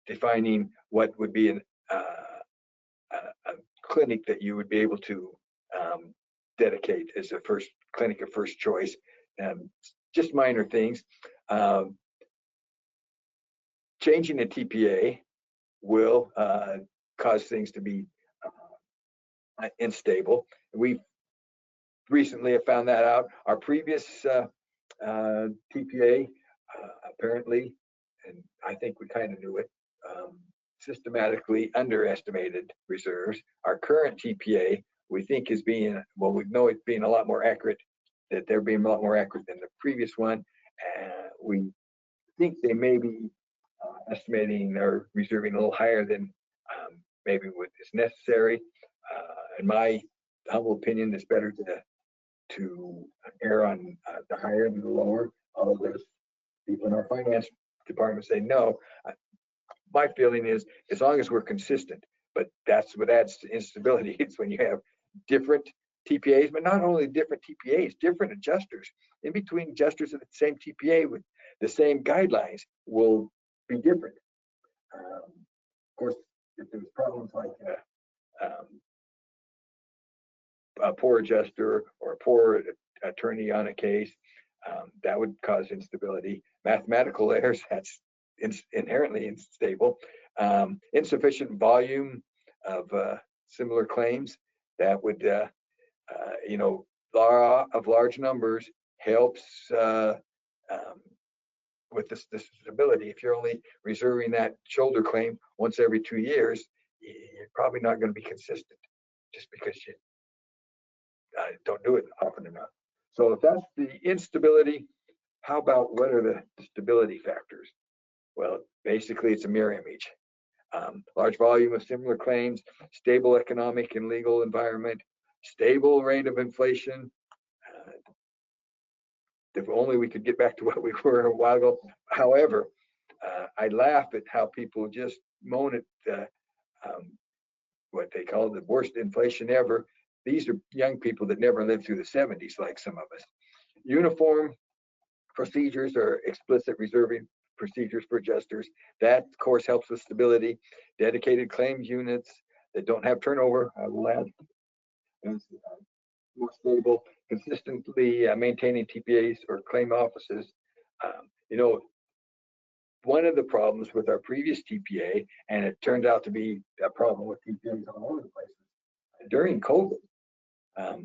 defining what would be a clinic that you would be able to dedicate as a first clinic of first choice. Just minor things. Changing the TPA will cause things to be unstable. We recently have found that out. Our previous TPA apparently, and I think we kind of knew it, systematically underestimated reserves. Our current TPA, we think is being, well, we know it's being a lot more accurate, that they're being a lot more accurate than the previous one. We think they may be estimating or reserving a little higher than maybe what is necessary. In my humble opinion, it's better to err on the higher than the lower. Although there's people in our finance department say no. My feeling is as long as we're consistent, but that's what adds to instability. It's when you have different TPAs, but not only different TPAs, different adjusters. In between adjusters of the same TPA with the same guidelines will be different. Of course, if there's problems like a poor adjuster or a poor attorney on a case, that would cause instability. Mathematical errors, that's inherently unstable. Insufficient volume of similar claims, That would, law of large numbers helps with this stability. If you're only reserving that shoulder claim once every 2 years, you're probably not going to be consistent just because you don't do it often enough. So if that's the instability, how about what are the stability factors? Well, basically it's a mirror image. Large volume of similar claims, stable economic and legal environment, stable rate of inflation. If only we could get back to what we were a while ago. However, I laugh at how people just moan at what they call the worst inflation ever. These are young people that never lived through the 70s, like some of us. Uniform procedures or explicit reserving procedures for adjusters. That, of course, helps with stability. Dedicated claims units that don't have turnover, I will add, and more stable, consistently maintaining TPAs or claim offices. One of the problems with our previous TPA, and it turned out to be a problem with TPAs all over the place, during COVID, a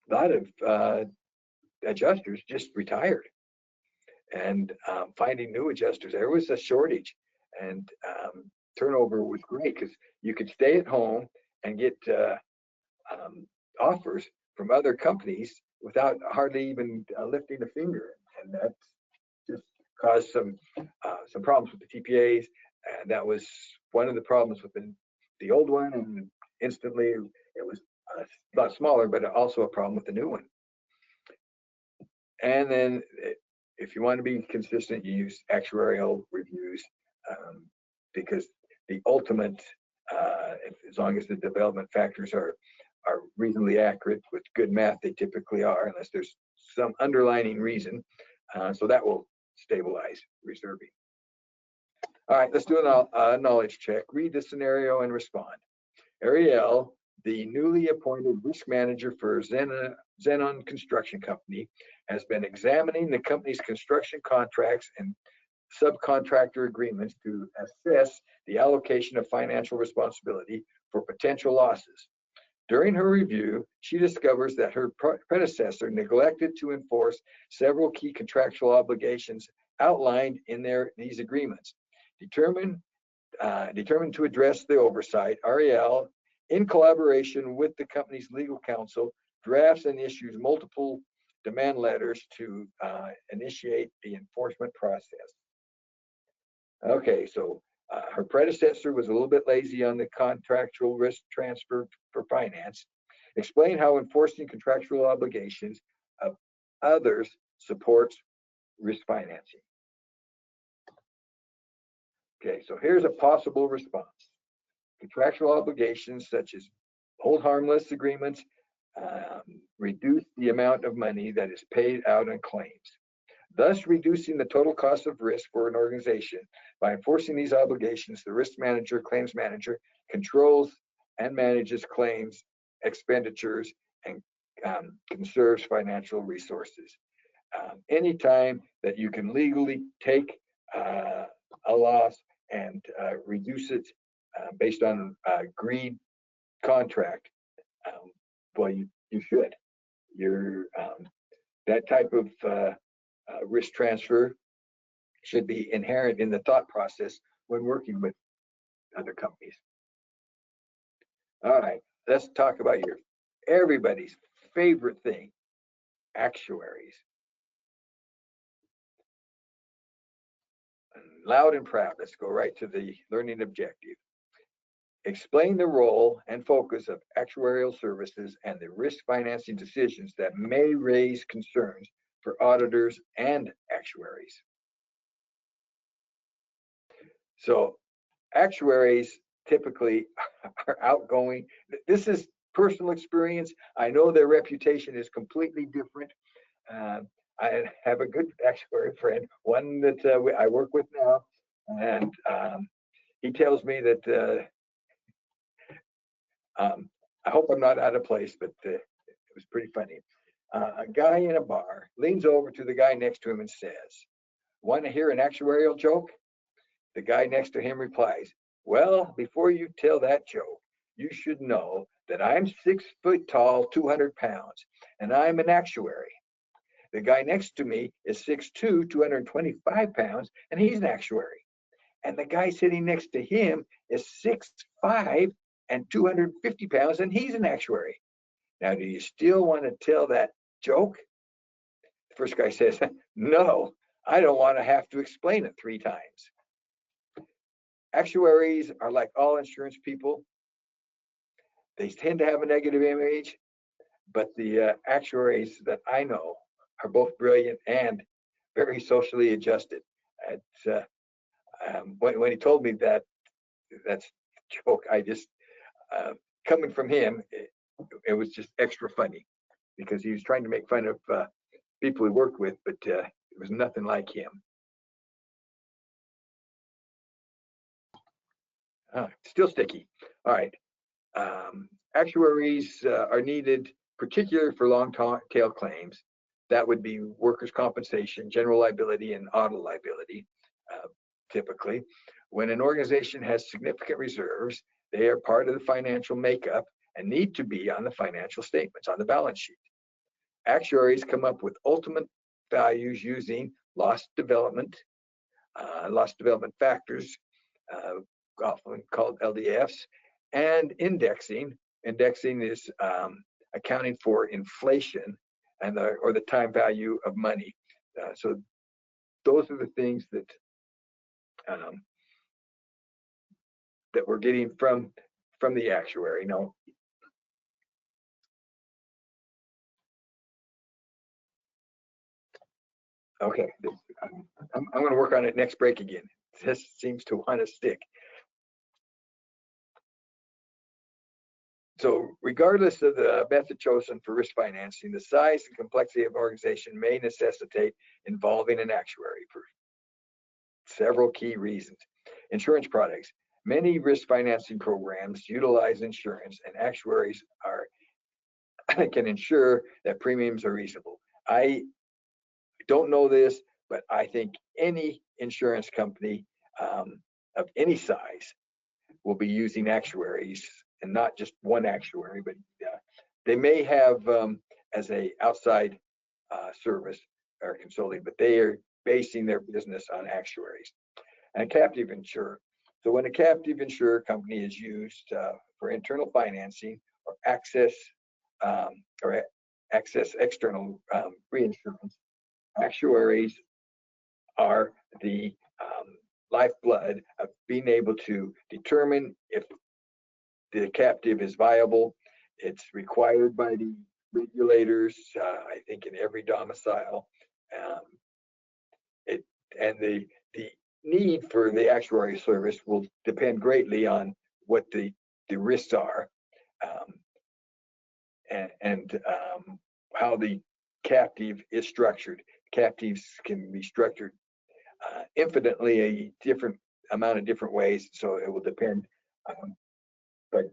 lot of adjusters just retired, and finding new adjusters, there was a shortage, and turnover was great because you could stay at home and get offers from other companies without hardly even lifting a finger, and that just caused some problems with the TPAs, and that was one of the problems with the old one, and instantly it was a lot smaller, but also a problem with the new one. And then if you want to be consistent, you use actuarial reviews, because the ultimate, as long as the development factors are reasonably accurate, with good math they typically are, unless there's some underlying reason, so that will stabilize reserving. All right, let's do a knowledge check. Read the scenario and respond. Ariel, the newly appointed risk manager for Xenon Construction Company, has been examining the company's construction contracts and subcontractor agreements to assess the allocation of financial responsibility for potential losses. During her review, she discovers that her predecessor neglected to enforce several key contractual obligations outlined in these agreements. Determined to address the oversight, Ariel, in collaboration with the company's legal counsel, drafts and issues multiple demand letters to initiate the enforcement process. Okay, so her predecessor was a little bit lazy on the contractual risk transfer for finance. Explain how enforcing contractual obligations of others supports risk financing. Okay, so here's a possible response. Contractual obligations such as hold harmless agreements reduce the amount of money that is paid out on claims, thus reducing the total cost of risk for an organization. By enforcing these obligations, the risk manager, claims manager, controls and manages claims, expenditures, and conserves financial resources. Anytime that you can legally take a loss and reduce it based on agreed contract, well, you should. That type of risk transfer should be inherent in the thought process when working with other companies. All right, let's talk about everybody's favorite thing, actuaries. Loud and proud, let's go right to the learning objective. Explain the role and focus of actuarial services and the risk financing decisions that may raise concerns for auditors and actuaries. So actuaries typically are outgoing. This is personal experience. I know their reputation is completely different. I have a good actuary friend, one that I work with now, and he tells me that I hope I'm not out of place, but it was pretty funny. A guy in a bar leans over to the guy next to him and says, "Want to hear an actuarial joke?" The guy next to him replies, "Well, before you tell that joke, you should know that I'm 6 foot tall, 200 pounds, and I'm an actuary. The guy next to me is 6'2", 225 pounds, and he's an actuary. And the guy sitting next to him is 6'5" and 250 pounds, and he's an actuary. Now, do you still want to tell that joke? The first guy says, no, I don't want to have to explain it 3 times. Actuaries are like all insurance people. They tend to have a negative image, but the actuaries that I know are both brilliant and very socially adjusted. It's, when he told me that, that's a joke, I just, coming from him, it was just extra funny because he was trying to make fun of people he worked with, but it was nothing like him. Still sticky. All right. Actuaries are needed, particularly for long tail claims. That would be workers' compensation, general liability, and auto liability, typically. When an organization has significant reserves, they are part of the financial makeup and need to be on the financial statements, on the balance sheet. Actuaries come up with ultimate values using loss development factors, often called LDFs, and indexing. Indexing is accounting for inflation and or the time value of money. So those are the things that that we're getting from the actuary. No. Okay, I'm going to work on it next break again. This seems to want to stick. So regardless of the method chosen for risk financing, the size and complexity of an organization may necessitate involving an actuary for several key reasons. Insurance products. Many risk financing programs utilize insurance, and actuaries can ensure that premiums are reasonable. I don't know this, but I think any insurance company of any size will be using actuaries, and not just one actuary, but they may have as a outside service or consulting, but they are basing their business on actuaries. And captive insurer. So when a captive insurer company is used for internal financing or access external reinsurance, actuaries are the lifeblood of being able to determine if the captive is viable. It's required by the regulators, I think, in every domicile. And the need for the actuary service will depend greatly on what the risks are and how the captive is structured. Captives can be structured infinitely a different amount of different ways, so it will depend. But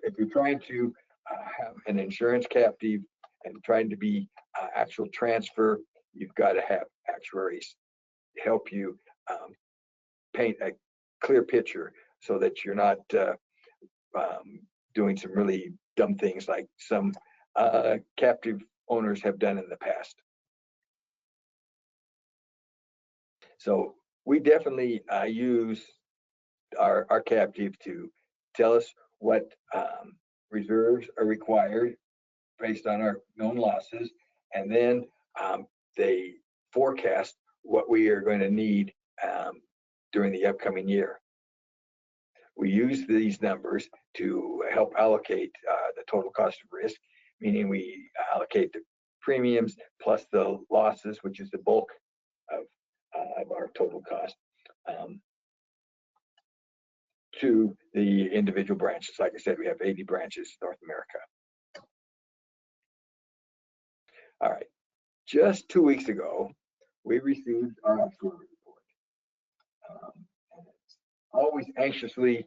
if you're trying to have an insurance captive and trying to be actual transfer, you've got to have actuaries help you paint a clear picture so that you're not doing some really dumb things like some captive owners have done in the past. So we definitely use our captive to tell us what reserves are required based on our known losses, and then they forecast what we are going to need during the upcoming year. We use these numbers to help allocate the total cost of risk, meaning we allocate the premiums plus the losses, which is the bulk of our total cost, to the individual branches. Like I said, we have 80 branches in North America. All right, just 2 weeks ago, we received our actual report. Always anxiously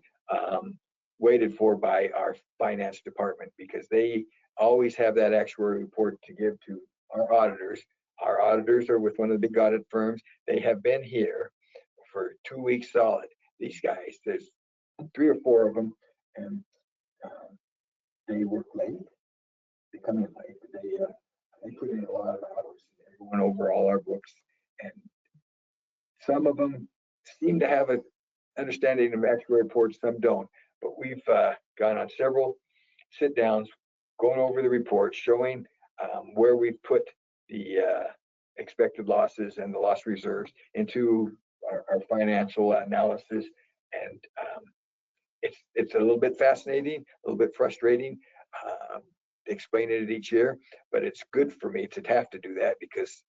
waited for by our finance department, because they always have that actual report to give to our auditors. Our auditors are with one of the big audit firms. They have been here for 2 weeks solid. These guys, there's 3 or 4 of them, and they work late. They come in late. They put in a lot of hours. They're going over all our books, and some of them seem to have an understanding of actuarial reports. Some don't. But we've gone on several sit downs, going over the report, showing where we've put the expected losses and the loss reserves into our financial analysis. And it's a little bit fascinating, a little bit frustrating, explaining it each year, but it's good for me to have to do that because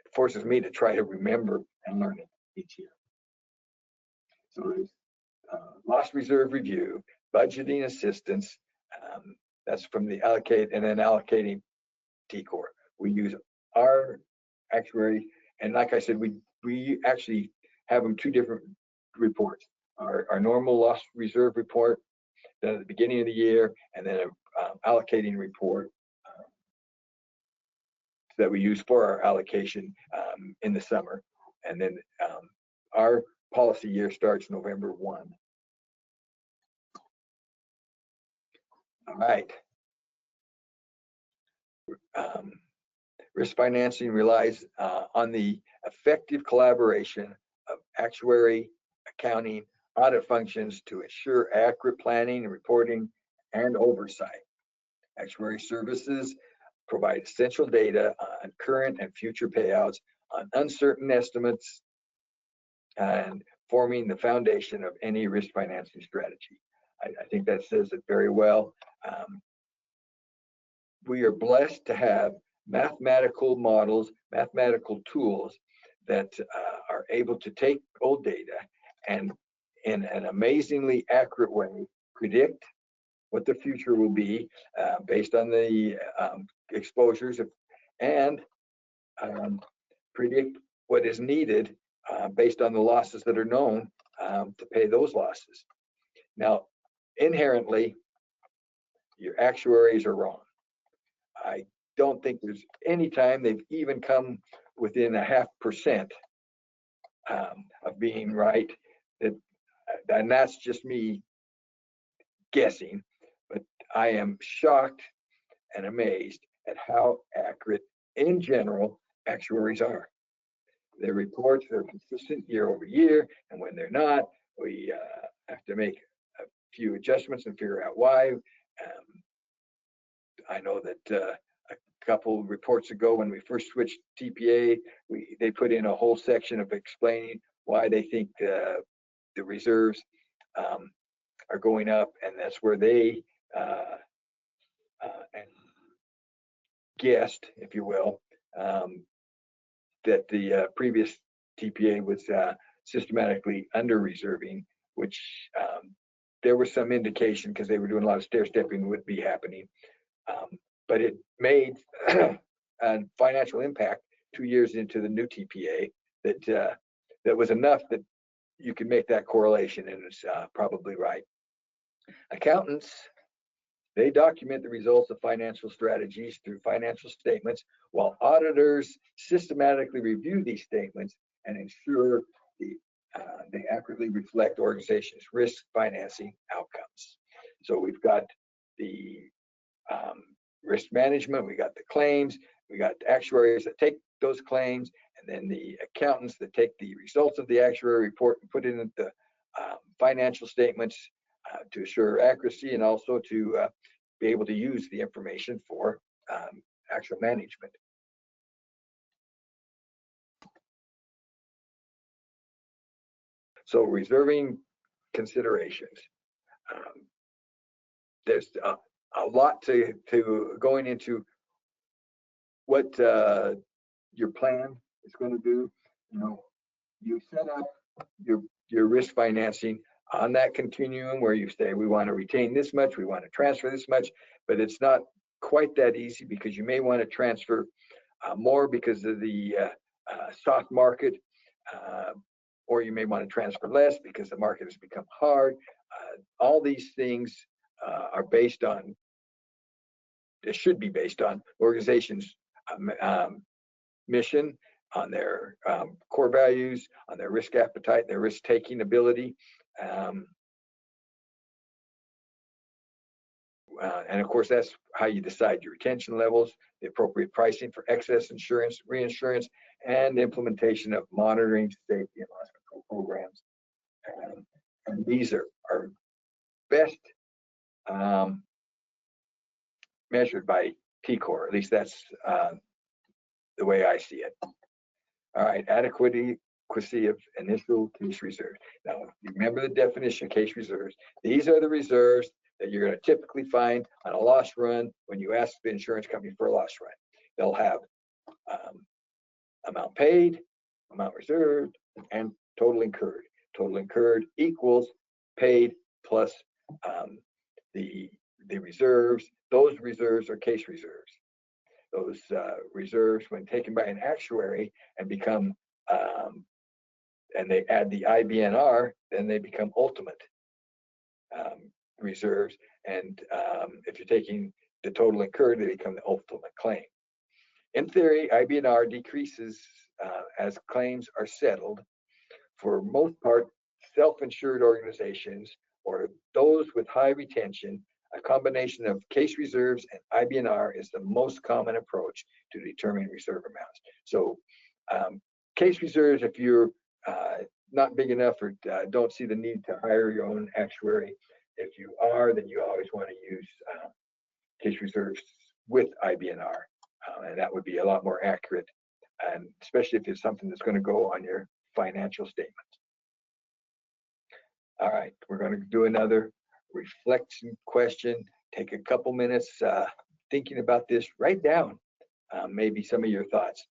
it forces me to try to remember and learn it each year. So there's loss reserve review, budgeting assistance, that's from the allocate, and then allocating TCOR. We use our actuary, and like I said, we actually have them two different reports. Our normal loss reserve report done at the beginning of the year, and then an allocating report that we use for our allocation in the summer. And then our policy year starts November 1. All right. Risk financing relies on the effective collaboration of actuary, accounting, audit functions to ensure accurate planning and reporting and oversight. Actuary services provide essential data on current and future payouts, on uncertain estimates, and forming the foundation of any risk financing strategy. I think that says it very well. We are blessed to have mathematical models, mathematical tools that are able to take old data and in an amazingly accurate way predict what the future will be based on the exposures and predict what is needed based on the losses that are known to pay those losses. Now, inherently, your actuaries are wrong. I don't think there's any time they've even come within 0.5% of being right. And that's just me guessing, but I am shocked and amazed at how accurate, in general, actuaries are. Their reports are consistent year over year, and when they're not, we have to make a few adjustments and figure out why. I know that a couple reports ago, when we first switched TPA, they put in a whole section of explaining why they think the reserves are going up, and that's where they guessed, if you will, that the previous TPA was systematically under reserving, which there was some indication because they were doing a lot of stair stepping would be happening. But it made a financial impact 2 years into the new TPA that was enough that you could make that correlation, and it's probably right. Accountants, they document the results of financial strategies through financial statements, while auditors systematically review these statements and ensure they accurately reflect organizations' risk financing outcomes. So we've got the risk management, we got the claims, we got the actuaries that take those claims, and then the accountants that take the results of the actuary report and put it in the financial statements to assure accuracy, and also to be able to use the information for actual management. So reserving considerations. There's a lot to going into what your plan is going to do. You know, you set up your risk financing on that continuum where you say we want to retain this much, we want to transfer this much, but it's not quite that easy because you may want to transfer more because of the soft market, or you may want to transfer less because the market has become hard. All these things are based on, it should be based on organizations' mission, on their core values, on their risk appetite, their risk-taking ability. And of course, that's how you decide your retention levels, the appropriate pricing for excess insurance, reinsurance, and the implementation of monitoring, safety, and loss control programs. And these are best measured by TCOR. At least that's the way I see it. All right, adequacy of initial case reserves. Now, remember the definition of case reserves. These are the reserves that you're going to typically find on a loss run when you ask the insurance company for a loss run. They'll have amount paid, amount reserved, and total incurred. Total incurred equals paid plus the reserves. Those reserves are case reserves. Those reserves, when taken by an actuary and become, and they add the IBNR, then they become ultimate reserves. And if you're taking the total incurred, they become the ultimate claim. In theory, IBNR decreases as claims are settled. For most part, self-insured organizations or those with high retention, a combination of case reserves and IBNR is the most common approach to determining reserve amounts. So case reserves, if you're not big enough or don't see the need to hire your own actuary, if you are, then you always want to use case reserves with IBNR. And that would be a lot more accurate, and especially if it's something that's going to go on your financial statement. All right, we're going to do another reflection question. Take a couple minutes thinking about this. Write down maybe some of your thoughts.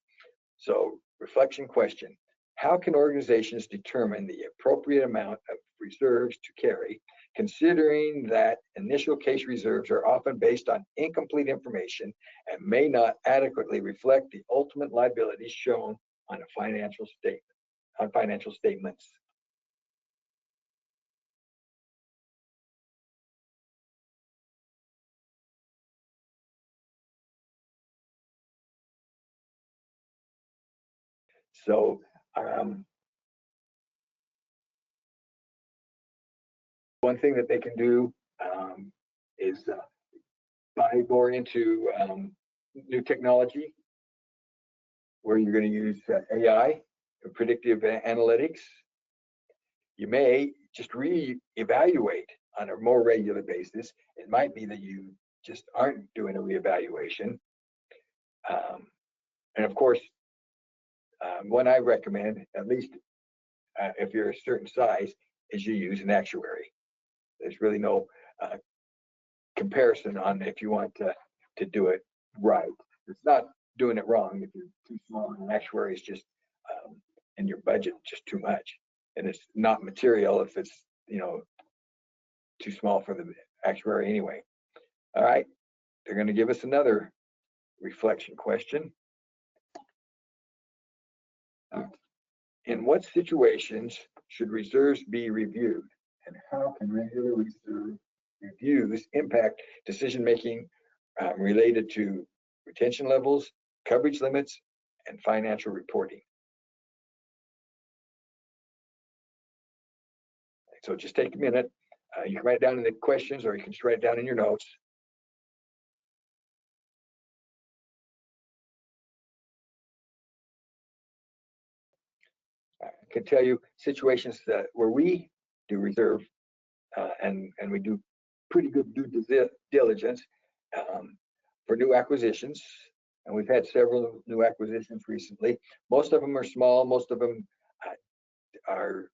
So, reflection question: how can organizations determine the appropriate amount of reserves to carry, considering that initial case reserves are often based on incomplete information and may not adequately reflect the ultimate liabilities shown on a financial statement, on financial statements? So one thing that they can do is buy more into new technology, where you're going to use AI, predictive analytics. You may just reevaluate on a more regular basis. It might be that you just aren't doing a reevaluation. And of course, one I recommend, at least if you're a certain size, is you use an actuary. There's really no comparison on if you want to do it right. It's not doing it wrong if you're too small. An actuary is just in your budget just too much, and it's not material if it's too small for the actuary anyway. All right, they're going to give us another reflection question. In what situations should reserves be reviewed, and how can regular reserve reviews impact decision-making related to retention levels, coverage limits, and financial reporting? So just take a minute. You can write it down in the questions, or you can just write it down in your notes. I can tell you situations where we do reserve and we do pretty good due diligence for new acquisitions. And we've had several new acquisitions recently. Most of them are small. Most of them are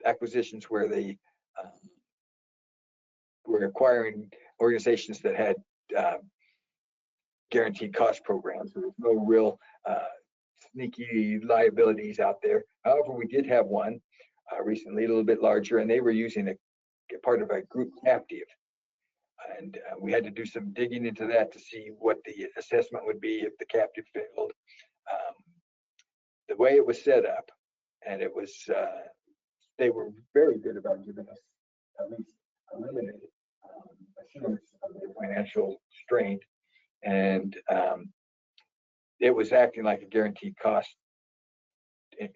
acquisitions where they were acquiring organizations that had guaranteed cost programs. So there's no real sneaky liabilities out there. However, we did have one recently, a little bit larger, and they were using a part of a group captive. And we had to do some digging into that to see what the assessment would be if the captive failed. The way it was set up, and it was, they were very good about giving us at least a limited assurance of their financial strength. And it was acting like a guaranteed cost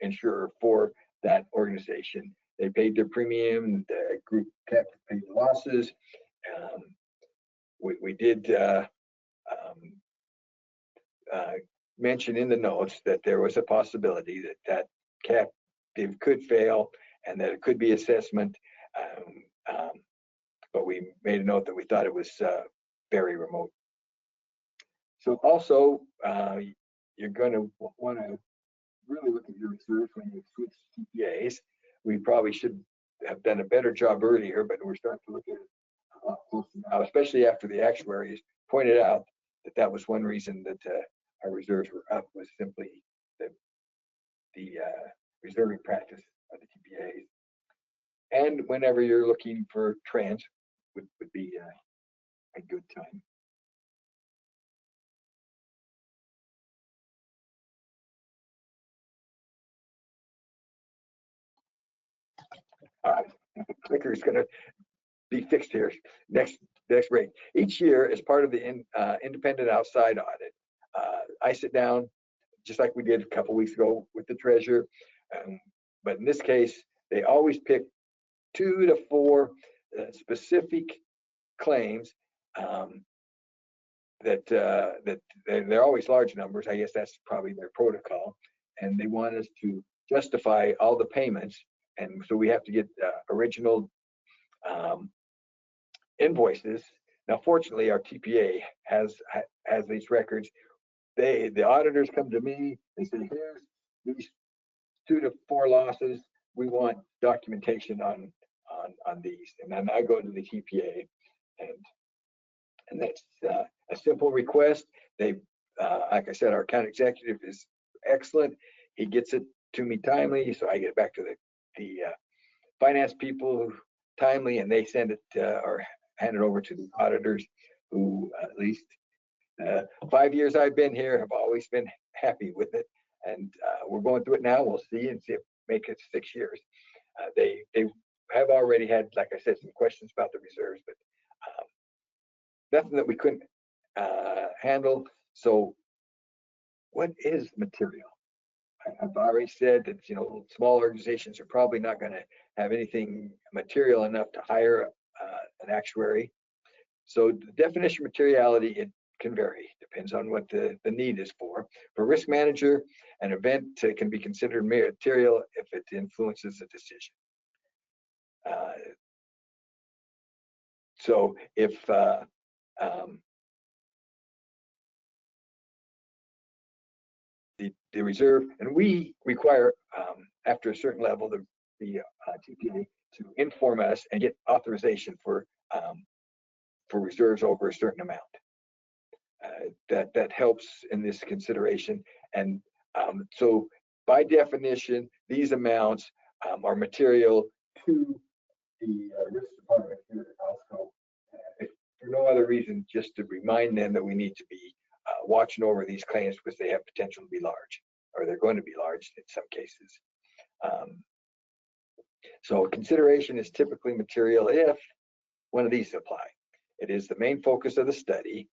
insurer for that organization. They paid their premium, the group captive paid the losses. we did mention in the notes that there was a possibility that that captive could fail and that it could be assessment. But we made a note that we thought it was very remote. So also, you're going to want to really look at your reserves when you switch TPAs. We probably should have done a better job earlier, but we're starting to look at it a lot closer now, especially after the actuaries pointed out that that was one reason that our reserves were up, was simply the reserving practice of the TPAs. And whenever you're looking for trends, would be a good time. Clicker is going to be fixed here. Next break. Each year, as part of the independent outside audit, I sit down, just like we did a couple weeks ago with the treasurer. But in this case, they always pick 2 to 4 specific claims that they're always large numbers. I guess that's probably their protocol. And they want us to justify all the payments. And so we have to get original invoices. Now, fortunately, our TPA has these records. The auditors come to me. They say, here's these 2 to 4 losses. We want documentation on these. And then I go to the TPA, and that's a simple request. They, like I said, our account executive is excellent. He gets it to me timely, so I get it back to the finance people timely, and they send it or hand it over to the auditors, who at least 5 years I've been here have always been happy with it. And we're going through it now. We'll see and see if make it 6 years. They have already had, like I said, some questions about the reserves, but nothing that we couldn't handle. So what is material? I've already said that, small organizations are probably not going to have anything material enough to hire an actuary. So the definition of materiality, it can vary, depends on what the need is for. For a risk manager, an event can be considered material if it influences a decision. So if the reserve, and we require after a certain level the TPA to inform us and get authorization for reserves over a certain amount. That helps in this consideration. And so by definition, these amounts are material to the risk department here at Alsco. If for no other reason, just to remind them that we need to be watching over these claims, because they have potential to be large, or they're going to be large in some cases. So consideration is typically material if one of these apply. It is the main focus of the study.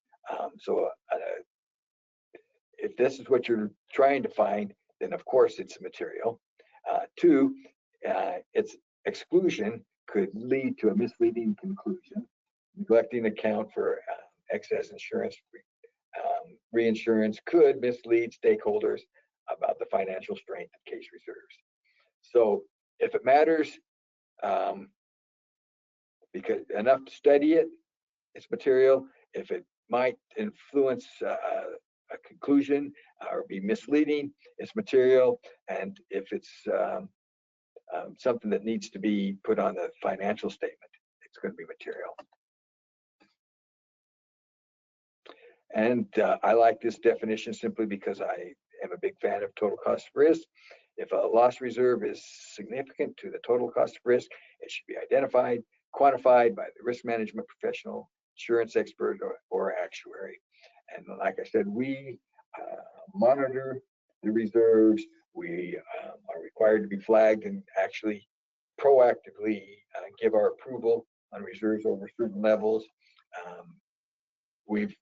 If this is what you're trying to find, then of course it's material. 2, its exclusion could lead to a misleading conclusion. Neglecting account for excess insurance reinsurance could mislead stakeholders about the financial strength of case reserves. So if it matters, because enough to study it, it's material. If it might influence a conclusion or be misleading, it's material. And if it's something that needs to be put on the financial statement, it's going to be material. And I like this definition simply because I am a big fan of total cost of risk. If a loss reserve is significant to the total cost of risk, it should be identified, quantified by the risk management professional, insurance expert, or actuary. And like I said, we monitor the reserves. We are required to be flagged and actually proactively give our approval on reserves over certain levels. We've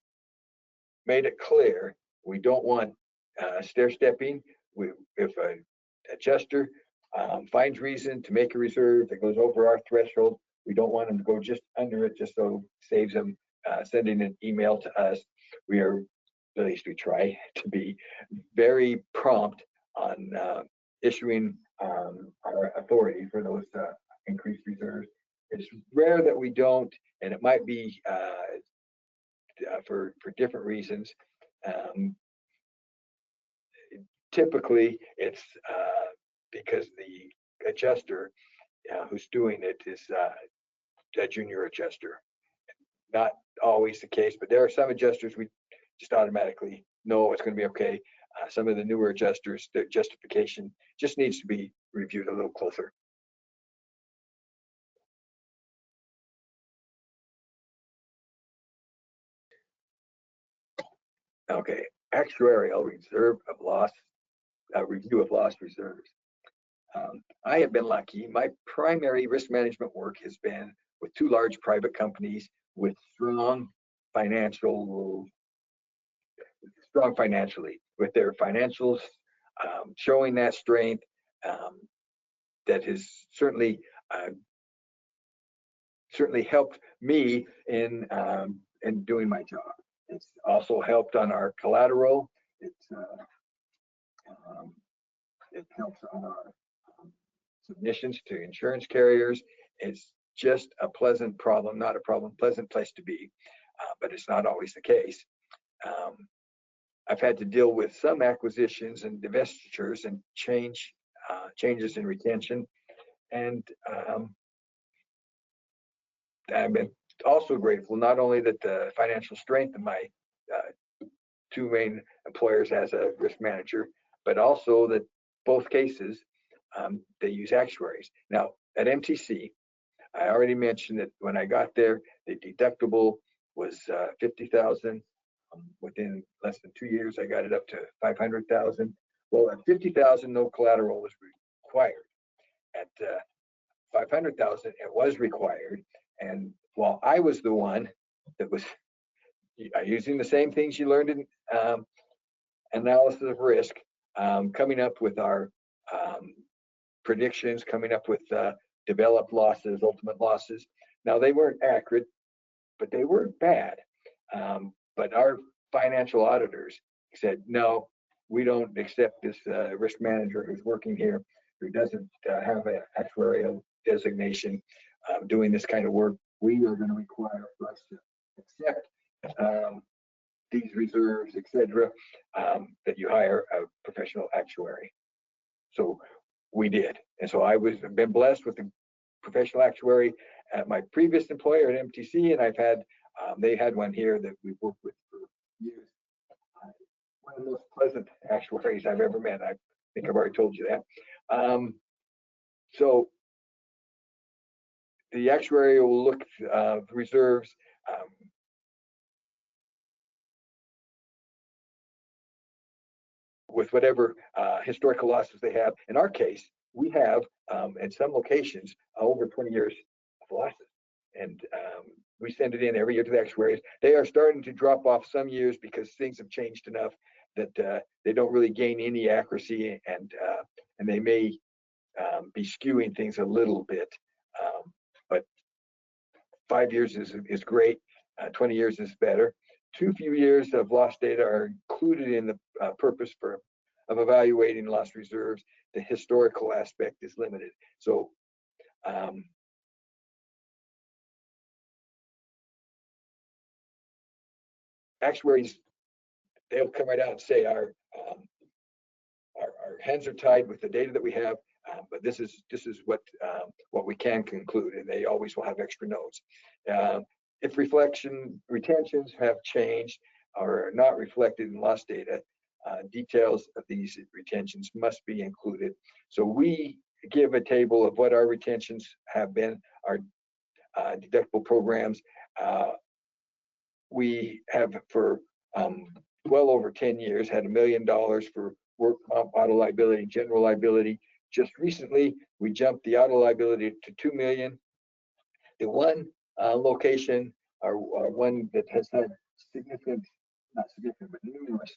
made it clear we don't want stair-stepping. If an adjuster finds reason to make a reserve that goes over our threshold, we don't want them to go just under it, just so it saves them sending an email to us, we are, at least we try to be very prompt on issuing our authority for those increased reserves. It's rare that we don't, and it might be for different reasons. Typically, it's because the adjuster who's doing it is a junior adjuster. Not always the case, but there are some adjusters we just automatically know it's going to be okay. Some of the newer adjusters, their justification just needs to be reviewed a little closer. Okay, actuarial reserve of loss, review of loss reserves. I have been lucky. My primary risk management work has been with two large private companies with strong financially, with their financials showing that strength. That has certainly helped me in doing my job. It's also helped on our collateral. It helps on our submissions to insurance carriers. It's just a pleasant problem, not a problem, pleasant place to be, but it's not always the case. I've had to deal with some acquisitions and divestitures and changes in retention, and I'm also grateful not only that the financial strength of my two main employers as a risk manager, but also that both cases they use actuaries. Now at MTC, I already mentioned that when I got there, the deductible was $50,000. Within less than 2 years, I got it up to $500,000. Well, at $50,000, no collateral was required. At $500,000, it was required. And while I was the one that was using the same things you learned in analysis of risk, coming up with our predictions, coming up with developed losses, ultimate losses. Now, they weren't accurate, but they weren't bad. But our financial auditors said, no, we don't accept this risk manager who's working here, who doesn't have an actuarial designation doing this kind of work. We are going to require for us to accept these reserves, etc., that you hire a professional actuary. So we did. And so I've been blessed with a professional actuary at my previous employer at MTC, and I've had they had one here that we've worked with for years. One of the most pleasant actuaries I've ever met. I think I've already told you that. So the actuary will look at reserves. With whatever historical losses they have. In our case, we have, in some locations, over 20 years of losses. And we send it in every year to the actuaries. They are starting to drop off some years because things have changed enough that they don't really gain any accuracy, and they may be skewing things a little bit. But 5 years is great. 20 years is better. Too few years of loss data are included in the purpose of evaluating loss reserves. The historical aspect is limited. So actuaries, they'll come right out and say our hands are tied with the data that we have, but this is what we can conclude, and they always will have extra notes. If retentions have changed or are not reflected in loss data, details of these retentions must be included. So we give a table of what our retentions have been, our deductible programs. We have for well over 10 years had $1 million for work comp, auto liability, general liability. Just recently, we jumped the auto liability to $2 million. The one location, or one that has had significant, not significant, but numerous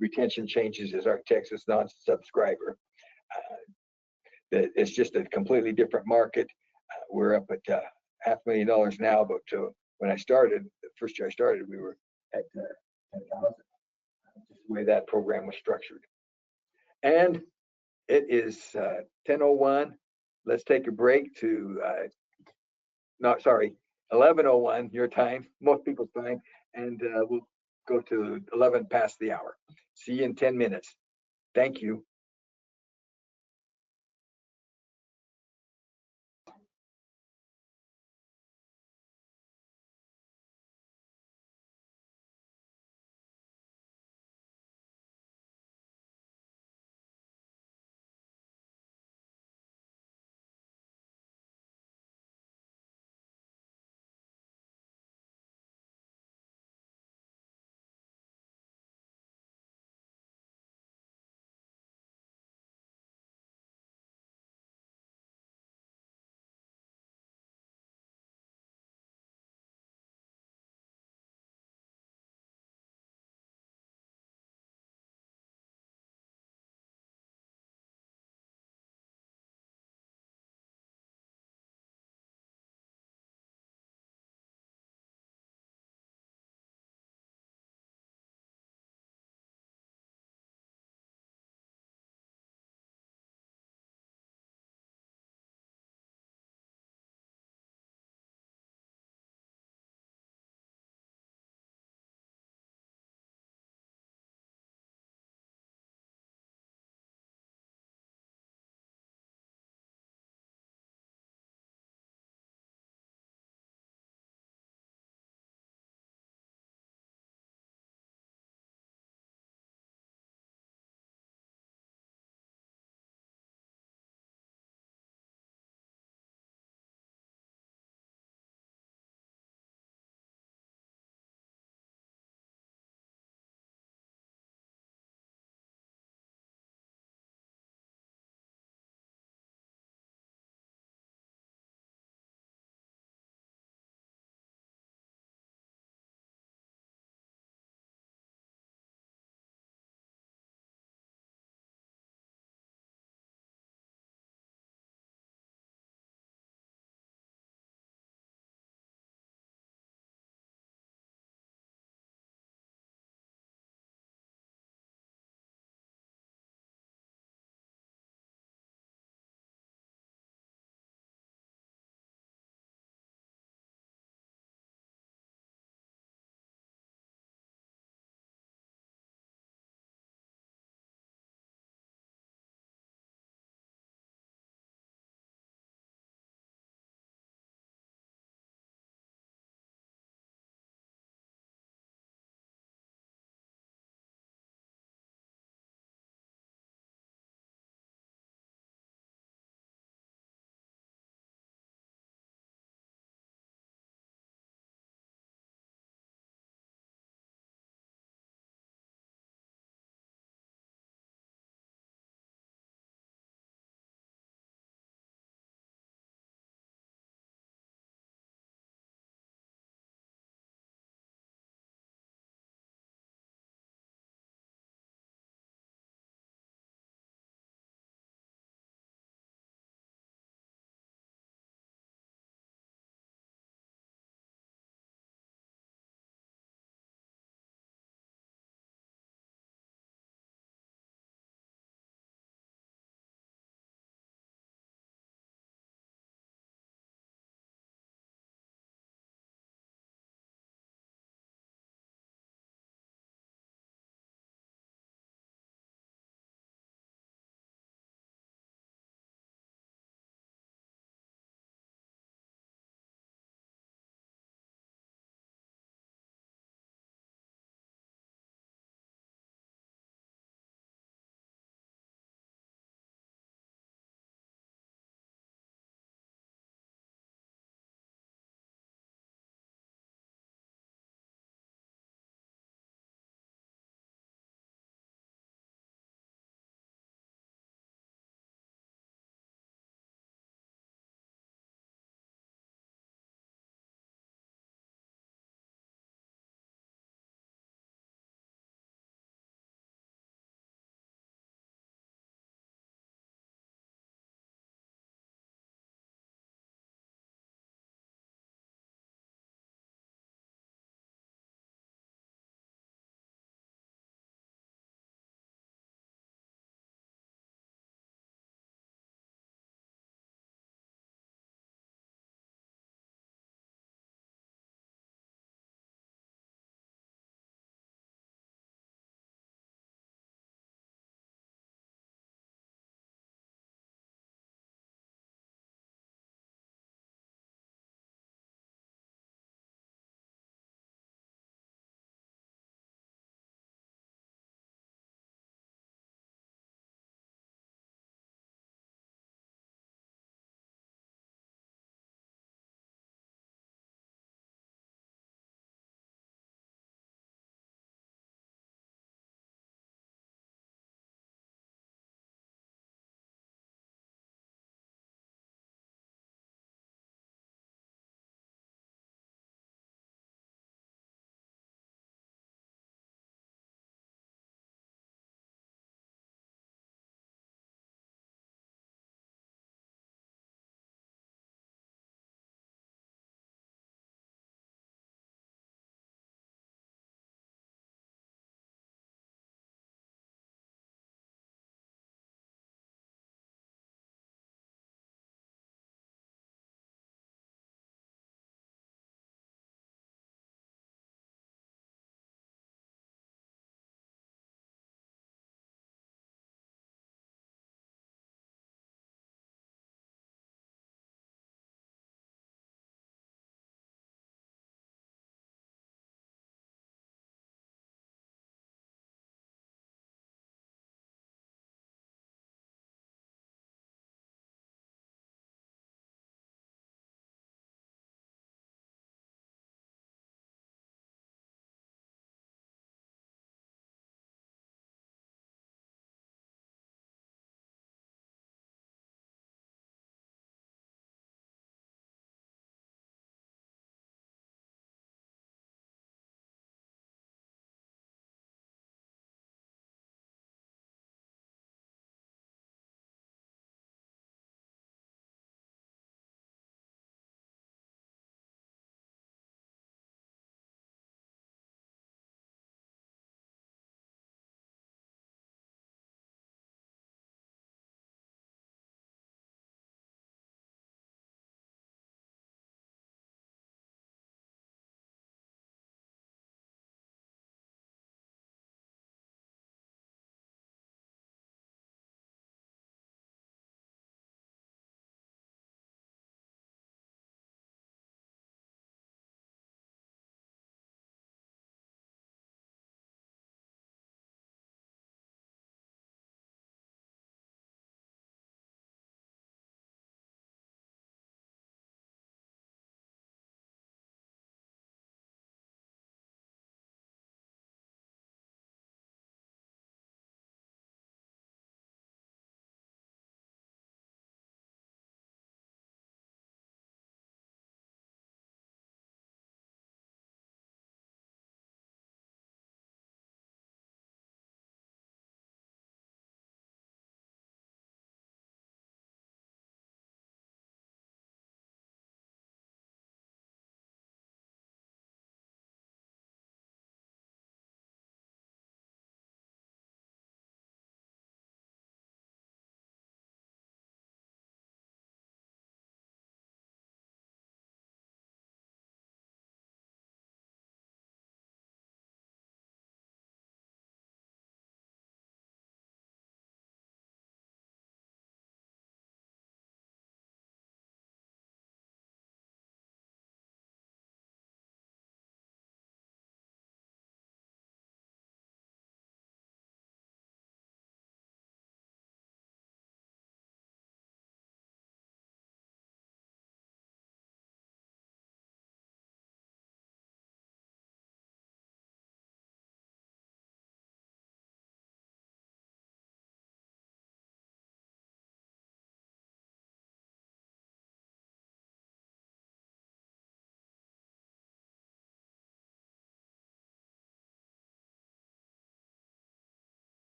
retention changes is our Texas non-subscriber. It's just a completely different market. We're up at $500,000 now, but when I started, the first year I started, we were at 10,000, just the way that program was structured. And it is 10:01. Let's take a break to, no, sorry, 11:01 your time, most people's time, and we'll go to 11 past the hour. See you in 10 minutes. Thank you.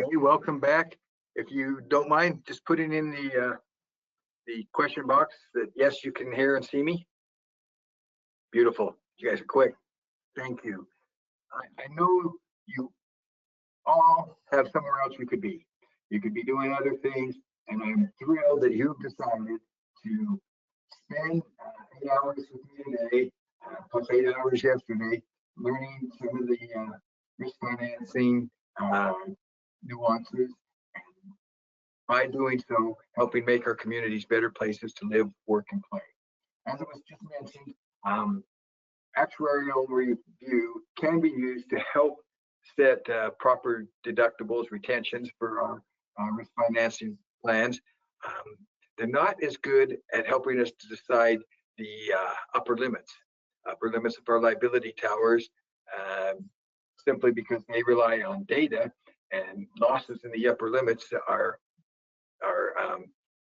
Okay, welcome back. If you don't mind, just putting in the question box that yes, you can hear and see me. Beautiful. You guys are quick. Thank you. I know you all have somewhere else you could be. You could be doing other things, and I'm thrilled that you've decided to spend 8 hours with me today, plus 8 hours yesterday, learning some of the risk financing nuances. And by doing so, helping make our communities better places to live, work, and play. As it was just mentioned, actuarial review can be used to help set proper deductibles, retentions for our risk financing plans. They're not as good at helping us to decide the upper limits of our liability towers, simply because they rely on data, and losses in the upper limits are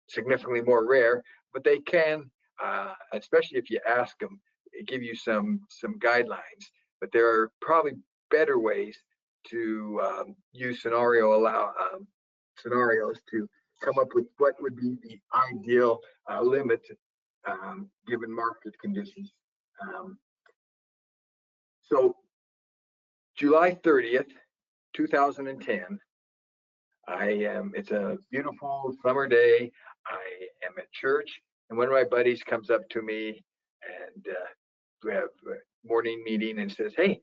significantly more rare. But they can, especially if you ask them, give you some guidelines. But there are probably better ways to use scenarios to come up with what would be the ideal limit given market conditions. So July 30th, 2010, it's a beautiful summer day. I am at church, and one of my buddies comes up to me, and we have a morning meeting, and says, "Hey,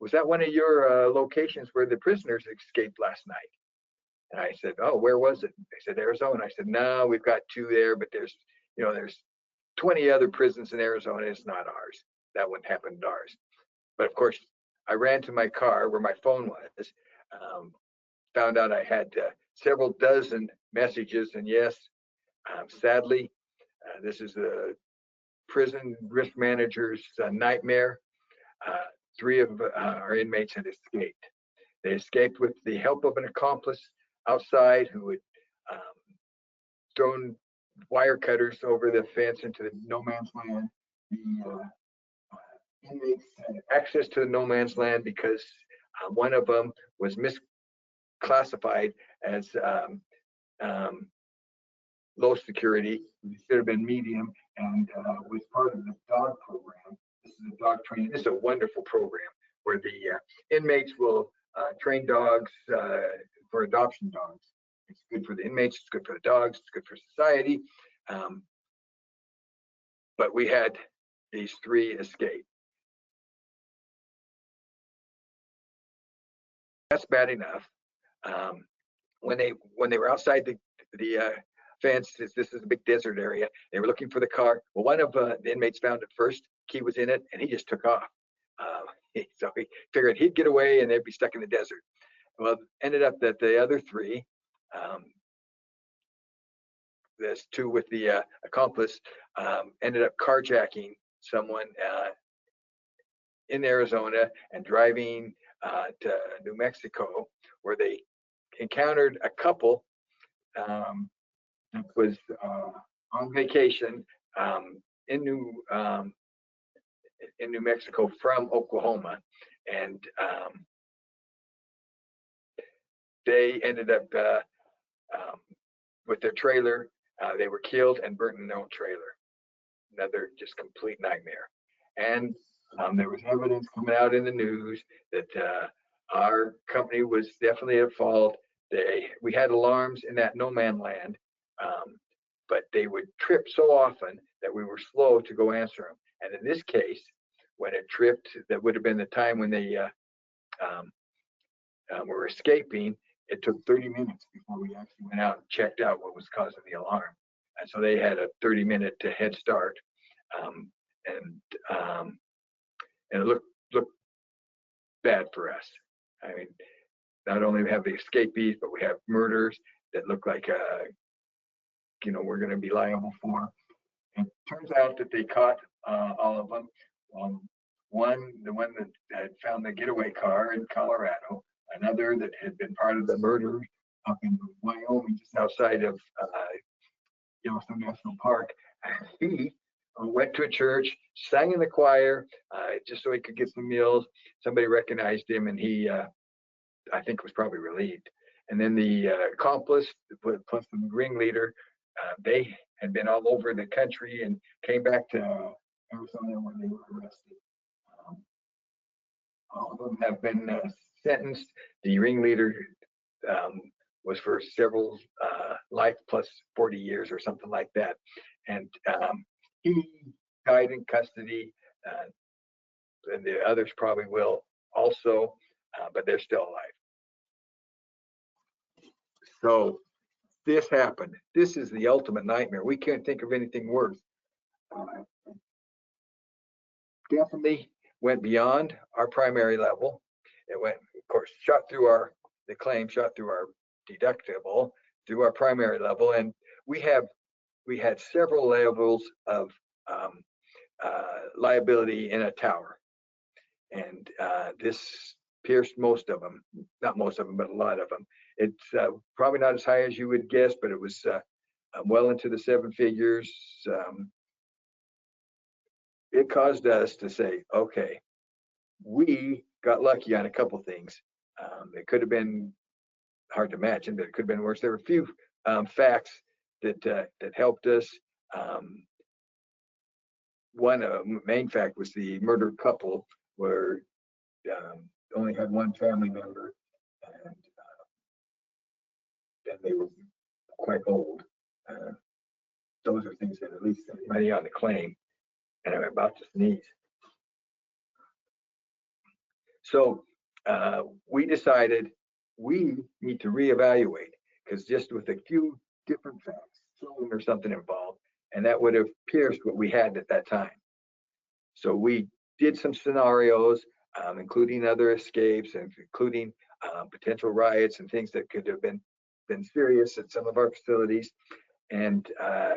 was that one of your locations where the prisoners escaped last night?" And I said, "Oh, where was it?" They said, "Arizona." I said, "No, we've got 2 there, but there's 20 other prisons in Arizona. It's not ours. That wouldn't happen to ours." But of course, I ran to my car where my phone was, found out I had several dozen messages, and yes, sadly, this is a prison risk manager's nightmare. 3 of our inmates had escaped. They escaped with the help of an accomplice outside who had thrown wire cutters over the fence into the no man's land. The inmates had access to the no man's land because one of them was misclassified as low security. It should have been medium, and was part of the dog program. This is a dog training. This is a wonderful program where the inmates will train dogs for adoption dogs. It's good for the inmates, it's good for the dogs, it's good for society. But we had these 3 escape. That's bad enough. When they were outside the fence, this is a big desert area. They were looking for the car. Well, one of the inmates found it first. Key was in it, and he just took off. So he figured he'd get away, and they'd be stuck in the desert. Well, ended up that the other 3, there's 2 with the accomplice, ended up carjacking someone in Arizona and driving to New Mexico, where they encountered a couple that was on vacation in New Mexico from Oklahoma, and they ended up with their trailer. They were killed and burnt in their own trailer. Another just complete nightmare. And there was evidence coming out in the news that our company was definitely at fault. We had alarms in that no man land, but they would trip so often that we were slow to go answer them. And in this case, when it tripped, that would have been the time when they were escaping. It took 30 minutes before we actually went out and checked out what was causing the alarm. And so they had a 30-minute head start. And it looked bad for us. I mean, not only have the escapees, but we have murders that look like we're going to be liable for. It turns out that they caught all of them. The one that had found the getaway car in Colorado, another that had been part of the murder up in Wyoming, just outside of Yellowstone National Park. He went to a church, sang in the choir, just so he could get some meals. Somebody recognized him, and he, I think, was probably relieved. And then the accomplice plus the ringleader, they had been all over the country and came back to Arizona when they were arrested. All of them have been sentenced. The ringleader was for several life plus 40 years or something like that. And he died in custody. And the others probably will also, but they're still alive. So this happened. This is the ultimate nightmare. We can't think of anything worse. Definitely went beyond our primary level. It went, of course, shot through the claim shot through our deductible, through our primary level, and we had several levels of liability in a tower, and this pierced most of them. Not most of them, but a lot of them. It's probably not as high as you would guess, but it was well into the seven figures. It caused us to say, okay, we got lucky on a couple things. It could have been hard to imagine, but it could have been worse. There were a few facts that helped us. One main fact was the murdered couple, where only had one family member, and then they were quite old. Those are things that at least money on the claim, and I'm about to sneeze. So we decided we need to reevaluate, because just with a few different facts, children or something involved, and that would have pierced what we had at that time. So we did some scenarios, including other escapes and including potential riots and things that could have been serious at some of our facilities, and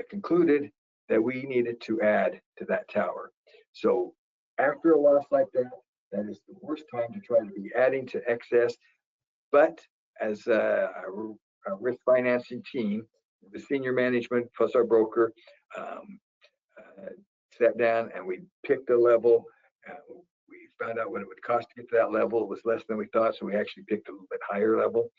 concluded that we needed to add to that tower. So after a loss like that, that is the worst time to try to be adding to excess. But as a risk financing team, the senior management plus our broker sat down and we picked a level. We found out what it would cost to get to that level. It was less than we thought, so we actually picked a little bit higher level.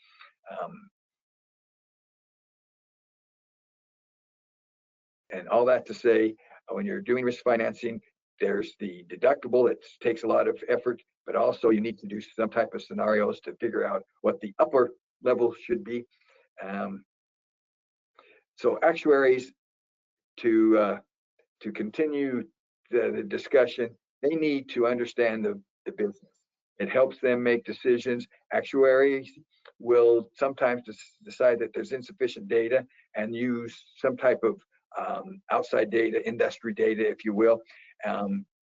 And all that to say, when you're doing risk financing, there's the deductible. It takes a lot of effort, but also you need to do some type of scenarios to figure out what the upper level should be. So actuaries, to continue the discussion, they need to understand the business. It helps them make decisions. Actuaries will sometimes decide that there's insufficient data and use some type of outside data, industry data, if you will.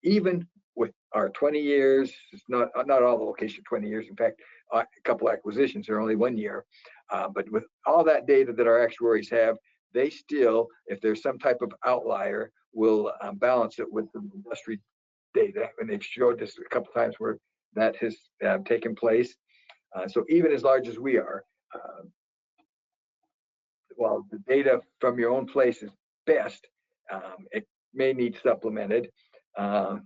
Even with our 20 years, it's not all the location 20 years. In fact, a couple acquisitions are only 1 year. But with all that data that our actuaries have, they still, if there's some type of outlier, will balance it with the industry data. And they've showed us a couple times where that has taken place. So even as large as we are, while the data from your own place is best, it may need supplemented. The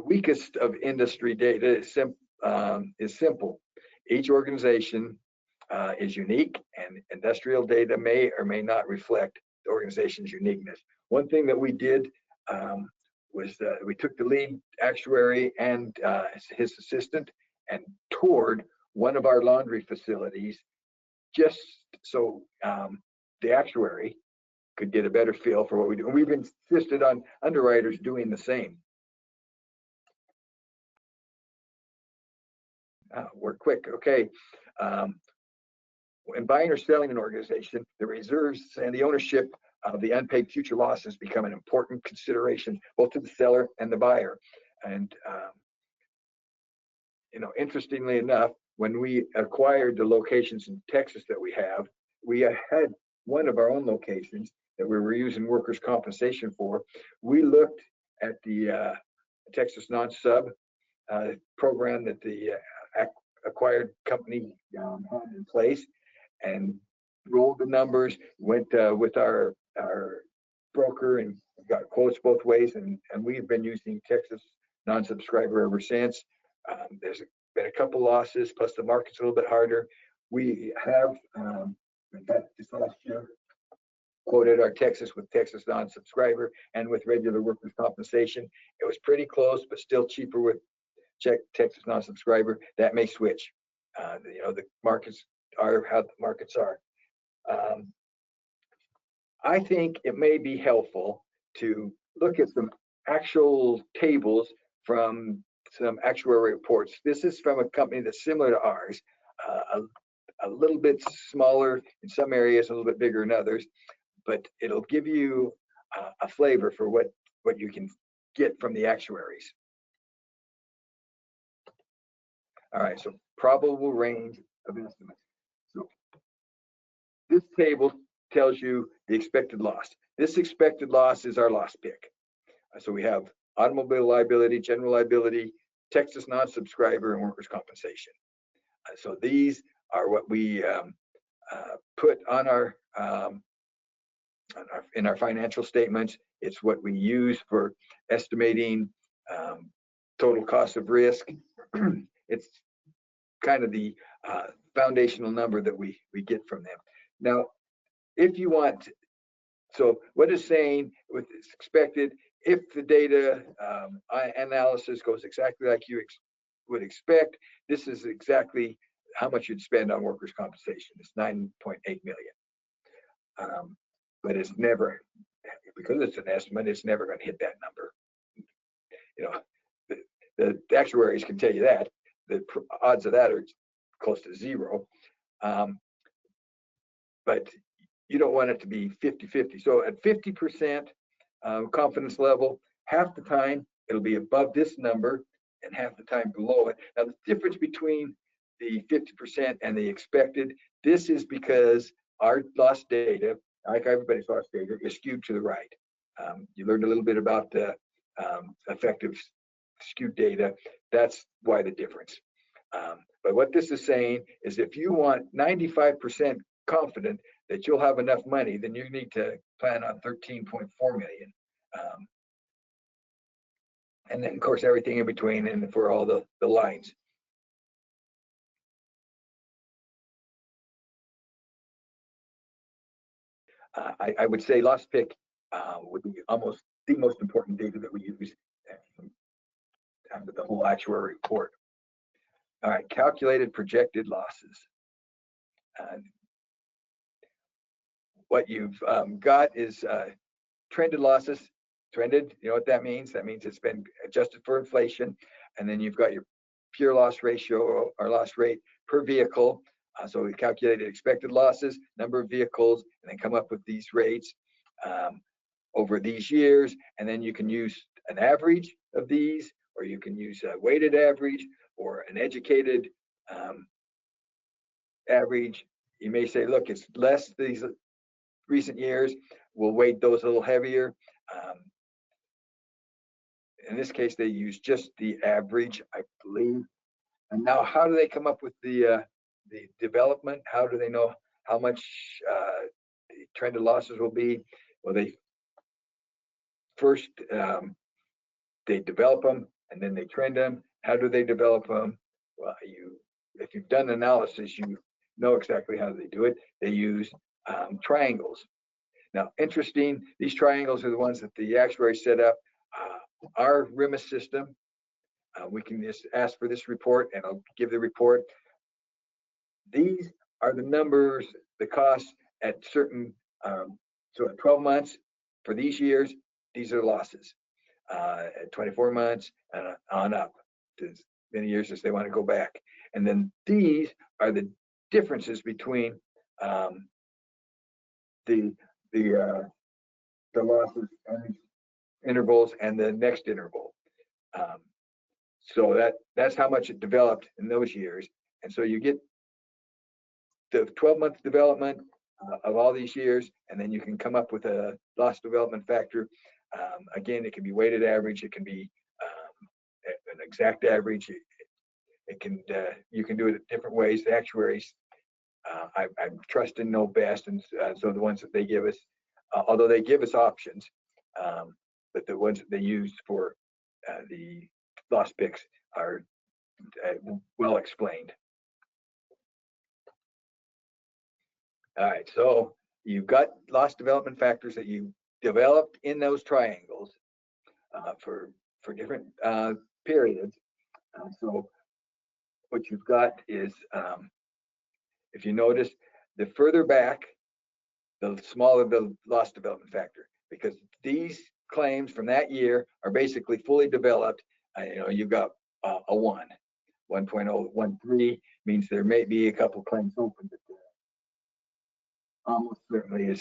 weakest of industry data is simple. Each organization is unique, and industrial data may or may not reflect the organization's uniqueness. One thing that we did was we took the lead actuary and his assistant and toured one of our laundry facilities, just so the actuary could get a better feel for what we do. And we've insisted on underwriters doing the same. We're quick, okay. When buying or selling an organization, the reserves and the ownership of the unpaid future losses become an important consideration, both to the seller and the buyer. And interestingly enough, when we acquired the locations in Texas that we had one of our own locations that we were using workers' compensation for. We looked at the Texas non-sub program that the acquired company had in place, and rolled the numbers, went with our broker and got quotes both ways, and we've been using Texas non-subscriber ever since. There's been a couple losses, plus the market's a little bit harder. We have, in fact, this last year, quoted our Texas with Texas non-subscriber and with regular workers' compensation. It was pretty close, but still cheaper with Texas non-subscriber. That may switch. The markets are how the markets are. I think it may be helpful to look at some actual tables from some actuary reports. This is from a company that's similar to ours, a little bit smaller in some areas, a little bit bigger in others, but it'll give you a flavor for what you can get from the actuaries. All right, so probable range of estimates. So this table tells you the expected loss. This expected loss is our loss pick. So we have automobile liability, general liability, Texas non-subscriber, and workers' compensation. So these are what we put on in our financial statements. It's what we use for estimating total cost of risk. It's kind of the foundational number that we get from them. Now, if you want, so what it's saying with this expected, if the data analysis goes exactly like you would expect, this is exactly how much you'd spend on workers' compensation. It's 9.8 million. But it's never, because it's an estimate, it's never going to hit that number. The actuaries can tell you that. The odds of that are close to zero. But you don't want it to be 50-50. So at 50% confidence level, half the time it'll be above this number and half the time below it. Now the difference between the 50% and the expected, this is because our loss data, like everybody's loss data, is skewed to the right. You learned a little bit about the effective skewed data. That's why the difference. But what this is saying is if you want 95% confident that you'll have enough money, then you need to plan on 13.4 million. And then of course, everything in between and for all the lines. I would say loss pick would be almost the most important data that we use after the whole actuary report. All right, calculated projected losses. What you've got is trended losses. Trended, you know what that means? That means it's been adjusted for inflation. And then you've got your pure loss ratio or loss rate per vehicle. So we calculated expected losses, number of vehicles, and then come up with these rates over these years. And then you can use an average of these, or you can use a weighted average or an educated average. You may say, look, it's less these recent years. We'll weight those a little heavier. In this case, they use just the average, I believe. And now, how do they come up with the development? How do they know how much the trended losses will be? Well, they first they develop them and then they trend them. How do they develop them? Well, if you've done analysis, you know exactly how they do it. They use triangles. Now, interesting, these triangles are the ones that the actuary set up. Our RIMA system, we can just ask for this report and I'll give the report. These are the numbers, the costs at certain, so at 12 months for these years, these are losses. At 24 months and on up to as many years as they want to go back. And then these are the differences between the losses and intervals and the next interval. So that's how much it developed in those years. And so you get the 12-month development of all these years, and then you can come up with a loss development factor. Again, it can be weighted average. It can be an exact average. It can you can do it different ways. The actuaries, I trust and know best, and so the ones that they give us, although they give us options, but the ones that they use for the loss picks are well explained. All right, so you've got loss development factors that you developed in those triangles for different periods. So what you've got is, if you notice, the further back, the smaller the loss development factor, because these claims from that year are basically fully developed. You've got a 1.013 means there may be a couple claims open, but almost certainly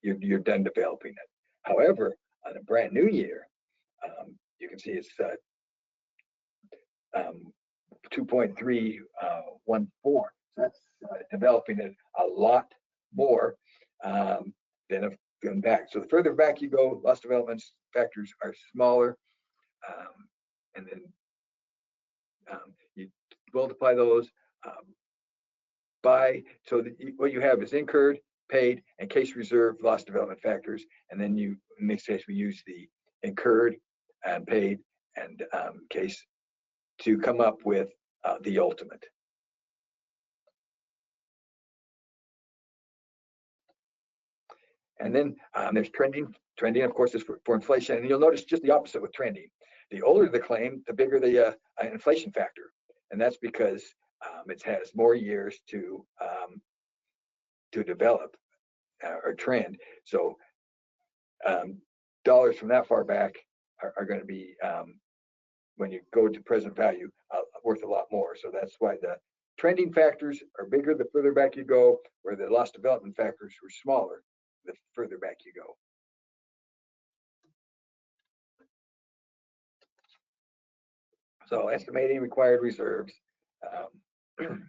you're done developing it. However, on a brand new year, you can see it's 2.314. So that's developing it a lot more than back. So the further back you go, loss development factors are smaller, and then you multiply those by, so what you have is incurred, paid, and case reserve loss development factors, and then in this case we use the incurred and paid and case to come up with the ultimate. And then there's trending. Trending, of course, is for inflation. And you'll notice just the opposite with trending. The older the claim, the bigger the inflation factor. And that's because it has more years to develop or trend. So dollars from that far back are going to be, when you go to present value, worth a lot more. So that's why the trending factors are bigger the further back you go, where the loss development factors were smaller the further back you go. So estimating required reserves. You've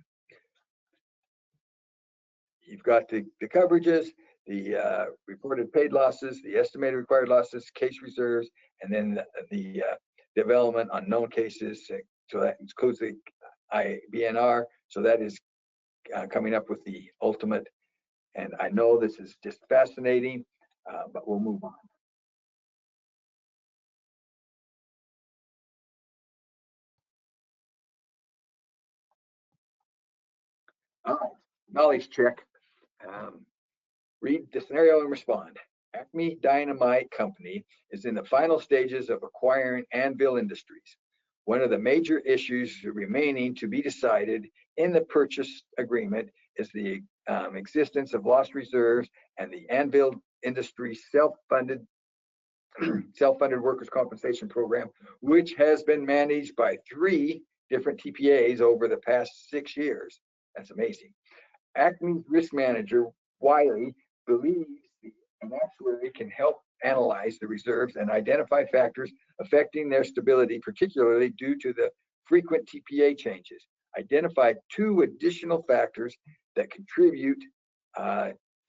got the coverages, the reported paid losses, the estimated required losses, case reserves, and then the development on known cases. So that includes the IBNR. So that is coming up with the ultimate. And I know this is just fascinating, but we'll move on. All right, knowledge check. Read the scenario and respond. Acme Dynamite Company is in the final stages of acquiring Anvil Industries. One of the major issues remaining to be decided in the purchase agreement is the existence of loss reserves and the Anvil Industries self-funded workers' compensation program, which has been managed by 3 different TPAs over the past 6 years. That's amazing. Acme's risk manager, Wiley, believes an actuary can help analyze the reserves and identify factors affecting their stability, particularly due to the frequent TPA changes. Identify 2 additional factors that contribute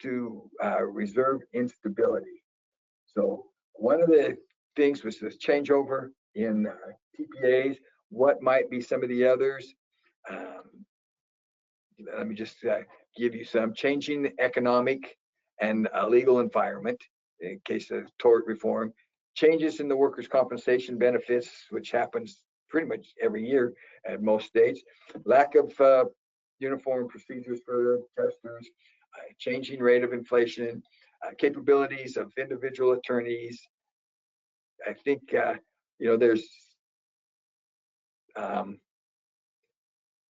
to reserve instability. So one of the things was this changeover in TPAs. What might be some of the others? Let me just give you some. Changing the economic and legal environment in case of tort reform, changes in the workers' compensation benefits, which happens pretty much every year at most states, lack of uniform procedures for testers, changing rate of inflation, capabilities of individual attorneys. I think, there's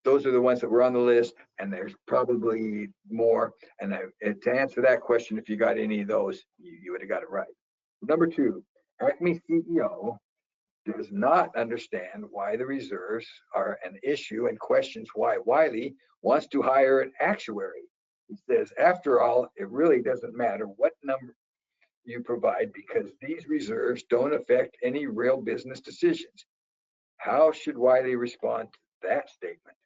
those are the ones that were on the list, and there's probably more. And to answer that question, if you got any of those, you would have got it right. Number 2, Acme CEO does not understand why the reserves are an issue and questions why Wiley wants to hire an actuary. He says, after all, it really doesn't matter what number you provide because these reserves don't affect any real business decisions. How should Wiley respond to that statement?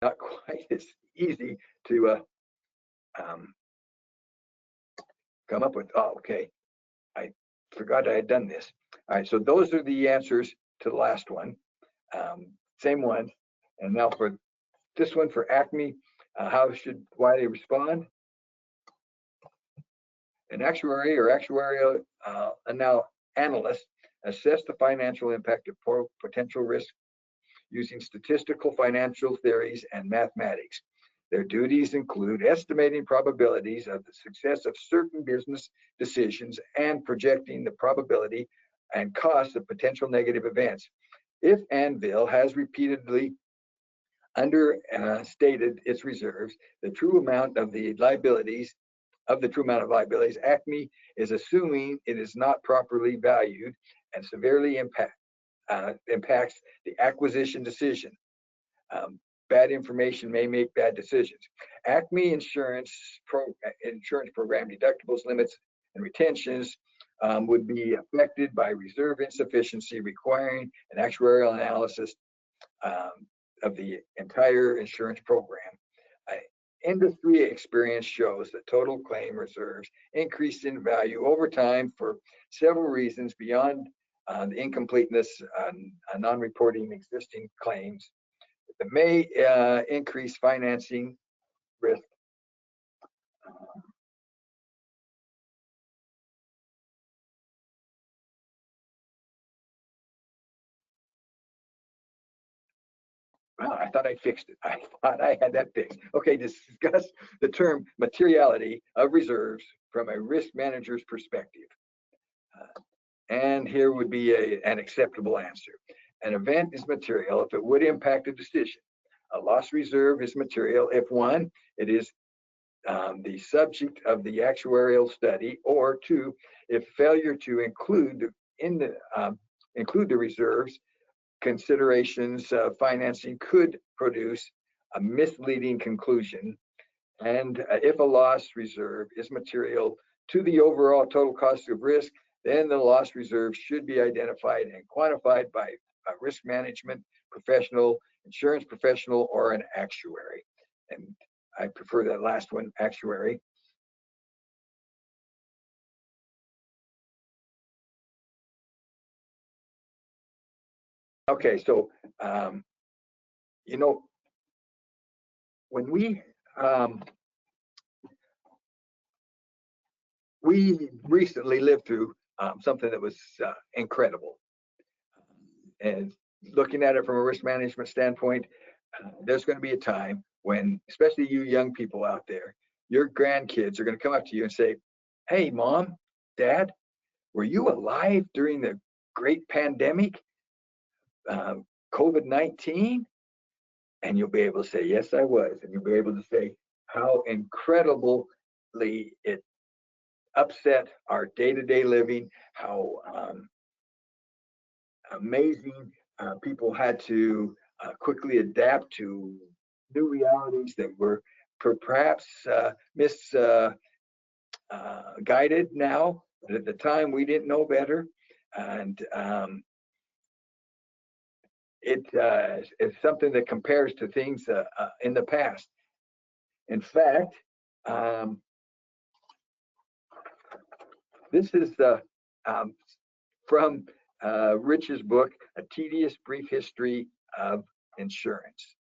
Not quite as easy to come up with. Oh, okay. I forgot I had done this. All right, so those are the answers to the last one. Same one. And now for this one for Acme, how should Wiley respond? An actuary or actuarial analyst assess the financial impact of potential risk using statistical financial theories and mathematics. Their duties include estimating probabilities of the success of certain business decisions and projecting the probability and cost of potential negative events. If Anvil has repeatedly understated its reserves, the true amount of the liabilities Acme is assuming it is not properly valued and severely impacts the acquisition decision. Bad information may make bad decisions. Acme insurance program deductibles, limits, and retentions would be affected by reserve insufficiency, requiring an actuarial analysis of the entire insurance program. Industry experience shows that total claim reserves increased in value over time for several reasons beyond the incompleteness and non-reporting existing claims that may increase financing risk. Wow, I thought I fixed it. I thought I had that fixed. Okay, discuss the term materiality of reserves from a risk manager's perspective. And here would be an acceptable answer. An event is material if it would impact a decision. A loss reserve is material if, one, it is the subject of the actuarial study, or two, if failure to include the reserves considerations of financing could produce a misleading conclusion. And if a loss reserve is material to the overall total cost of risk, then the loss reserve should be identified and quantified by a risk management professional, insurance professional, or an actuary. And I prefer that last one, actuary. Okay, so, you know, when we recently lived through something that was incredible. And looking at it from a risk management standpoint, there's going to be a time when, especially you young people out there, your grandkids are going to come up to you and say, "Hey, Mom, Dad, were you alive during the great pandemic, COVID-19? And you'll be able to say, "Yes, I was." And you'll be able to say how incredibly it upset our day-to-day living, how amazing people had to quickly adapt to new realities that were perhaps misguided now. But at the time, we didn't know better. And it's something that compares to things in the past. In fact, this is from Rich's book, A Tedious Brief History of Insurance.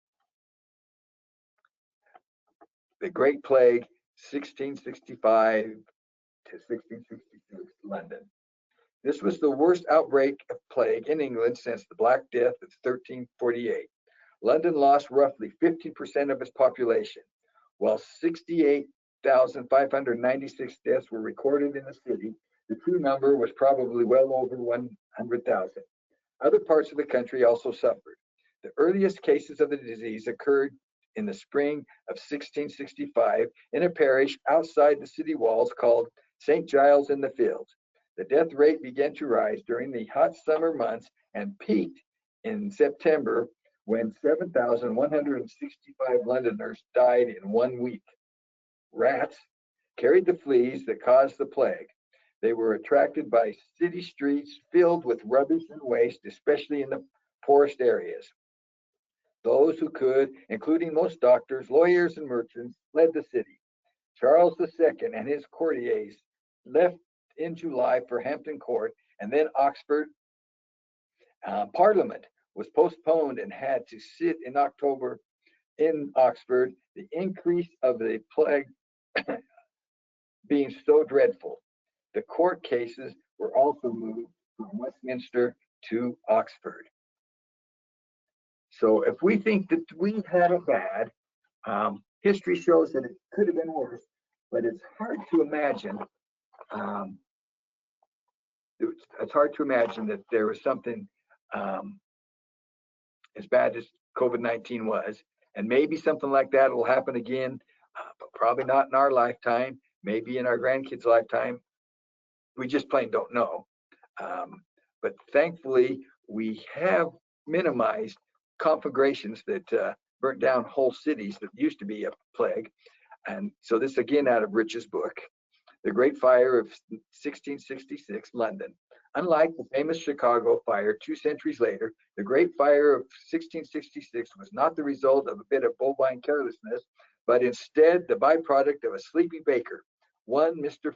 The Great Plague, 1665 to 1666, London. This was the worst outbreak of plague in England since the Black Death of 1348. London lost roughly 15% of its population, while 68,596 deaths were recorded in the city. The true number was probably well over 100,000. Other parts of the country also suffered. The earliest cases of the disease occurred in the spring of 1665 in a parish outside the city walls called St. Giles in the Fields. The death rate began to rise during the hot summer months and peaked in September, when 7,165 Londoners died in 1 week. Rats carried the fleas that caused the plague. They were attracted by city streets filled with rubbish and waste, especially in the poorest areas. Those who could, including most doctors, lawyers, and merchants, fled the city. Charles II and his courtiers left in July for Hampton Court, and then Oxford. Parliament was postponed and had to sit in October in Oxford, the increase of the plague being so dreadful. The court cases were also moved from Westminster to Oxford. So if we think that we had it bad, history shows that it could have been worse, but it's hard to imagine. It's hard to imagine that there was something as bad as COVID-19 was, and maybe something like that will happen again, but probably not in our lifetime, maybe in our grandkids' lifetime. We just plain don't know. But thankfully, we have minimized conflagrations that burnt down whole cities that used to be a plague. And so this again out of Rich's book, The Great Fire of 1666, London. Unlike the famous Chicago fire 2 centuries later, the Great Fire of 1666 was not the result of a bit of bovine carelessness, but instead the byproduct of a sleepy baker, one Mr.